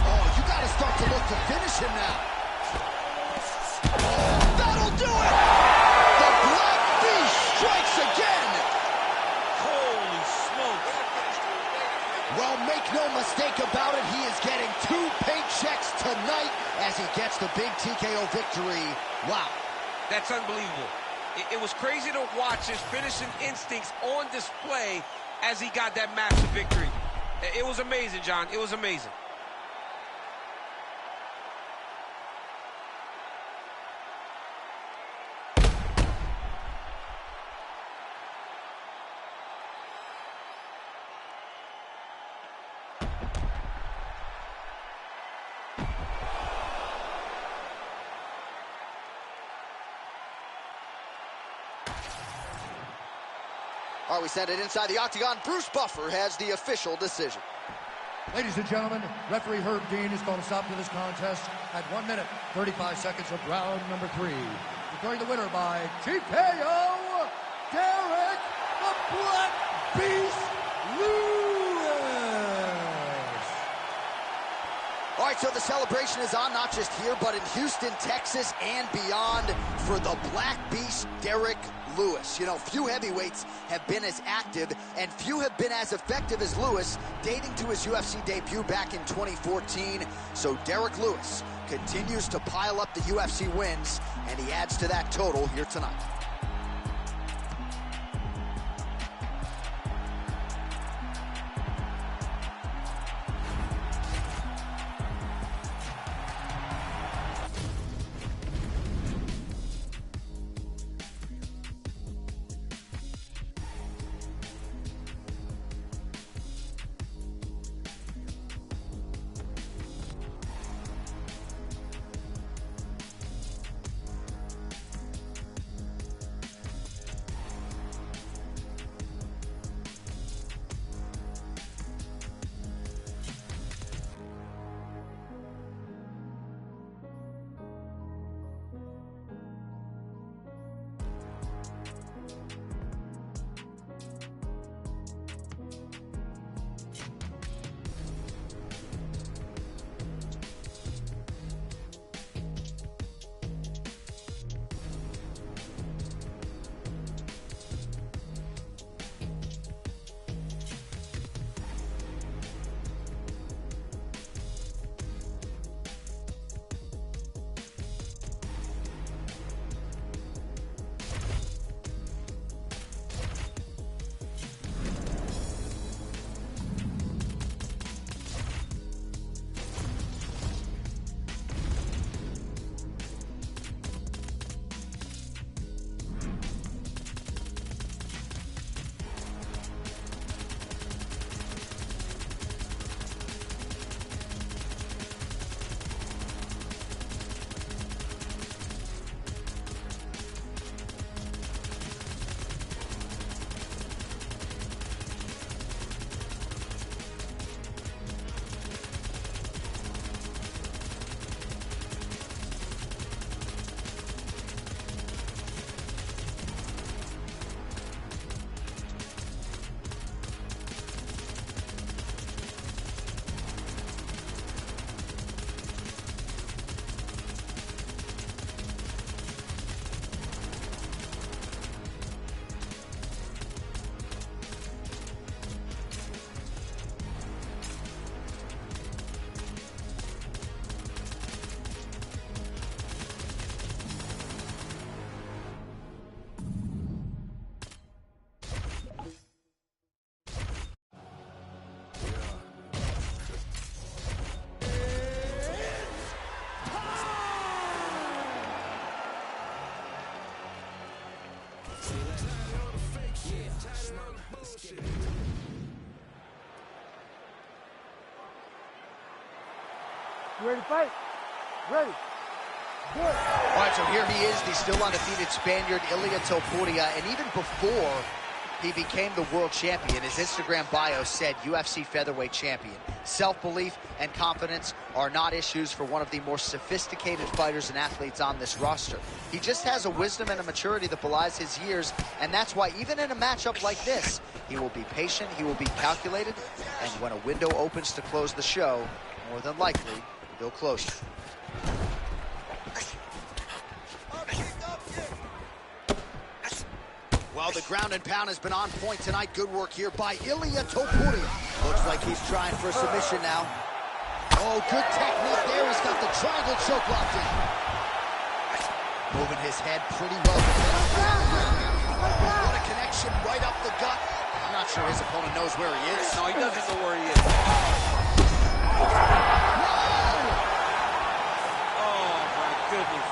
Oh, you got to start to look to finish him now. That'll do it! The Black Beast strikes again! Holy smokes. Well, make no mistake about it, he is getting 2 paychecks tonight as he gets the big TKO victory. Wow. That's unbelievable. It was crazy to watch his finishing instincts on display as he got that massive victory. It was amazing, John. It was amazing. All right, we send it inside the octagon. Bruce Buffer has the official decision. Ladies and gentlemen, referee Herb Dean is going to stop to this contest at 1 minute, 35 seconds of round number 3. Declaring the winner by TKO, Derek the Black Beast Lewis. All right, so the celebration is on, not just here, but in Houston, Texas, and beyond for the Black Beast, Derek Lewis. You know, few heavyweights have been as active and few have been as effective as Lewis, dating to his UFC debut back in 2014. So Derek Lewis continues to pile up the UFC wins, and he adds to that total here tonight. You ready to fight? Ready. Good. All right, so here he is, the still undefeated Spaniard, Ilia Topuria, and even before he became the world champion, his Instagram bio said UFC featherweight champion. Self-belief and confidence are not issues for one of the more sophisticated fighters and athletes on this roster. He just has a wisdom and a maturity that belies his years, and that's why even in a matchup like this, he will be patient, he will be calculated, and when a window opens to close the show, more than likely, he'll close it. Well, the ground and pound has been on point tonight. Good work here by Ilia Topuria. Looks like he's trying for a submission now. Oh, good technique there. He's got the triangle choke locked in. Moving his head pretty well. What a connection right up the gut. I'm not sure his opponent knows where he is. No, he doesn't know where he is. Oh, my goodness.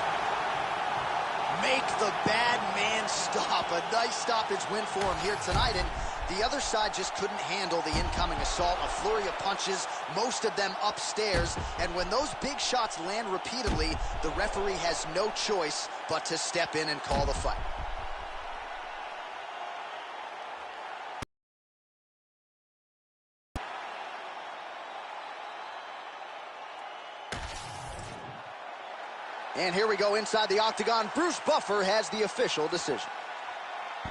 Make the bad man stop. A nice stoppage win for him here tonight, and the other side just couldn't handle the incoming assault. A flurry of punches, most of them upstairs, and when those big shots land repeatedly, the referee has no choice but to step in and call the fight. And here we go inside the octagon. Bruce Buffer has the official decision.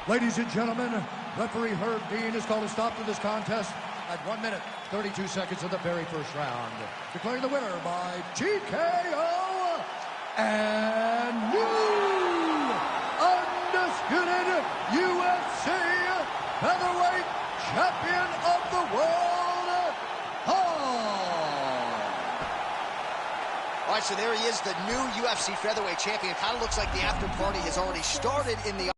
Ladies and gentlemen, referee Herb Dean has called a stop to this contest at 1 minute, 32 seconds of the very first round. Declaring the winner by TKO and new undisputed UFC featherweight champion of the world, All right, so there he is, the new UFC featherweight champion. Kind of looks like the after party has already started in the